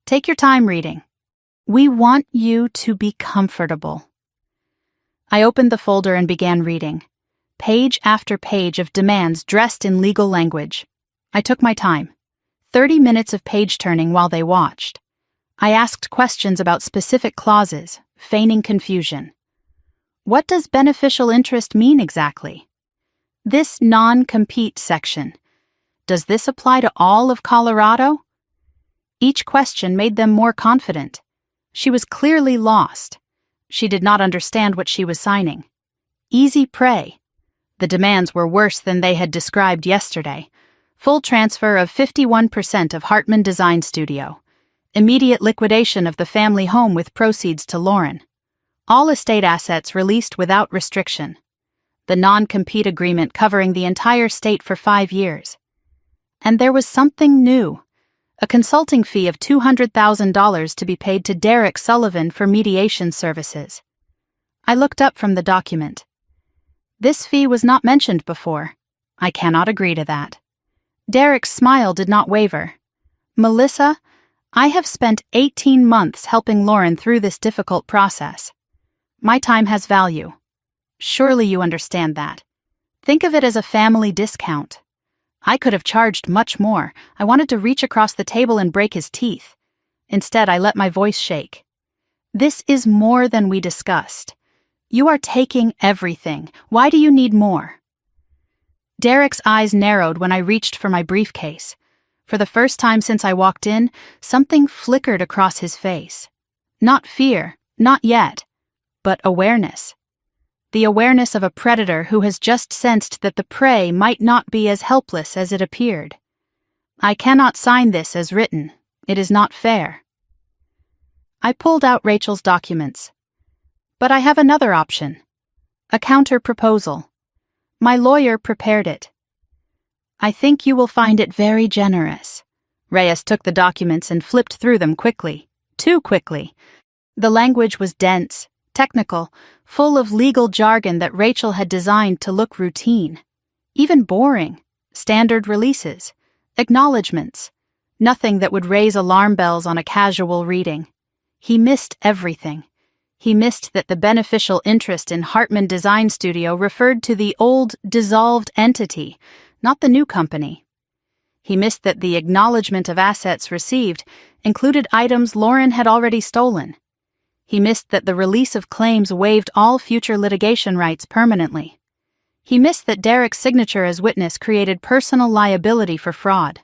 "Take your time reading. We want you to be comfortable." I opened the folder and began reading. Page after page of demands dressed in legal language. I took my time. 30 minutes of page turning while they watched. I asked questions about specific clauses, feigning confusion. What does beneficial interest mean exactly? This non-compete section. Does this apply to all of Colorado? Each question made them more confident. She was clearly lost. She did not understand what she was signing. Easy prey. The demands were worse than they had described yesterday. Full transfer of 51% of Hartman Design Studio. Immediate liquidation of the family home with proceeds to Lauren. All estate assets released without restriction. The non-compete agreement covering the entire state for 5 years. And there was something new. A consulting fee of $200,000 to be paid to Derek Sullivan for mediation services. I looked up from the document. This fee was not mentioned before. I cannot agree to that. Derek's smile did not waver. "Melissa, I have spent 18 months helping Lauren through this difficult process. My time has value. Surely you understand that. Think of it as a family discount. I could have charged much more. I wanted to reach across the table and break his teeth. Instead, I let my voice shake. This is more than we discussed. You are taking everything. Why do you need more?" Derek's eyes narrowed when I reached for my briefcase. For the first time since I walked in, something flickered across his face. Not fear, not yet, but awareness. The awareness of a predator who has just sensed that the prey might not be as helpless as it appeared. "I cannot sign this as written. It is not fair." I pulled out Rachel's documents. "But I have another option. A counter-proposal. My lawyer prepared it. I think you will find it very generous." Reyes took the documents and flipped through them quickly. Too quickly. The language was dense, technical, full of legal jargon that Rachel had designed to look routine. Even boring. Standard releases. Acknowledgements. Nothing that would raise alarm bells on a casual reading. He missed everything. He missed that the beneficial interest in Hartman Design Studio referred to the old, dissolved entity, not the new company. He missed that the acknowledgement of assets received included items Lauren had already stolen. He missed that the release of claims waived all future litigation rights permanently. He missed that Derek's signature as witness created personal liability for fraud.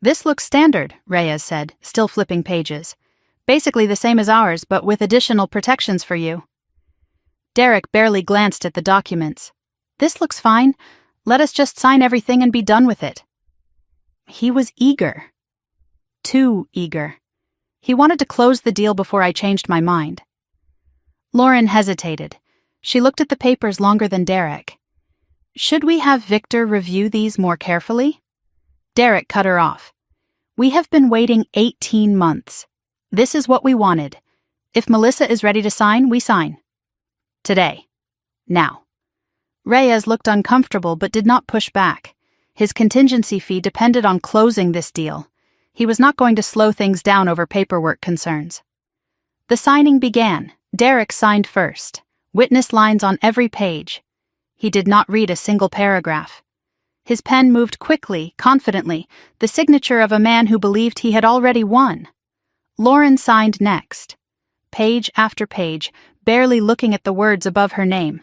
"This looks standard," Reyes said, still flipping pages. "Basically the same as ours, but with additional protections for you." Derek barely glanced at the documents. "This looks fine. Let us just sign everything and be done with it." He was eager. Too eager. He wanted to close the deal before I changed my mind. Lauren hesitated. She looked at the papers longer than Derek. "Should we have Victor review these more carefully?" Derek cut her off. "We have been waiting 18 months. This is what we wanted. If Melissa is ready to sign, we sign. Today. Now." Reyes looked uncomfortable but did not push back. His contingency fee depended on closing this deal. He was not going to slow things down over paperwork concerns. The signing began. Derek signed first. Witness lines on every page. He did not read a single paragraph. His pen moved quickly, confidently, the signature of a man who believed he had already won. Lauren signed next. Page after page, barely looking at the words above her name.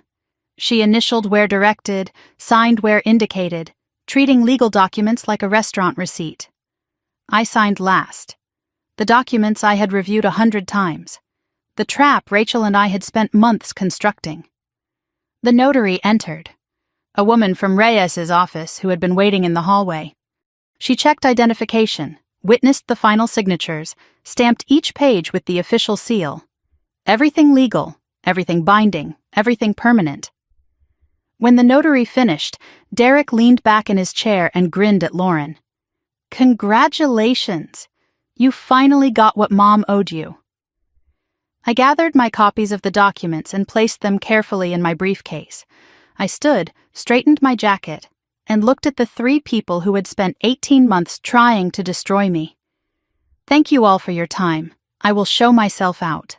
She initialed where directed, signed where indicated, treating legal documents like a restaurant receipt. I signed last. The documents I had reviewed 100 times. The trap Rachel and I had spent months constructing. The notary entered. A woman from Reyes's office who had been waiting in the hallway. She checked identification, witnessed the final signatures, stamped each page with the official seal. Everything legal, everything binding, everything permanent. When the notary finished, Derek leaned back in his chair and grinned at Lauren. Congratulations! You finally got what Mom owed you. I gathered my copies of the documents and placed them carefully in my briefcase. I stood, straightened my jacket, and looked at the 3 people who had spent 18 months trying to destroy me. Thank you all for your time. I will show myself out.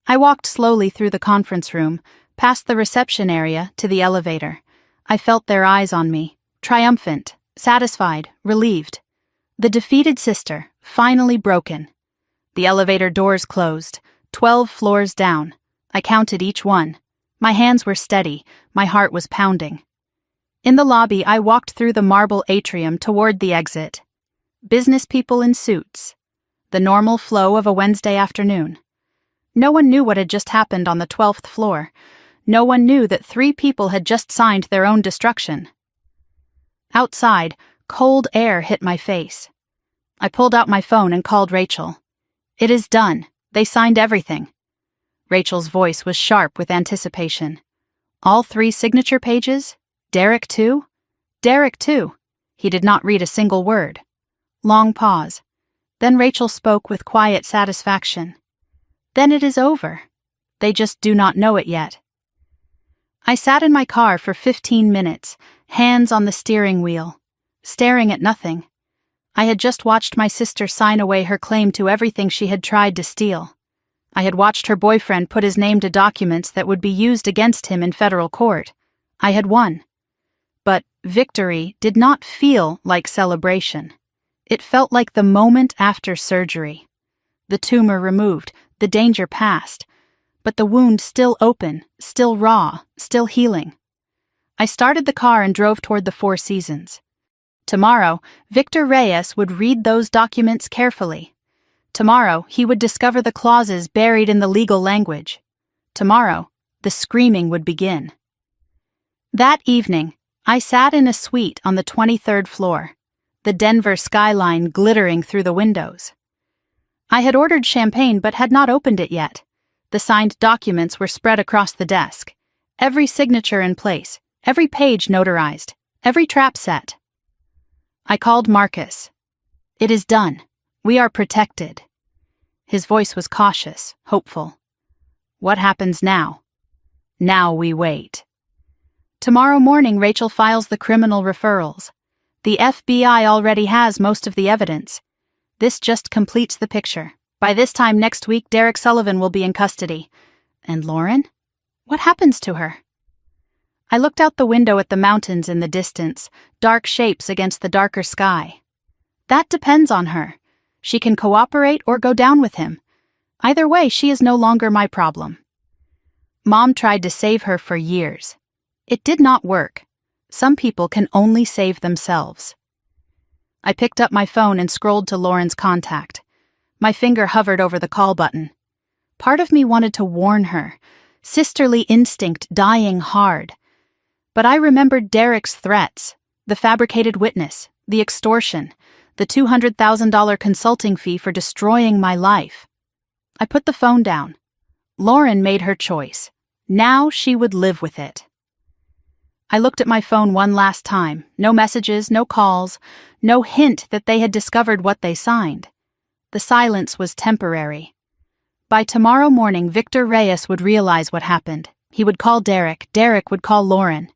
I walked slowly through the conference room, past the reception area to the elevator. I felt their eyes on me, triumphant, satisfied, relieved. The defeated sister, finally broken. The elevator doors closed, 12 floors down. I counted each one. My hands were steady, my heart was pounding. In the lobby, I walked through the marble atrium toward the exit. Business people in suits. The normal flow of a Wednesday afternoon. No one knew what had just happened on the 12th floor. No one knew that 3 people had just signed their own destruction. Outside, cold air hit my face. I pulled out my phone and called Rachel. It is done. They signed everything. Rachel's voice was sharp with anticipation. All 3 signature pages? Derek too? Derek too. He did not read a single word. Long pause. Then Rachel spoke with quiet satisfaction. Then it is over. They just do not know it yet. I sat in my car for 15 minutes, hands on the steering wheel, staring at nothing. I had just watched my sister sign away her claim to everything she had tried to steal. I had watched her boyfriend put his name to documents that would be used against him in federal court. I had won. But victory did not feel like celebration. It felt like the moment after surgery. The tumor removed, the danger past, but the wound still open, still raw, still healing. I started the car and drove toward the 4 Seasons. Tomorrow, Victor Reyes would read those documents carefully. Tomorrow, he would discover the clauses buried in the legal language. Tomorrow, the screaming would begin. That evening, I sat in a suite on the 23rd floor, the Denver skyline glittering through the windows. I had ordered champagne but had not opened it yet. The signed documents were spread across the desk, every signature in place, every page notarized, every trap set. I called Marcus. It is done. We are protected. His voice was cautious, hopeful. What happens now? Now we wait. Tomorrow morning, Rachel files the criminal referrals. The FBI already has most of the evidence. This just completes the picture. By this time next week, Derek Sullivan will be in custody. And Lauren? What happens to her? I looked out the window at the mountains in the distance, dark shapes against the darker sky. That depends on her. She can cooperate or go down with him. Either way, she is no longer my problem. Mom tried to save her for years. It did not work. Some people can only save themselves. I picked up my phone and scrolled to Lauren's contact. My finger hovered over the call button. Part of me wanted to warn her, sisterly instinct dying hard. But I remembered Derek's threats, the fabricated witness, the extortion, the $200,000 consulting fee for destroying my life. I put the phone down. Lauren made her choice. Now she would live with it. I looked at my phone one last time. No messages, no calls, no hint that they had discovered what they signed. The silence was temporary. By tomorrow morning, Victor Reyes would realize what happened. He would call Derek. Derek would call Lauren.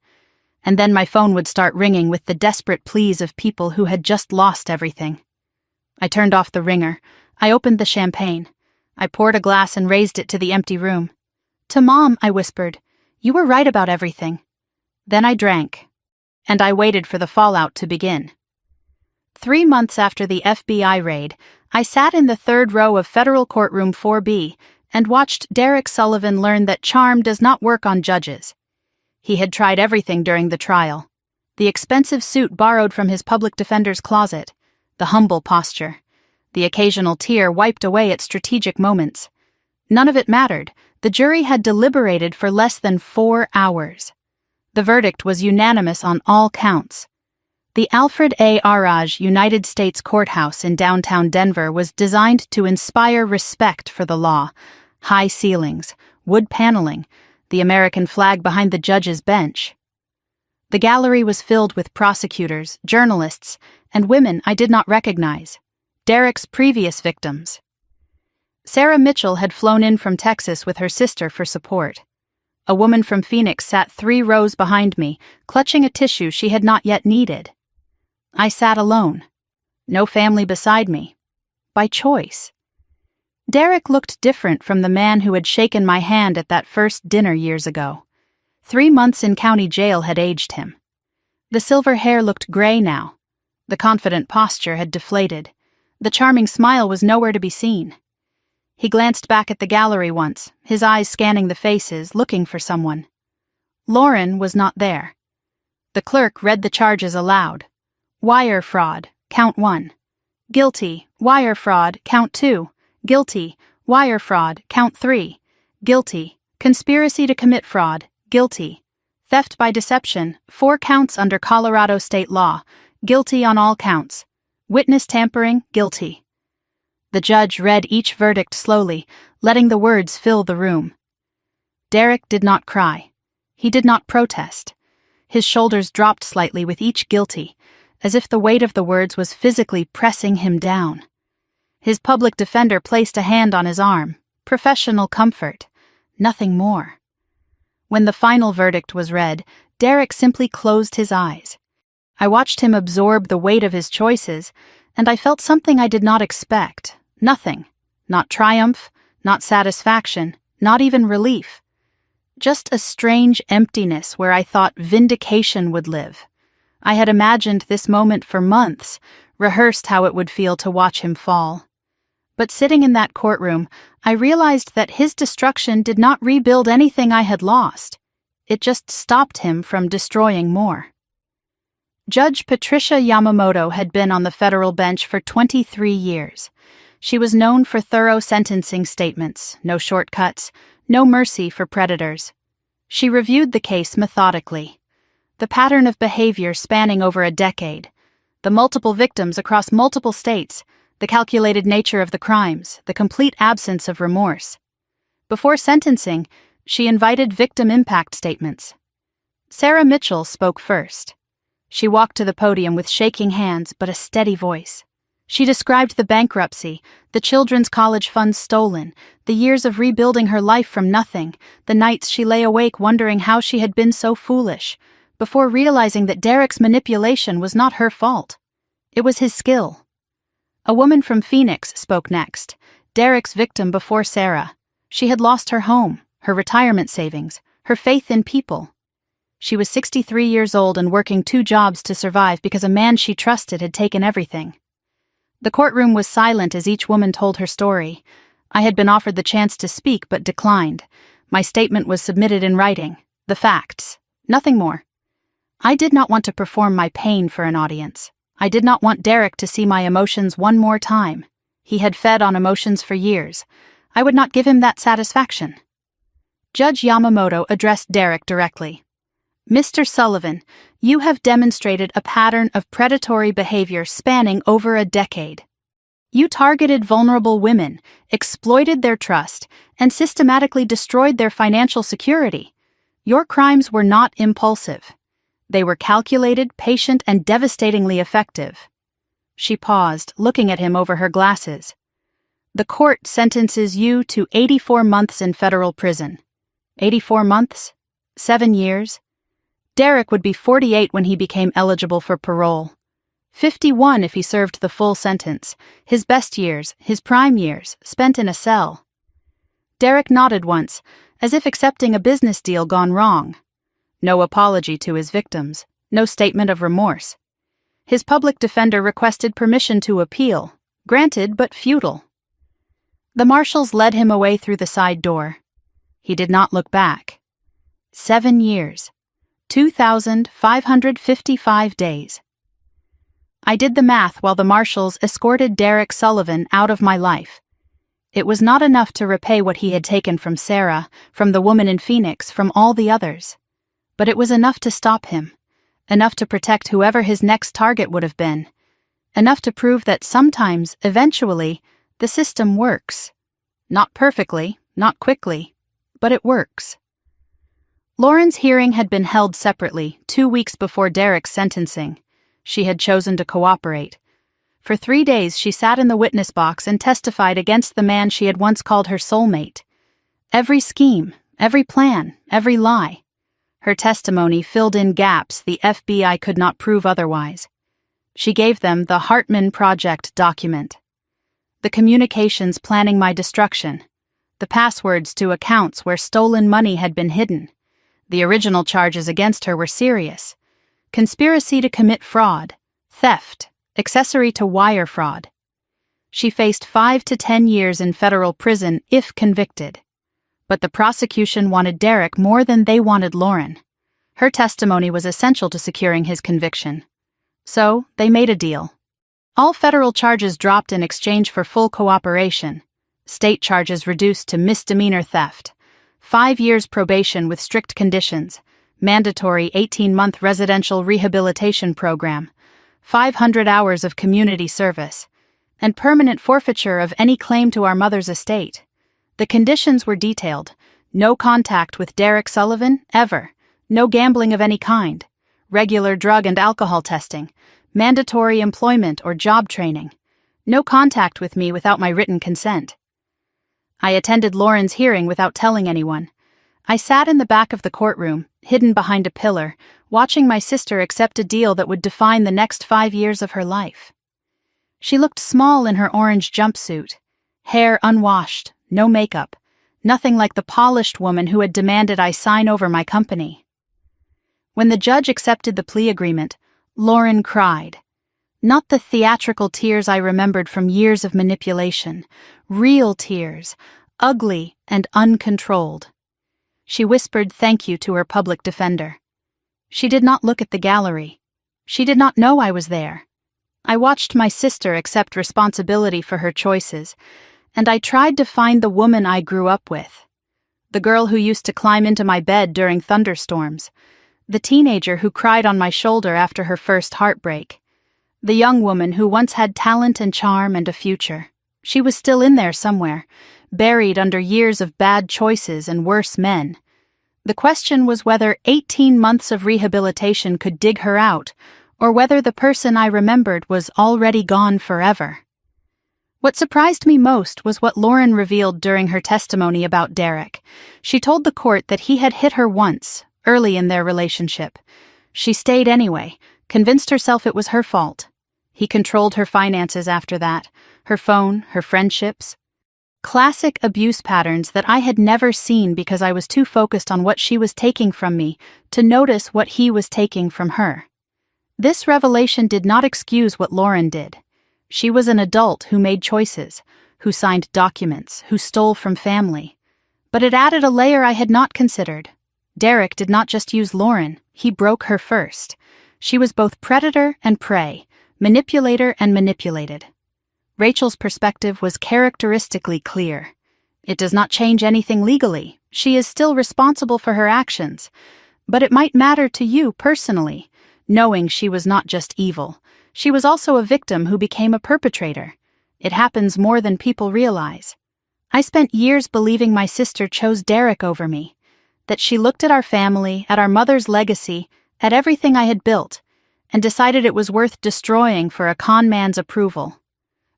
And then my phone would start ringing with the desperate pleas of people who had just lost everything. I turned off the ringer. I opened the champagne. I poured a glass and raised it to the empty room. To Mom, I whispered, "You were right about everything." Then I drank. And I waited for the fallout to begin. 3 months after the FBI raid, I sat in the third row of Federal Courtroom 4B and watched Derek Sullivan learn that charm does not work on judges. He had tried everything during the trial. The expensive suit borrowed from his public defender's closet, the humble posture, the occasional tear wiped away at strategic moments. None of it mattered. The jury had deliberated for less than 4 hours. The verdict was unanimous on all counts. The Alfred A. Araj United States Courthouse in downtown Denver was designed to inspire respect for the law. High ceilings, wood paneling, the American flag behind the judge's bench. The gallery was filled with prosecutors, journalists, and women I did not recognize, Derek's previous victims. Sarah Mitchell had flown in from Texas with her sister for support. A woman from Phoenix sat 3 rows behind me, clutching a tissue she had not yet needed. I sat alone. No family beside me. By choice. Derek looked different from the man who had shaken my hand at that first dinner years ago. 3 months in county jail had aged him. The silver hair looked gray now. The confident posture had deflated. The charming smile was nowhere to be seen. He glanced back at the gallery once, his eyes scanning the faces, looking for someone. Lauren was not there. The clerk read the charges aloud. Wire fraud, count 1. Guilty, wire fraud, count 2. Guilty, wire fraud, count 3. Guilty, conspiracy to commit fraud, guilty. Theft by deception, 4 counts under Colorado state law, guilty on all counts. Witness tampering, guilty. The judge read each verdict slowly, letting the words fill the room. Derek did not cry. He did not protest. His shoulders dropped slightly with each guilty, as if the weight of the words was physically pressing him down. His public defender placed a hand on his arm, professional comfort, nothing more. When the final verdict was read, Derek simply closed his eyes. I watched him absorb the weight of his choices, and I felt something I did not expect. Nothing. Not triumph, not satisfaction, not even relief. Just a strange emptiness where I thought vindication would live. I had imagined this moment for months, rehearsed how it would feel to watch him fall. But sitting in that courtroom, I realized that his destruction did not rebuild anything I had lost. It just stopped him from destroying more. Judge Patricia Yamamoto had been on the federal bench for 23 years. She was known for thorough sentencing statements, no shortcuts, no mercy for predators. She reviewed the case methodically. The pattern of behavior spanning over a decade, the multiple victims across multiple states, the calculated nature of the crimes, the complete absence of remorse. Before sentencing, she invited victim impact statements. Sarah Mitchell spoke first. She walked to the podium with shaking hands but a steady voice. She described the bankruptcy, the children's college funds stolen, the years of rebuilding her life from nothing, the nights she lay awake wondering how she had been so foolish, before realizing that Derek's manipulation was not her fault. It was his skill. A woman from Phoenix spoke next, Derek's victim before Sarah. She had lost her home, her retirement savings, her faith in people. She was 63 years old and working 2 jobs to survive because a man she trusted had taken everything. The courtroom was silent as each woman told her story. I had been offered the chance to speak but declined. My statement was submitted in writing. The facts. Nothing more. I did not want to perform my pain for an audience. I did not want Derek to see my emotions one more time. He had fed on emotions for years. I would not give him that satisfaction. Judge Yamamoto addressed Derek directly. Mr. Sullivan, you have demonstrated a pattern of predatory behavior spanning over a decade. You targeted vulnerable women, exploited their trust, and systematically destroyed their financial security. Your crimes were not impulsive. They were calculated, patient, and devastatingly effective. She paused, looking at him over her glasses. The court sentences you to 84 months in federal prison. 84 months? 7 years? Derek would be 48 when he became eligible for parole. 51 if he served the full sentence, his best years, his prime years, spent in a cell. Derek nodded once, as if accepting a business deal gone wrong. No apology to his victims, No statement of remorse. His public defender requested permission to appeal, granted but futile. The marshals led him away through the side door. He did not look back. 7 years. 2,555 days. I did the math while the marshals escorted Derek Sullivan out of my life. It was not enough to repay what he had taken from Sarah, from the woman in Phoenix, from all the others. But it was enough to stop him. Enough to protect whoever his next target would have been. Enough to prove that sometimes, eventually, the system works. Not perfectly, not quickly, but it works. Lauren's hearing had been held separately 2 weeks before Derek's sentencing. She had chosen to cooperate. For 3 days she sat in the witness box and testified against the man she had once called her soulmate. Every scheme, every plan, every lie. Her testimony filled in gaps the FBI could not prove otherwise. She gave them the Hartman Project document. The communications planning my destruction. The passwords to accounts where stolen money had been hidden. The original charges against her were serious. Conspiracy to commit fraud, theft, accessory to wire fraud. She faced 5 to 10 years in federal prison if convicted. But the prosecution wanted Derek more than they wanted Lauren. Her testimony was essential to securing his conviction. So, they made a deal. All federal charges dropped in exchange for full cooperation. State charges reduced to misdemeanor theft. 5 years probation with strict conditions. Mandatory 18-month residential rehabilitation program. 500 hours of community service. And permanent forfeiture of any claim to our mother's estate. The conditions were detailed. No contact with Derek Sullivan, ever. No gambling of any kind. Regular drug and alcohol testing. Mandatory employment or job training. No contact with me without my written consent. I attended Lauren's hearing without telling anyone. I sat in the back of the courtroom, hidden behind a pillar, watching my sister accept a deal that would define the next 5 years of her life. She looked small in her orange jumpsuit. Hair unwashed. No makeup. Nothing like the polished woman who had demanded I sign over my company. When the judge accepted the plea agreement, Lauren cried. Not the theatrical tears I remembered from years of manipulation. Real tears, ugly and uncontrolled. She whispered thank you to her public defender. She did not look at the gallery. She did not know I was there. I watched my sister accept responsibility for her choices, and I tried to find the woman I grew up with. The girl who used to climb into my bed during thunderstorms. The teenager who cried on my shoulder after her first heartbreak. The young woman who once had talent and charm and a future. She was still in there somewhere, buried under years of bad choices and worse men. The question was whether 18 months of rehabilitation could dig her out, or whether the person I remembered was already gone forever. What surprised me most was what Lauren revealed during her testimony about Derek. She told the court that he had hit her once, early in their relationship. She stayed anyway, convinced herself it was her fault. He controlled her finances after that, her phone, her friendships. Classic abuse patterns that I had never seen because I was too focused on what she was taking from me to notice what he was taking from her. This revelation did not excuse what Lauren did. She was an adult who made choices, who signed documents, who stole from family. But it added a layer I had not considered. Derek did not just use Lauren, he broke her first. She was both predator and prey, manipulator and manipulated. Rachel's perspective was characteristically clear. It does not change anything legally. She is still responsible for her actions. But it might matter to you personally, knowing she was not just evil. She was also a victim who became a perpetrator. It happens more than people realize. I spent years believing my sister chose Derek over me, that she looked at our family, at our mother's legacy, at everything I had built, and decided it was worth destroying for a con man's approval.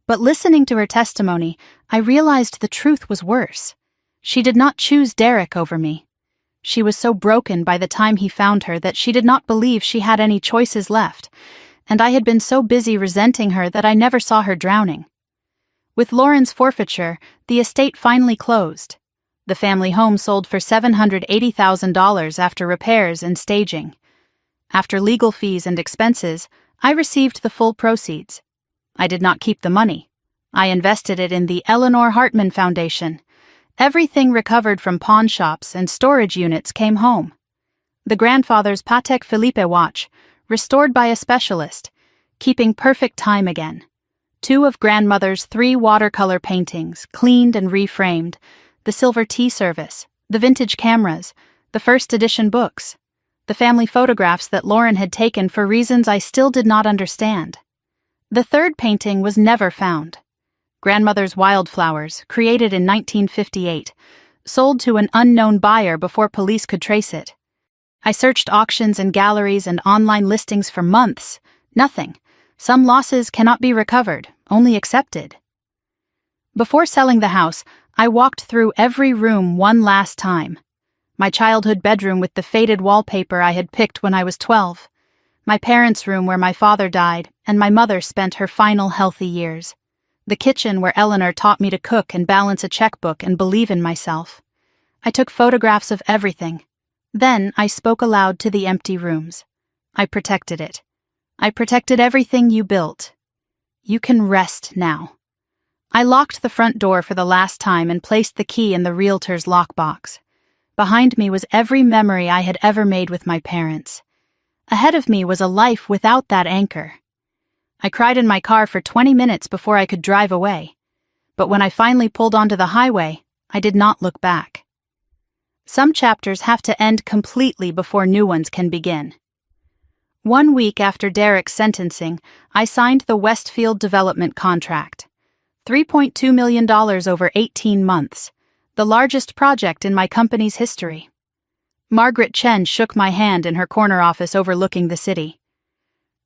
But listening to her testimony, I realized the truth was worse. She did not choose Derek over me. She was so broken by the time he found her that she did not believe she had any choices left, and I had been so busy resenting her that I never saw her drowning. With Lauren's forfeiture, the estate finally closed. The family home sold for $780,000 after repairs and staging. After legal fees and expenses, I received the full proceeds. I did not keep the money. I invested it in the Eleanor Hartman Foundation. Everything recovered from pawn shops and storage units came home. The grandfather's Patek Philippe watch, restored by a specialist, keeping perfect time again. 2 of grandmother's 3 watercolor paintings, cleaned and reframed, the silver tea service, the vintage cameras, the first edition books, the family photographs that Lauren had taken for reasons I still did not understand. The 3rd painting was never found. Grandmother's wildflowers, created in 1958, sold to an unknown buyer before police could trace it. I searched auctions and galleries and online listings for months. Nothing. Some losses cannot be recovered, only accepted. Before selling the house, I walked through every room one last time. My childhood bedroom with the faded wallpaper I had picked when I was 12. My parents' room where my father died and my mother spent her final healthy years. The kitchen where Eleanor taught me to cook and balance a checkbook and believe in myself. I took photographs of everything. Then I spoke aloud to the empty rooms. I protected it. I protected everything you built. You can rest now. I locked the front door for the last time and placed the key in the realtor's lockbox. Behind me was every memory I had ever made with my parents. Ahead of me was a life without that anchor. I cried in my car for 20 minutes before I could drive away. But when I finally pulled onto the highway, I did not look back. Some chapters have to end completely before new ones can begin. 1 week after Derek's sentencing, I signed the Westfield development contract. $3.2 million over 18 months, the largest project in my company's history. Margaret Chen shook my hand in her corner office overlooking the city.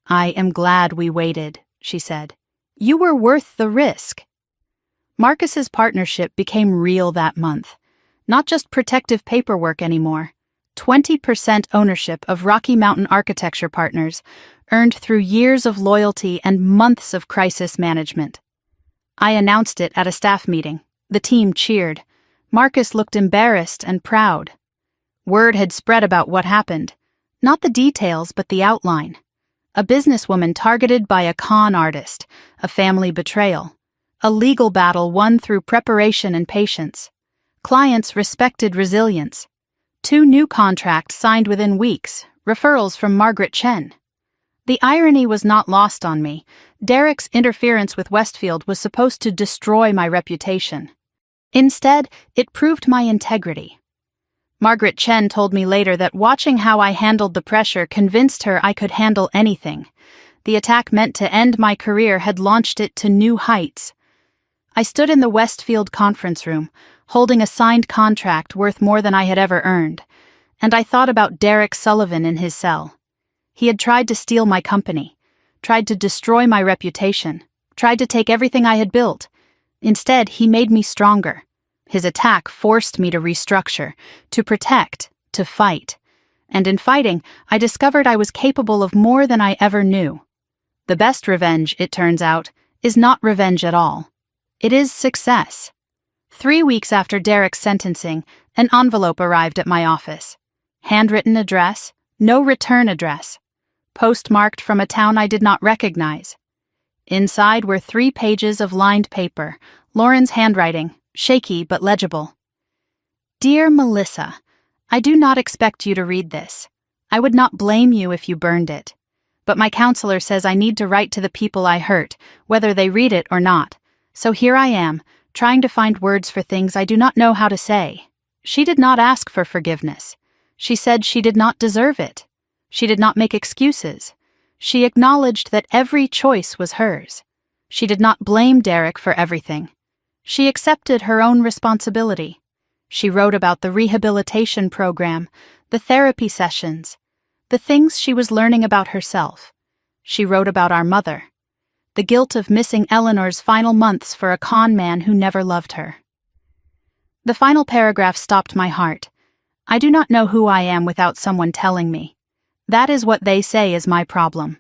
"I am glad we waited," she said. "You were worth the risk." Marcus's partnership became real that month. Not just protective paperwork anymore. 20% ownership of Rocky Mountain Architecture Partners, earned through years of loyalty and months of crisis management. I announced it at a staff meeting. The team cheered. Marcus looked embarrassed and proud. Word had spread about what happened. Not the details, but the outline. A businesswoman targeted by a con artist, a family betrayal, a legal battle won through preparation and patience. Clients respected resilience. 2 new contracts signed within weeks, referrals from Margaret Chen. The irony was not lost on me. Derek's interference with Westfield was supposed to destroy my reputation. Instead, it proved my integrity. Margaret Chen told me later that watching how I handled the pressure convinced her I could handle anything. The attack meant to end my career had launched it to new heights. I stood in the Westfield conference room, holding a signed contract worth more than I had ever earned, and I thought about Derek Sullivan in his cell. He had tried to steal my company, tried to destroy my reputation, tried to take everything I had built. Instead, he made me stronger. His attack forced me to restructure, to protect, to fight. And in fighting, I discovered I was capable of more than I ever knew. The best revenge, it turns out, is not revenge at all. It is success. 3 weeks after Derek's sentencing, an envelope arrived at my office. Handwritten address, no return address. Postmarked from a town I did not recognize. Inside were 3 pages of lined paper, Lauren's handwriting, shaky but legible. "Dear Melissa, I do not expect you to read this. I would not blame you if you burned it. But my counselor says I need to write to the people I hurt, whether they read it or not. So here I am, trying to find words for things I do not know how to say. She did not ask for forgiveness. She said she did not deserve it. She did not make excuses. She acknowledged that every choice was hers. She did not blame Derek for everything. She accepted her own responsibility. She wrote about the rehabilitation program, the therapy sessions, the things she was learning about herself. She wrote about our mother, the guilt of missing Eleanor's final months for a con man who never loved her. The final paragraph stopped my heart. I do not know who I am without someone telling me. That is what they say is my problem.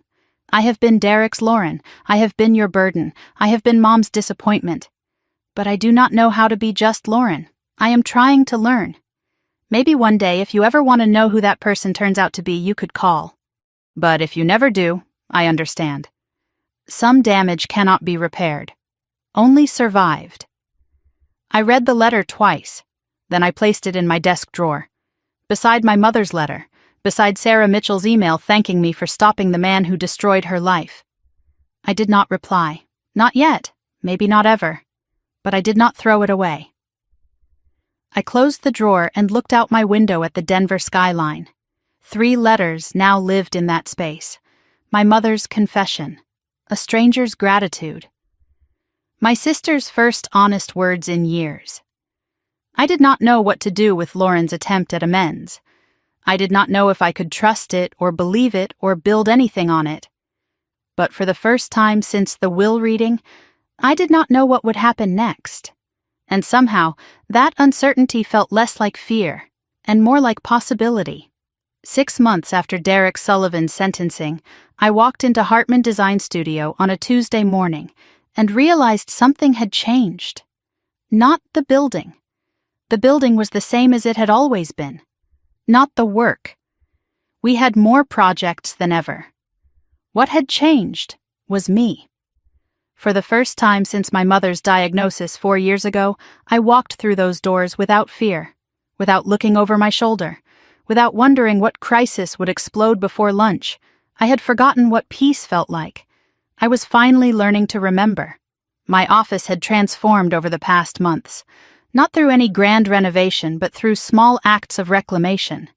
I have been Derek's Lauren. I have been your burden. I have been Mom's disappointment. But I do not know how to be just Lauren. I am trying to learn. Maybe one day, if you ever want to know who that person turns out to be, you could call. But if you never do, I understand. Some damage cannot be repaired, only survived. I read the letter twice, then I placed it in my desk drawer, beside my mother's letter, beside Sarah Mitchell's email thanking me for stopping the man who destroyed her life. I did not reply. Not yet, maybe not ever, but I did not throw it away. I closed the drawer and looked out my window at the Denver skyline. 3 letters now lived in that space. My mother's confession, a stranger's gratitude, my sister's first honest words in years. I did not know what to do with Lauren's attempt at amends. I did not know if I could trust it or believe it or build anything on it. But for the first time since the will reading, I did not know what would happen next. And somehow, that uncertainty felt less like fear and more like possibility. 6 months after Derek Sullivan's sentencing, I walked into Hartman Design Studio on a Tuesday morning and realized something had changed. Not the building. The building was the same as it had always been. Not the work. We had more projects than ever. What had changed was me. For the first time since my mother's diagnosis 4 years ago, I walked through those doors without fear, without looking over my shoulder, without wondering what crisis would explode before lunch. I had forgotten what peace felt like. I was finally learning to remember. My office had transformed over the past months, not through any grand renovation, but through small acts of reclamation.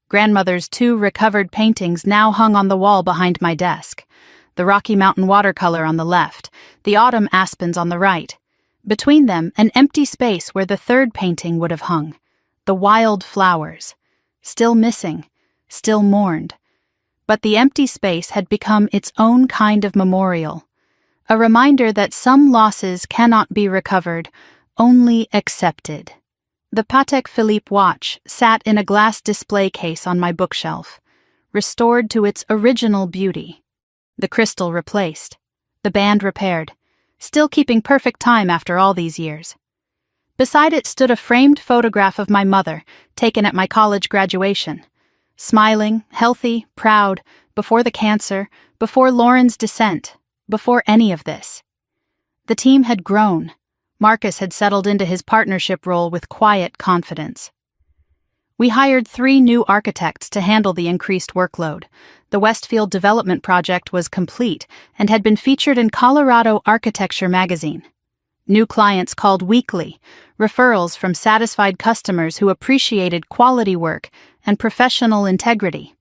Grandmother's 2 recovered paintings now hung on the wall behind my desk. The Rocky Mountain watercolor on the left, the autumn aspens on the right. Between them, an empty space where the 3rd painting would have hung. The wild flowers. Still missing, still mourned. But the empty space had become its own kind of memorial. A reminder that some losses cannot be recovered, only accepted. The Patek Philippe watch sat in a glass display case on my bookshelf, restored to its original beauty. The crystal replaced, the band repaired, still keeping perfect time after all these years. Beside it stood a framed photograph of my mother, taken at my college graduation. Smiling, healthy, proud, before the cancer, before Lauren's descent, before any of this. The team had grown. Marcus had settled into his partnership role with quiet confidence. We hired 3 new architects to handle the increased workload. The Westfield development project was complete and had been featured in Colorado Architecture magazine. New clients called weekly, referrals from satisfied customers who appreciated quality work and professional integrity.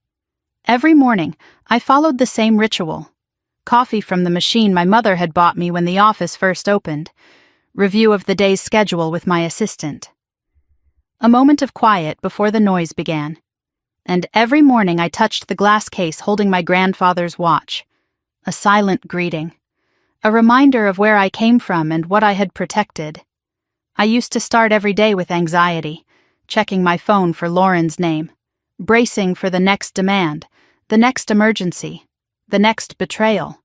Every morning, I followed the same ritual. Coffee from the machine my mother had bought me when the office first opened. Review of the day's schedule with my assistant. A moment of quiet before the noise began. And every morning I touched the glass case holding my grandfather's watch. A silent greeting. A reminder of where I came from and what I had protected. I used to start every day with anxiety, checking my phone for Lauren's name, bracing for the next demand, the next emergency, the next betrayal.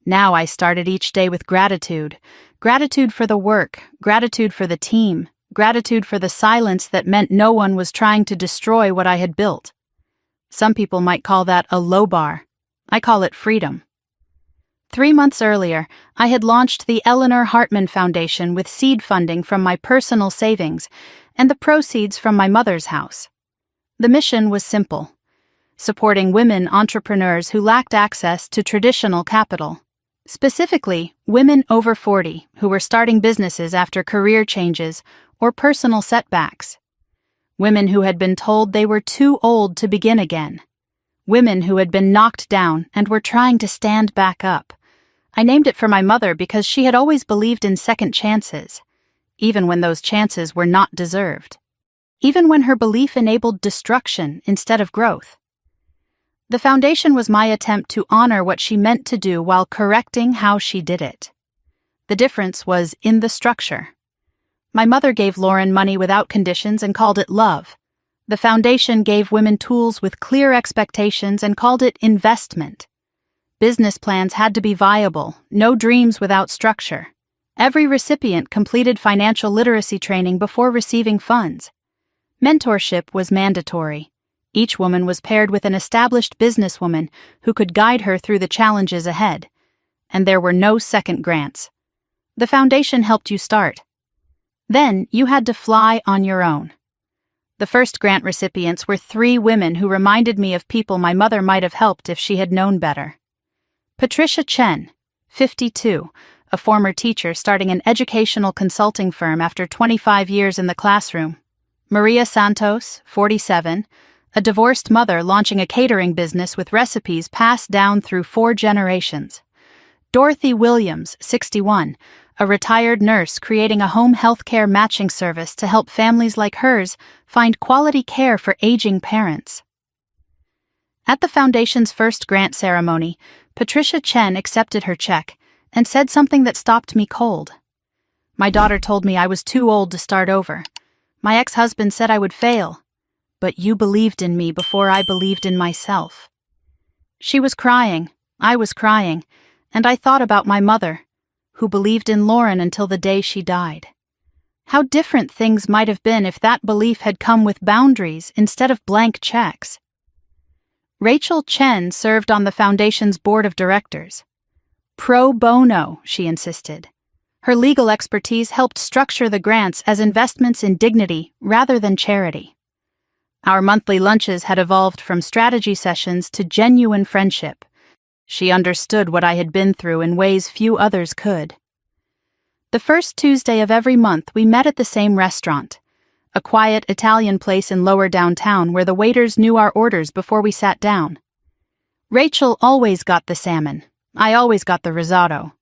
Now I started each day with gratitude. Gratitude for the work, gratitude for the team, gratitude for the silence that meant no one was trying to destroy what I had built. Some people might call that a low bar. I call it freedom. 3 months earlier, I had launched the Eleanor Hartman Foundation with seed funding from my personal savings and the proceeds from my mother's house. The mission was simple: supporting women entrepreneurs who lacked access to traditional capital. Specifically, women over 40 who were starting businesses after career changes or personal setbacks. Women who had been told they were too old to begin again. Women who had been knocked down and were trying to stand back up. I named it for my mother because she had always believed in second chances, even when those chances were not deserved. Even when her belief enabled destruction instead of growth. The foundation was my attempt to honor what she meant to do while correcting how she did it. The difference was in the structure. My mother gave Lauren money without conditions and called it love. The foundation gave women tools with clear expectations and called it investment. Business plans had to be viable, no dreams without structure. Every recipient completed financial literacy training before receiving funds. Mentorship was mandatory. Each woman was paired with an established businesswoman who could guide her through the challenges ahead. And there were no second grants. The foundation helped you start. Then you had to fly on your own. The first grant recipients were 3 women who reminded me of people my mother might have helped if she had known better. Patricia Chen, 52, a former teacher starting an educational consulting firm after 25 years in the classroom. Maria Santos, 47, a divorced mother launching a catering business with recipes passed down through 4 generations. Dorothy Williams, 61, a retired nurse creating a home healthcare matching service to help families like hers find quality care for aging parents. At the foundation's first grant ceremony, Patricia Chen accepted her check and said something that stopped me cold. My daughter told me I was too old to start over. My ex-husband said I would fail, but you believed in me before I believed in myself. She was crying, I was crying, and I thought about my mother, who believed in Lauren until the day she died. How different things might have been if that belief had come with boundaries instead of blank checks. Rachel Chen served on the foundation's board of directors. Pro bono, she insisted. Her legal expertise helped structure the grants as investments in dignity rather than charity. Our monthly lunches had evolved from strategy sessions to genuine friendship. She understood what I had been through in ways few others could. The first Tuesday of every month we met at the same restaurant, a quiet Italian place in lower downtown where the waiters knew our orders before we sat down. Rachel always got the salmon. I always got the risotto.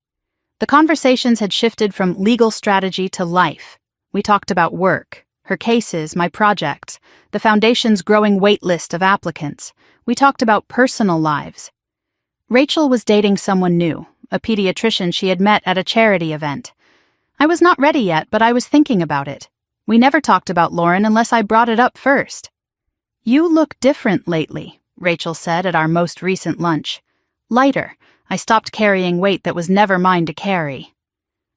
The conversations had shifted from legal strategy to life. We talked about work, her cases, my projects, the foundation's growing wait list of applicants. We talked about personal lives. Rachel was dating someone new, a pediatrician she had met at a charity event. I was not ready yet, but I was thinking about it. We never talked about Lauren unless I brought it up first. You look different lately, Rachel said at our most recent lunch. Lighter. I stopped carrying weight that was never mine to carry.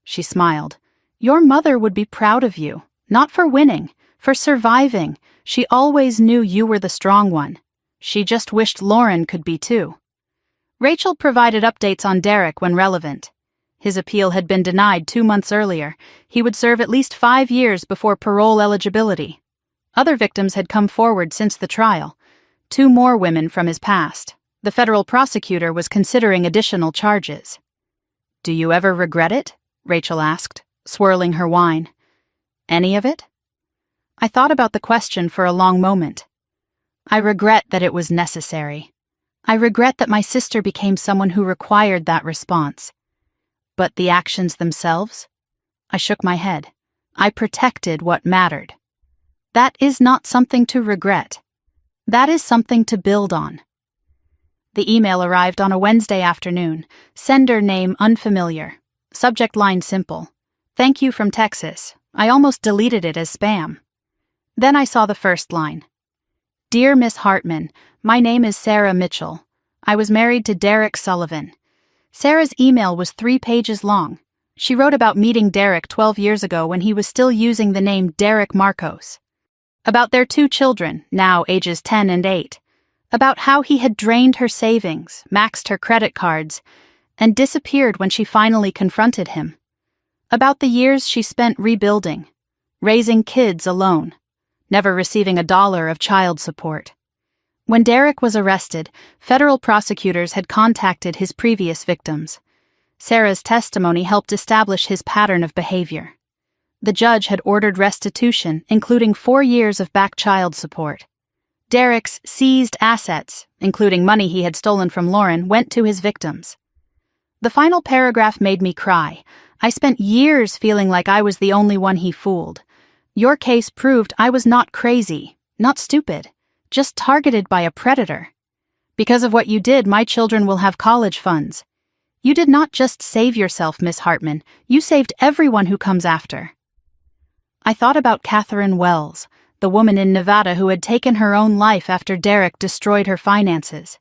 She smiled. Your mother would be proud of you, not for winning, for surviving. She always knew you were the strong one. She just wished Lauren could be too. Rachel provided updates on Derek when relevant. His appeal had been denied 2 months earlier. He would serve at least 5 years before parole eligibility. Other victims had come forward since the trial. 2 more women from his past. The federal prosecutor was considering additional charges. Do you ever regret it? Rachel asked, swirling her wine. Any of it? I thought about the question for a long moment. I regret that it was necessary. I regret that my sister became someone who required that response. But the actions themselves? I shook my head. I protected what mattered. That is not something to regret. That is something to build on. The email arrived on a Wednesday afternoon. Sender name unfamiliar. Subject line simple. Thank you from Texas. I almost deleted it as spam. Then I saw the first line. Dear Miss Hartman, my name is Sarah Mitchell. I was married to Derek Sullivan. Sarah's email was 3 pages long. She wrote about meeting Derek 12 years ago when he was still using the name Derek Marcos. About their 2 children, now ages 10 and 8. About how he had drained her savings, maxed her credit cards, and disappeared when she finally confronted him. About the years she spent rebuilding, raising kids alone, never receiving $1 of child support. When Derek was arrested, federal prosecutors had contacted his previous victims. Sarah's testimony helped establish his pattern of behavior. The judge had ordered restitution, including 4 years of back child support. Derek's seized assets, including money he had stolen from Lauren, went to his victims. The final paragraph made me cry. I spent years feeling like I was the only one he fooled. Your case proved I was not crazy, not stupid, just targeted by a predator. Because of what you did, my children will have college funds. You did not just save yourself, Miss Hartman. You saved everyone who comes after. I thought about Catherine Wells, the woman in Nevada who had taken her own life after Derek destroyed her finances.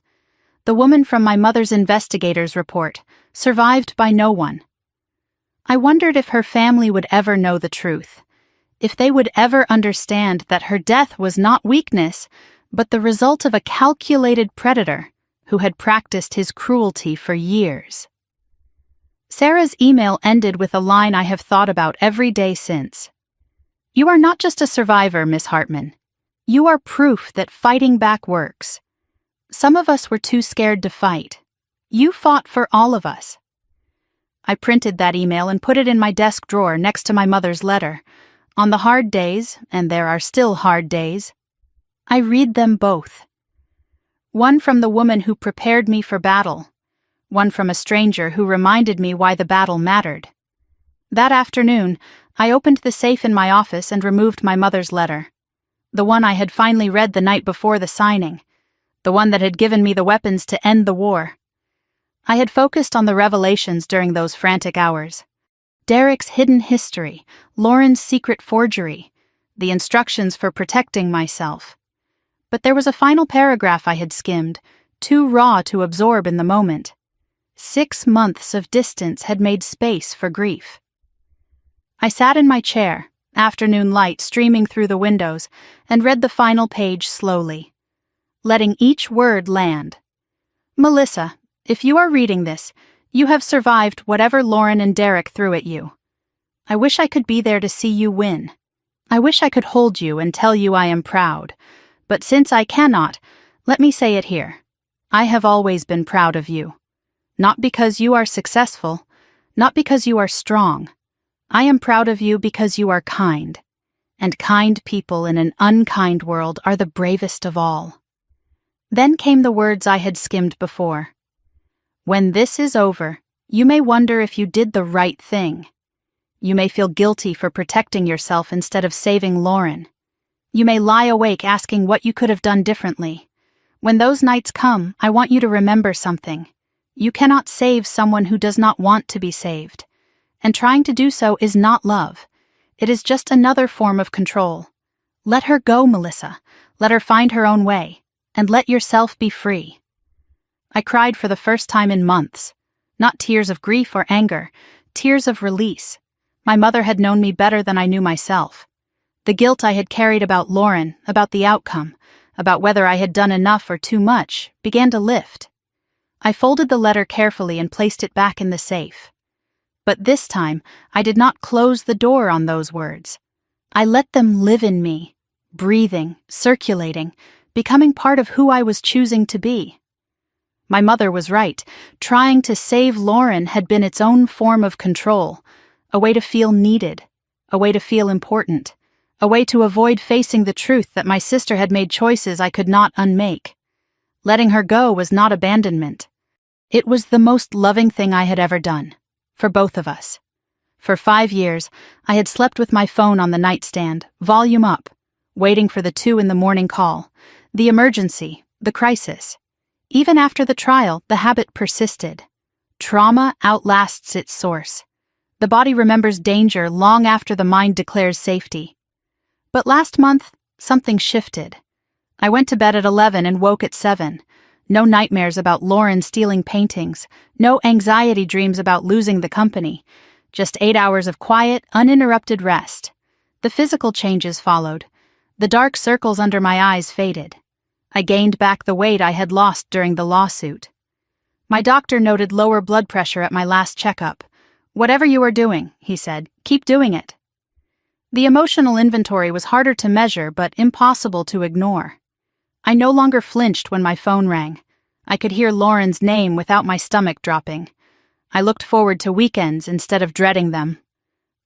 The woman from my mother's investigator's report, survived by no one. I wondered if her family would ever know the truth, if they would ever understand that her death was not weakness, but the result of a calculated predator who had practiced his cruelty for years. Sarah's email ended with a line I have thought about every day since. "You are not just a survivor, Miss Hartman. You are proof that fighting back works. Some of us were too scared to fight. You fought for all of us." I printed that email and put it in my desk drawer next to my mother's letter. On the hard days, and there are still hard days, I read them both. One from the woman who prepared me for battle, one from a stranger who reminded me why the battle mattered. That afternoon, I opened the safe in my office and removed my mother's letter. The one I had finally read the night before the signing. The one that had given me the weapons to end the war. I had focused on the revelations during those frantic hours. Derek's hidden history, Lauren's secret forgery, the instructions for protecting myself. But there was a final paragraph I had skimmed, too raw to absorb in the moment. 6 months of distance had made space for grief. I sat in my chair, afternoon light streaming through the windows, and read the final page slowly, letting each word land. "Melissa, if you are reading this, you have survived whatever Lauren and Derek threw at you. I wish I could be there to see you win. I wish I could hold you and tell you I am proud. But since I cannot, let me say it here. I have always been proud of you. Not because you are successful, not because you are strong. I am proud of you because you are kind. And kind people in an unkind world are the bravest of all." Then came the words I had skimmed before. "When this is over, you may wonder if you did the right thing. You may feel guilty for protecting yourself instead of saving Lauren. You may lie awake asking what you could have done differently. When those nights come, I want you to remember something. You cannot save someone who does not want to be saved. And trying to do so is not love. It is just another form of control. Let her go, Melissa. Let her find her own way. And let yourself be free." I cried for the first time in months. Not tears of grief or anger, tears of release. My mother had known me better than I knew myself. The guilt I had carried about Lauren, about the outcome, about whether I had done enough or too much, began to lift. I folded the letter carefully and placed it back in the safe. But this time, I did not close the door on those words. I let them live in me, breathing, circulating, becoming part of who I was choosing to be. My mother was right. Trying to save Lauren had been its own form of control, a way to feel needed, a way to feel important, a way to avoid facing the truth that my sister had made choices I could not unmake. Letting her go was not abandonment. It was the most loving thing I had ever done, for both of us. For 5 years, I had slept with my phone on the nightstand, volume up, waiting for the 2 a.m. call, the emergency, the crisis. Even after the trial, the habit persisted. Trauma outlasts its source. The body remembers danger long after the mind declares safety. But last month, something shifted. I went to bed at 11 and woke at 7. No nightmares about Lauren stealing paintings, no anxiety dreams about losing the company. Just 8 hours of quiet, uninterrupted rest. The physical changes followed. The dark circles under my eyes faded. I gained back the weight I had lost during the lawsuit. My doctor noted lower blood pressure at my last checkup. "Whatever you are doing," he said, "keep doing it." The emotional inventory was harder to measure but impossible to ignore. I no longer flinched when my phone rang. I could hear Lauren's name without my stomach dropping. I looked forward to weekends instead of dreading them.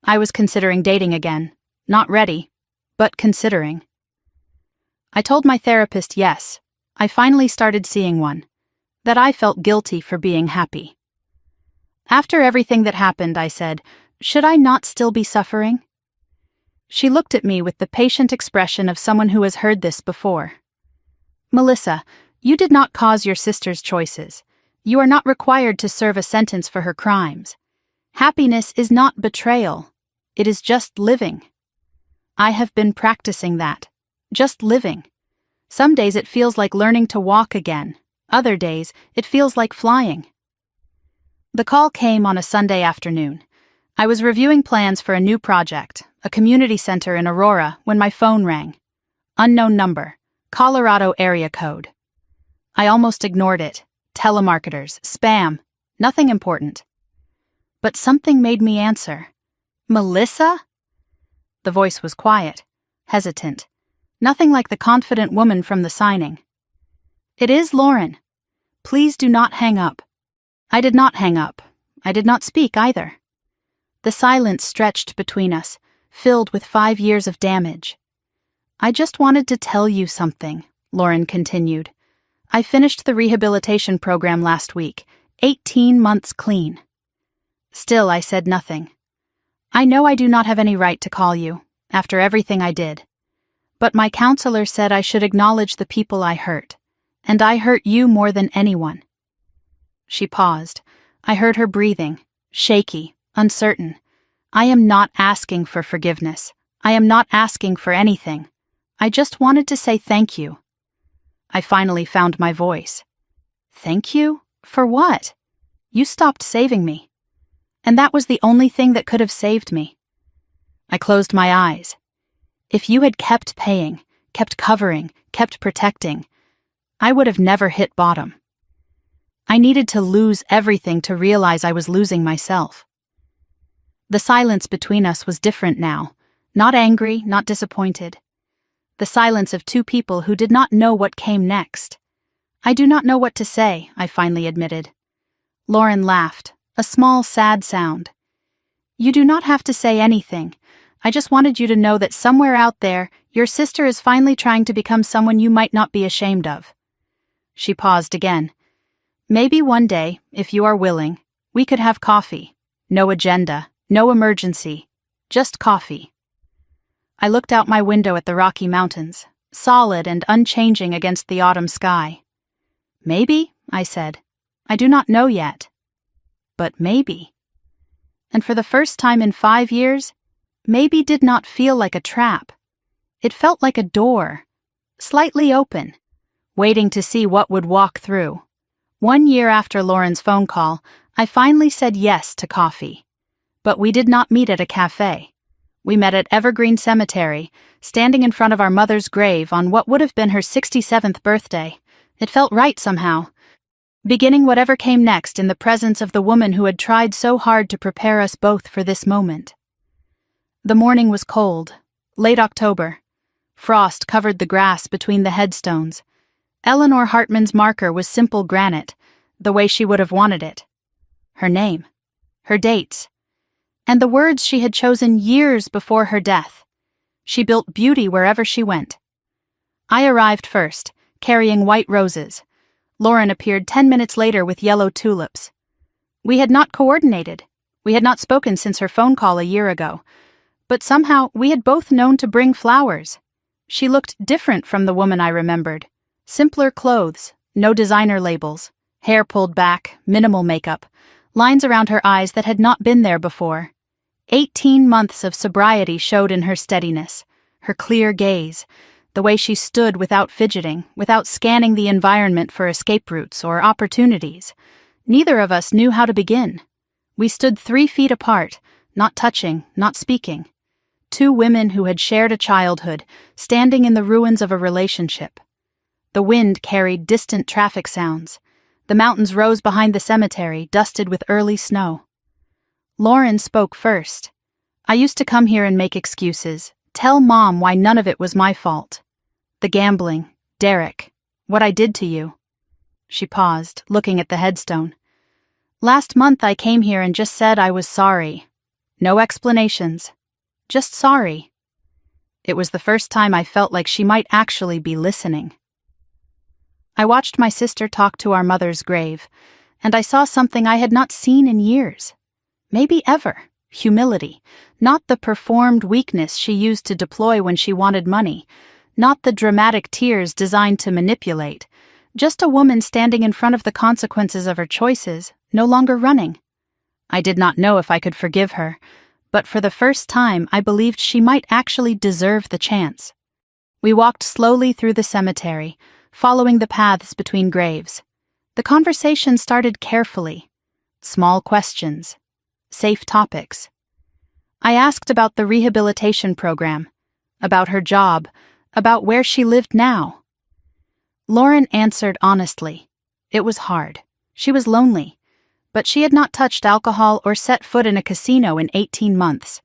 I was considering dating again. Not ready, but considering. I told my therapist yes. I finally started seeing one. That I felt guilty for being happy. After everything that happened, I said, "Should I not still be suffering?" She looked at me with the patient expression of someone who has heard this before. "Melissa, you did not cause your sister's choices. You are not required to serve a sentence for her crimes. Happiness is not betrayal. It is just living. I have been practicing that. Just living. Some days it feels like learning to walk again. Other days, it feels like flying." The call came on a Sunday afternoon. I was reviewing plans for a new project, a community center in Aurora, when my phone rang. Unknown number. Colorado area code. I almost ignored it. Telemarketers, spam, nothing important. But something made me answer. Melissa? The voice was quiet, hesitant, nothing like the confident woman from the signing. It is Lauren. Please do not hang up. I did not hang up. I did not speak either. The silence stretched between us, filled with 5 years of damage. I just wanted to tell you something, Lauren continued. I finished the rehabilitation program last week, 18 months clean. Still, I said nothing. I know I do not have any right to call you, after everything I did. But my counselor said I should acknowledge the people I hurt, and I hurt you more than anyone. She paused. I heard her breathing, shaky, uncertain. I am not asking for forgiveness. I am not asking for anything. I just wanted to say thank you. I finally found my voice. Thank you? For what? You stopped saving me. And that was the only thing that could have saved me. I closed my eyes. If you had kept paying, kept covering, kept protecting, I would have never hit bottom. I needed to lose everything to realize I was losing myself. The silence between us was different now, not angry, not disappointed. The silence of two people who did not know what came next. I do not know what to say, I finally admitted. Lauren laughed, a small, sad sound. You do not have to say anything. I just wanted you to know that somewhere out there, your sister is finally trying to become someone you might not be ashamed of. She paused again. Maybe one day, if you are willing, we could have coffee. No agenda, no emergency, just coffee. I looked out my window at the Rocky Mountains, solid and unchanging against the autumn sky. Maybe, I said. I do not know yet. But maybe. And for the first time in 5 years, maybe did not feel like a trap. It felt like a door, slightly open, waiting to see what would walk through. 1 year after Lauren's phone call, I finally said yes to coffee. But we did not meet at a cafe. We met at Evergreen Cemetery, standing in front of our mother's grave on what would have been her 67th birthday. It felt right somehow. Beginning whatever came next in the presence of the woman who had tried so hard to prepare us both for this moment. The morning was cold, late October. Frost covered the grass between the headstones. Eleanor Hartman's marker was simple granite, the way she would have wanted it. Her name, her dates, and the words she had chosen years before her death. She built beauty wherever she went. I arrived first, carrying white roses. Lauren appeared 10 minutes later with yellow tulips. We had not coordinated. We had not spoken since her phone call a year ago. But somehow we had both known to bring flowers. She looked different from the woman I remembered. Simpler clothes, no designer labels, hair pulled back, minimal makeup, lines around her eyes that had not been there before. 18 months of sobriety showed in her steadiness, her clear gaze, the way she stood without fidgeting, without scanning the environment for escape routes or opportunities. Neither of us knew how to begin. We stood 3 feet apart, not touching, not speaking. 2 women who had shared a childhood, standing in the ruins of a relationship. The wind carried distant traffic sounds. The mountains rose behind the cemetery, dusted with early snow. Lauren spoke first. I used to come here and make excuses, tell Mom why none of it was my fault. The gambling, Derek, what I did to you. She paused, looking at the headstone. Last month I came here and just said I was sorry. No explanations. Just sorry. It was the first time I felt like she might actually be listening. I watched my sister talk to our mother's grave, and I saw something I had not seen in years. Maybe ever. Humility. Not the performed weakness she used to deploy when she wanted money. Not the dramatic tears designed to manipulate. Just a woman standing in front of the consequences of her choices, no longer running. I did not know if I could forgive her, but for the first time I believed she might actually deserve the chance. We walked slowly through the cemetery, following the paths between graves. The conversation started carefully. Small questions. Safe topics. I asked about the rehabilitation program, about her job, about where she lived now, Lauren answered honestly. It was hard. She was lonely. But she had not touched alcohol or set foot in a casino in 18 months.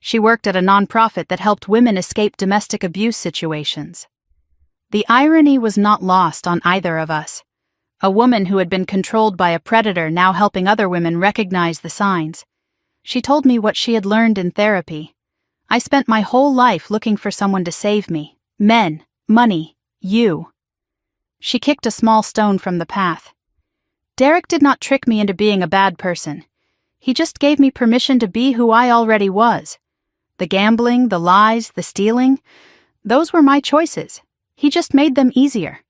She worked at a nonprofit that helped women escape domestic abuse situations. The irony was not lost on either of us. A woman who had been controlled by a predator now helping other women recognize the signs. She told me what she had learned in therapy. I spent my whole life looking for someone to save me. Men, money, you. She kicked a small stone from the path. Derek did not trick me into being a bad person. He just gave me permission to be who I already was. The gambling, the lies, the stealing, those were my choices. He just made them easier.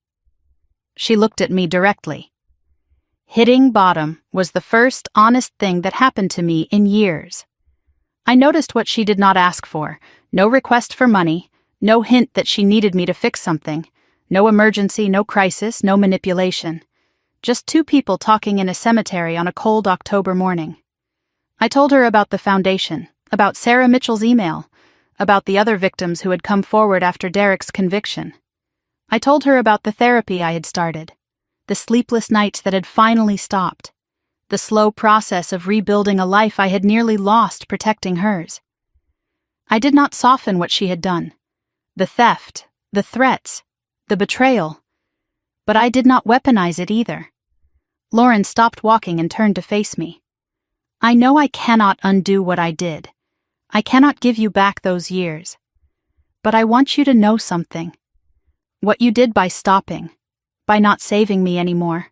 She looked at me directly. Hitting bottom was the first honest thing that happened to me in years. I noticed what she did not ask for. No request for money, no hint that she needed me to fix something, no emergency, no crisis, no manipulation. Just two people talking in a cemetery on a cold October morning. I told her about the foundation, about Sarah Mitchell's email, about the other victims who had come forward after Derek's conviction. I told her about the therapy I had started, the sleepless nights that had finally stopped, the slow process of rebuilding a life I had nearly lost protecting hers. I did not soften what she had done, the theft, the threats, the betrayal, but I did not weaponize it either. Lauren stopped walking and turned to face me. I know I cannot undo what I did. I cannot give you back those years. But I want you to know something. What you did by stopping, by not saving me anymore.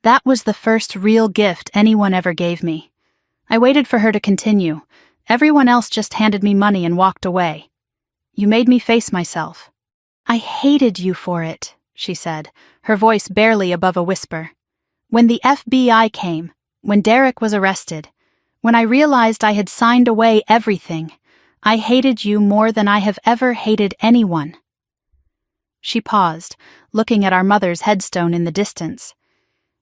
That was the first real gift anyone ever gave me. I waited for her to continue. Everyone else just handed me money and walked away. You made me face myself. I hated you for it, she said, her voice barely above a whisper. When the FBI came, when Derek was arrested, when I realized I had signed away everything, I hated you more than I have ever hated anyone. She paused, looking at our mother's headstone in the distance.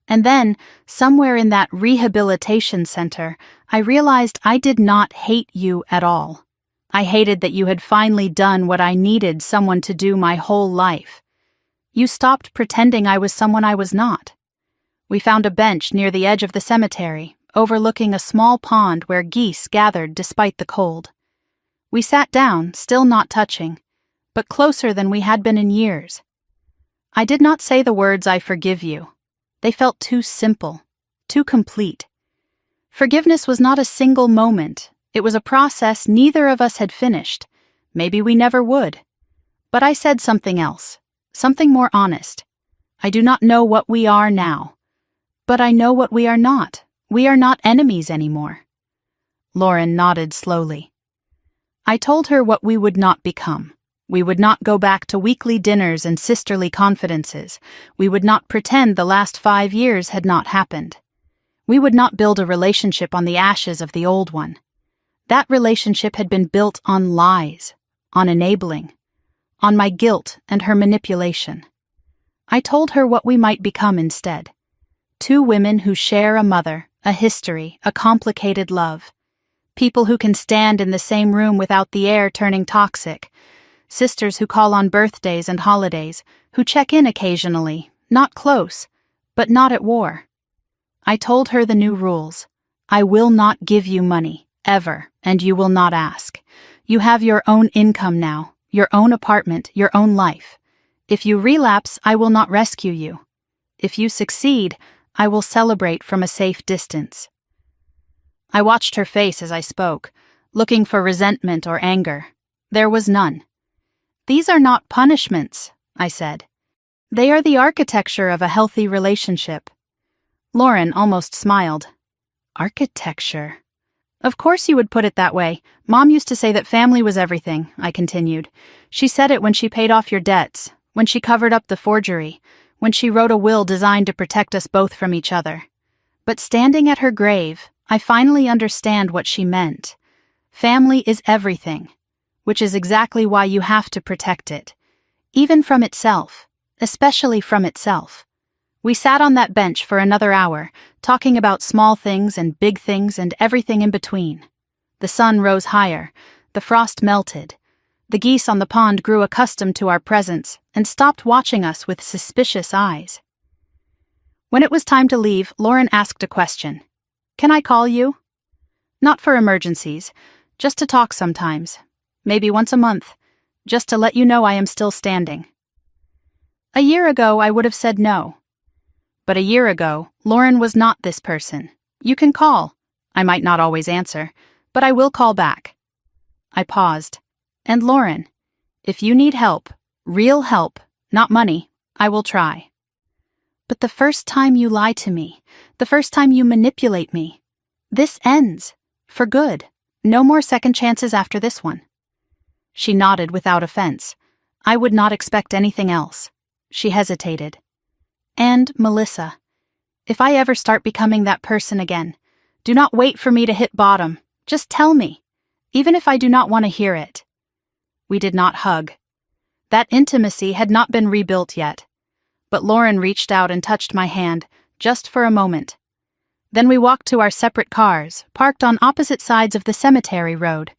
And then, somewhere in that rehabilitation center, I realized I did not hate you at all. I hated that you had finally done what I needed someone to do my whole life. You stopped pretending I was someone I was not. We found a bench near the edge of the cemetery, overlooking a small pond where geese gathered despite the cold. We sat down, still not touching, but closer than we had been in years. I did not say the words "I forgive you." They felt too simple, too complete. Forgiveness was not a single moment. It was a process neither of us had finished. Maybe we never would. But I said something else, something more honest. I do not know what we are now. But I know what we are not. We are not enemies anymore. Lauren nodded slowly. I told her what we would not become. We would not go back to weekly dinners and sisterly confidences. We would not pretend the last 5 years had not happened. We would not build a relationship on the ashes of the old one. That relationship had been built on lies, on enabling, on my guilt and her manipulation. I told her what we might become instead. Two women who share a mother, a history, a complicated love. People who can stand in the same room without the air turning toxic. Sisters who call on birthdays and holidays, who check in occasionally, not close, but not at war. I told her the new rules. I will not give you money, ever, and you will not ask. You have your own income now, your own apartment, your own life. If you relapse, I will not rescue you. If you succeed, I will celebrate from a safe distance. I watched her face as I spoke, looking for resentment or anger. There was none. These are not punishments, I said. They are the architecture of a healthy relationship. Lauren almost smiled. Architecture. Of course you would put it that way. Mom used to say that family was everything, I continued. She said it when she paid off your debts, when she covered up the forgery, when she wrote a will designed to protect us both from each other. But standing at her grave, I finally understand what she meant. Family is everything, which is exactly why you have to protect it, even from itself, especially from itself. We sat on that bench for another hour, talking about small things and big things and everything in between. The sun rose higher, the frost melted. The geese on the pond grew accustomed to our presence and stopped watching us with suspicious eyes. When it was time to leave, Lauren asked a question. "Can I call you?" "Not for emergencies, just to talk sometimes. Maybe once a month, just to let you know I am still standing." A year ago, I would have said no. But a year ago, Lauren was not this person. "You can call. I might not always answer, but I will call back." I paused. "And Lauren, if you need help, real help, not money, I will try." "But the first time you lie to me, the first time you manipulate me, this ends. For good. No more second chances after this one." She nodded without offense. I would not expect anything else. She hesitated. "And, Melissa, if I ever start becoming that person again, do not wait for me to hit bottom. Just tell me, even if I do not want to hear it." We did not hug. That intimacy had not been rebuilt yet. But Lauren reached out and touched my hand, just for a moment. Then we walked to our separate cars, parked on opposite sides of the cemetery road.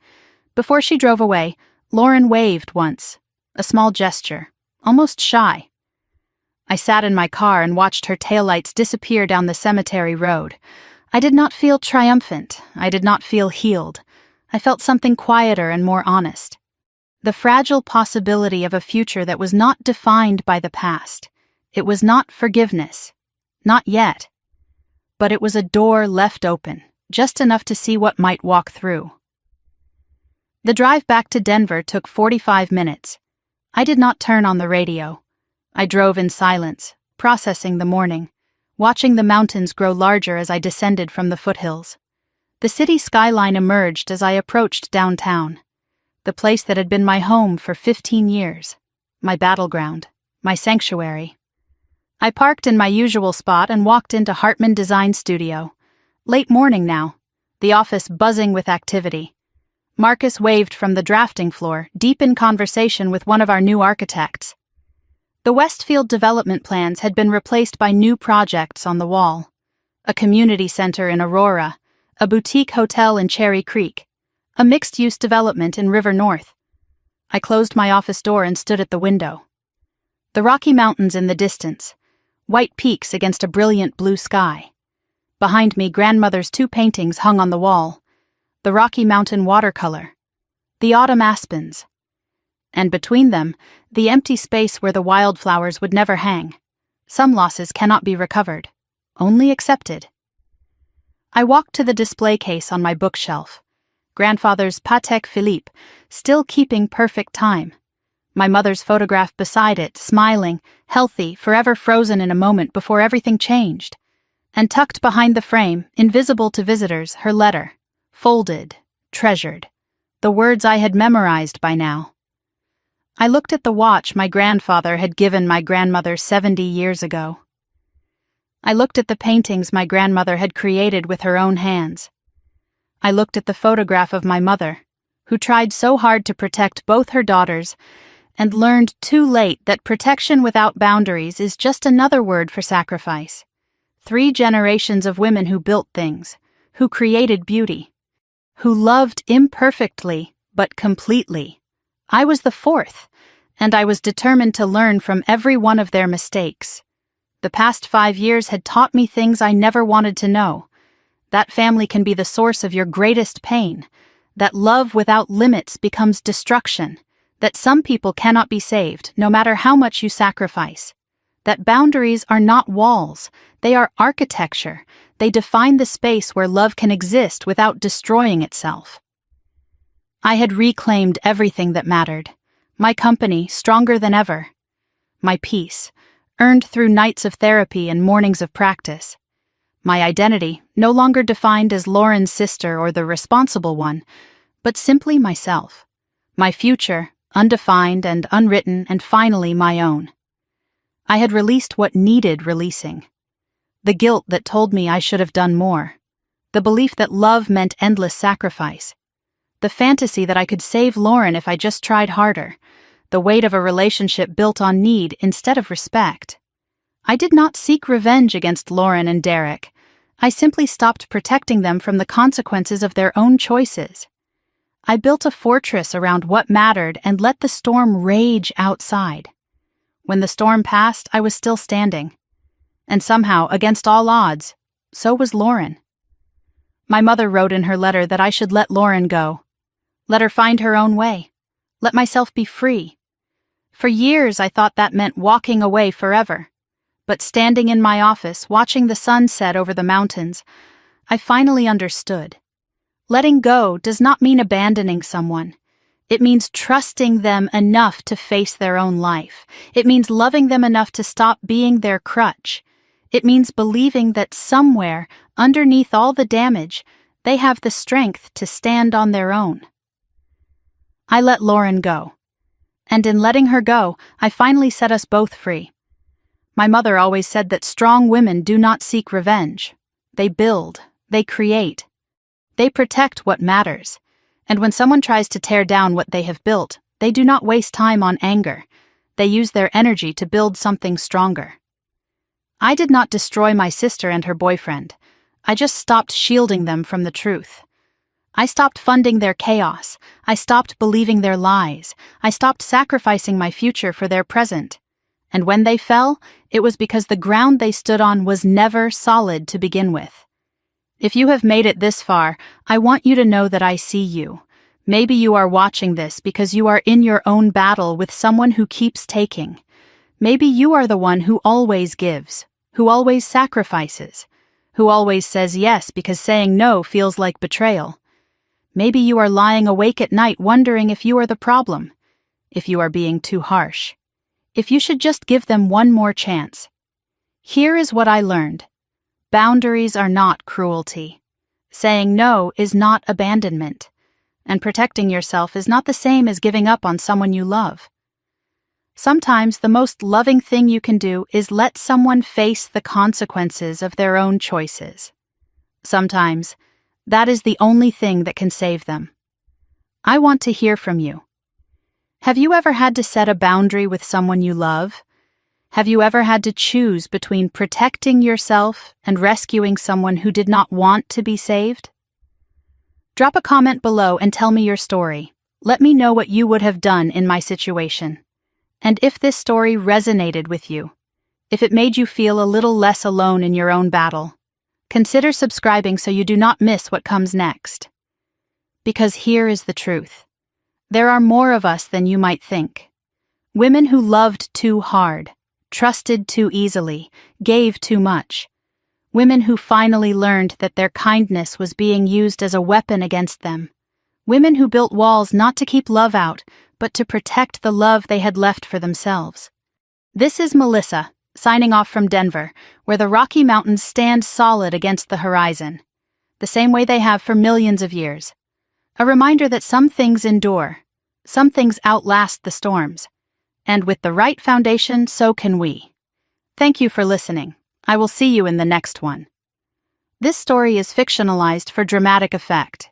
Before she drove away, Lauren waved once, a small gesture, almost shy. I sat in my car and watched her taillights disappear down the cemetery road. I did not feel triumphant. I did not feel healed. I felt something quieter and more honest. The fragile possibility of a future that was not defined by the past. It was not forgiveness. Not yet. But it was a door left open, just enough to see what might walk through. The drive back to Denver took 45 minutes. I did not turn on the radio. I drove in silence, processing the morning, watching the mountains grow larger as I descended from the foothills. The city skyline emerged as I approached downtown, the place that had been my home for 15 years, my battleground, my sanctuary. I parked in my usual spot and walked into Hartman Design Studio. Late morning now, the office buzzing with activity. Marcus waved from the drafting floor, deep in conversation with one of our new architects. The Westfield development plans had been replaced by new projects on the wall. A community center in Aurora, a boutique hotel in Cherry Creek, a mixed-use development in River North. I closed my office door and stood at the window. The Rocky Mountains in the distance, white peaks against a brilliant blue sky. Behind me, grandmother's 2 paintings hung on the wall, the Rocky Mountain watercolor, the autumn aspens, and between them, the empty space where the wildflowers would never hang. Some losses cannot be recovered, only accepted. I walked to the display case on my bookshelf. Grandfather's Patek Philippe, still keeping perfect time. My mother's photograph beside it, smiling, healthy, forever frozen in a moment before everything changed. And tucked behind the frame, invisible to visitors, her letter, folded, treasured, the words I had memorized by now. I looked at the watch my grandfather had given my grandmother 70 years ago. I looked at the paintings my grandmother had created with her own hands. I looked at the photograph of my mother, who tried so hard to protect both her daughters and learned too late that protection without boundaries is just another word for sacrifice. 3 generations of women who built things, who created beauty, who loved imperfectly but completely. I was the 4th, and I was determined to learn from every one of their mistakes. The past 5 years had taught me things I never wanted to know. That family can be the source of your greatest pain, that love without limits becomes destruction, that some people cannot be saved no matter how much you sacrifice, that boundaries are not walls, they are architecture, they define the space where love can exist without destroying itself. I had reclaimed everything that mattered, my company stronger than ever, my peace, earned through nights of therapy and mornings of practice, my identity no longer defined as Lauren's sister or the responsible one, but simply myself, my future undefined and unwritten and finally my own. I had released what needed releasing. The guilt that told me I should have done more, the belief that love meant endless sacrifice, the fantasy that I could save Lauren if I just tried harder, the weight of a relationship built on need instead of respect. I did not seek revenge against Lauren and Derek. I simply stopped protecting them from the consequences of their own choices. I built a fortress around what mattered and let the storm rage outside. When the storm passed, I was still standing. And somehow, against all odds, so was Lauren. My mother wrote in her letter that I should let Lauren go. Let her find her own way. Let myself be free. For years I thought that meant walking away forever. But standing in my office, watching the sun set over the mountains, I finally understood. Letting go does not mean abandoning someone. It means trusting them enough to face their own life. It means loving them enough to stop being their crutch. It means believing that somewhere, underneath all the damage, they have the strength to stand on their own. I let Lauren go. And in letting her go, I finally set us both free. My mother always said that strong women do not seek revenge. They build, they create. They protect what matters. And when someone tries to tear down what they have built, they do not waste time on anger. They use their energy to build something stronger. I did not destroy my sister and her boyfriend. I just stopped shielding them from the truth. I stopped funding their chaos. I stopped believing their lies. I stopped sacrificing my future for their present. And when they fell, it was because the ground they stood on was never solid to begin with. If you have made it this far, I want you to know that I see you. Maybe you are watching this because you are in your own battle with someone who keeps taking. Maybe you are the one who always gives, who always sacrifices, who always says yes because saying no feels like betrayal. Maybe you are lying awake at night wondering if you are the problem, if you are being too harsh, if you should just give them one more chance. Here is what I learned. Boundaries are not cruelty. Saying no is not abandonment. And protecting yourself is not the same as giving up on someone you love. Sometimes the most loving thing you can do is let someone face the consequences of their own choices. Sometimes that is the only thing that can save them. I want to hear from you. Have you ever had to set a boundary with someone you love? Have you ever had to choose between protecting yourself and rescuing someone who did not want to be saved? Drop a comment below and tell me your story. Let me know what you would have done in my situation. And if this story resonated with you, if it made you feel a little less alone in your own battle, consider subscribing so you do not miss what comes next. Because here is the truth. There are more of us than you might think. Women who loved too hard, trusted too easily, gave too much. Women who finally learned that their kindness was being used as a weapon against them. Women who built walls not to keep love out, but to protect the love they had left for themselves. This is Melissa, signing off from Denver, where the Rocky Mountains stand solid against the horizon, the same way they have for millions of years. A reminder that some things endure, some things outlast the storms, and with the right foundation, so can we. Thank you for listening. I will see you in the next one. This story is fictionalized for dramatic effect.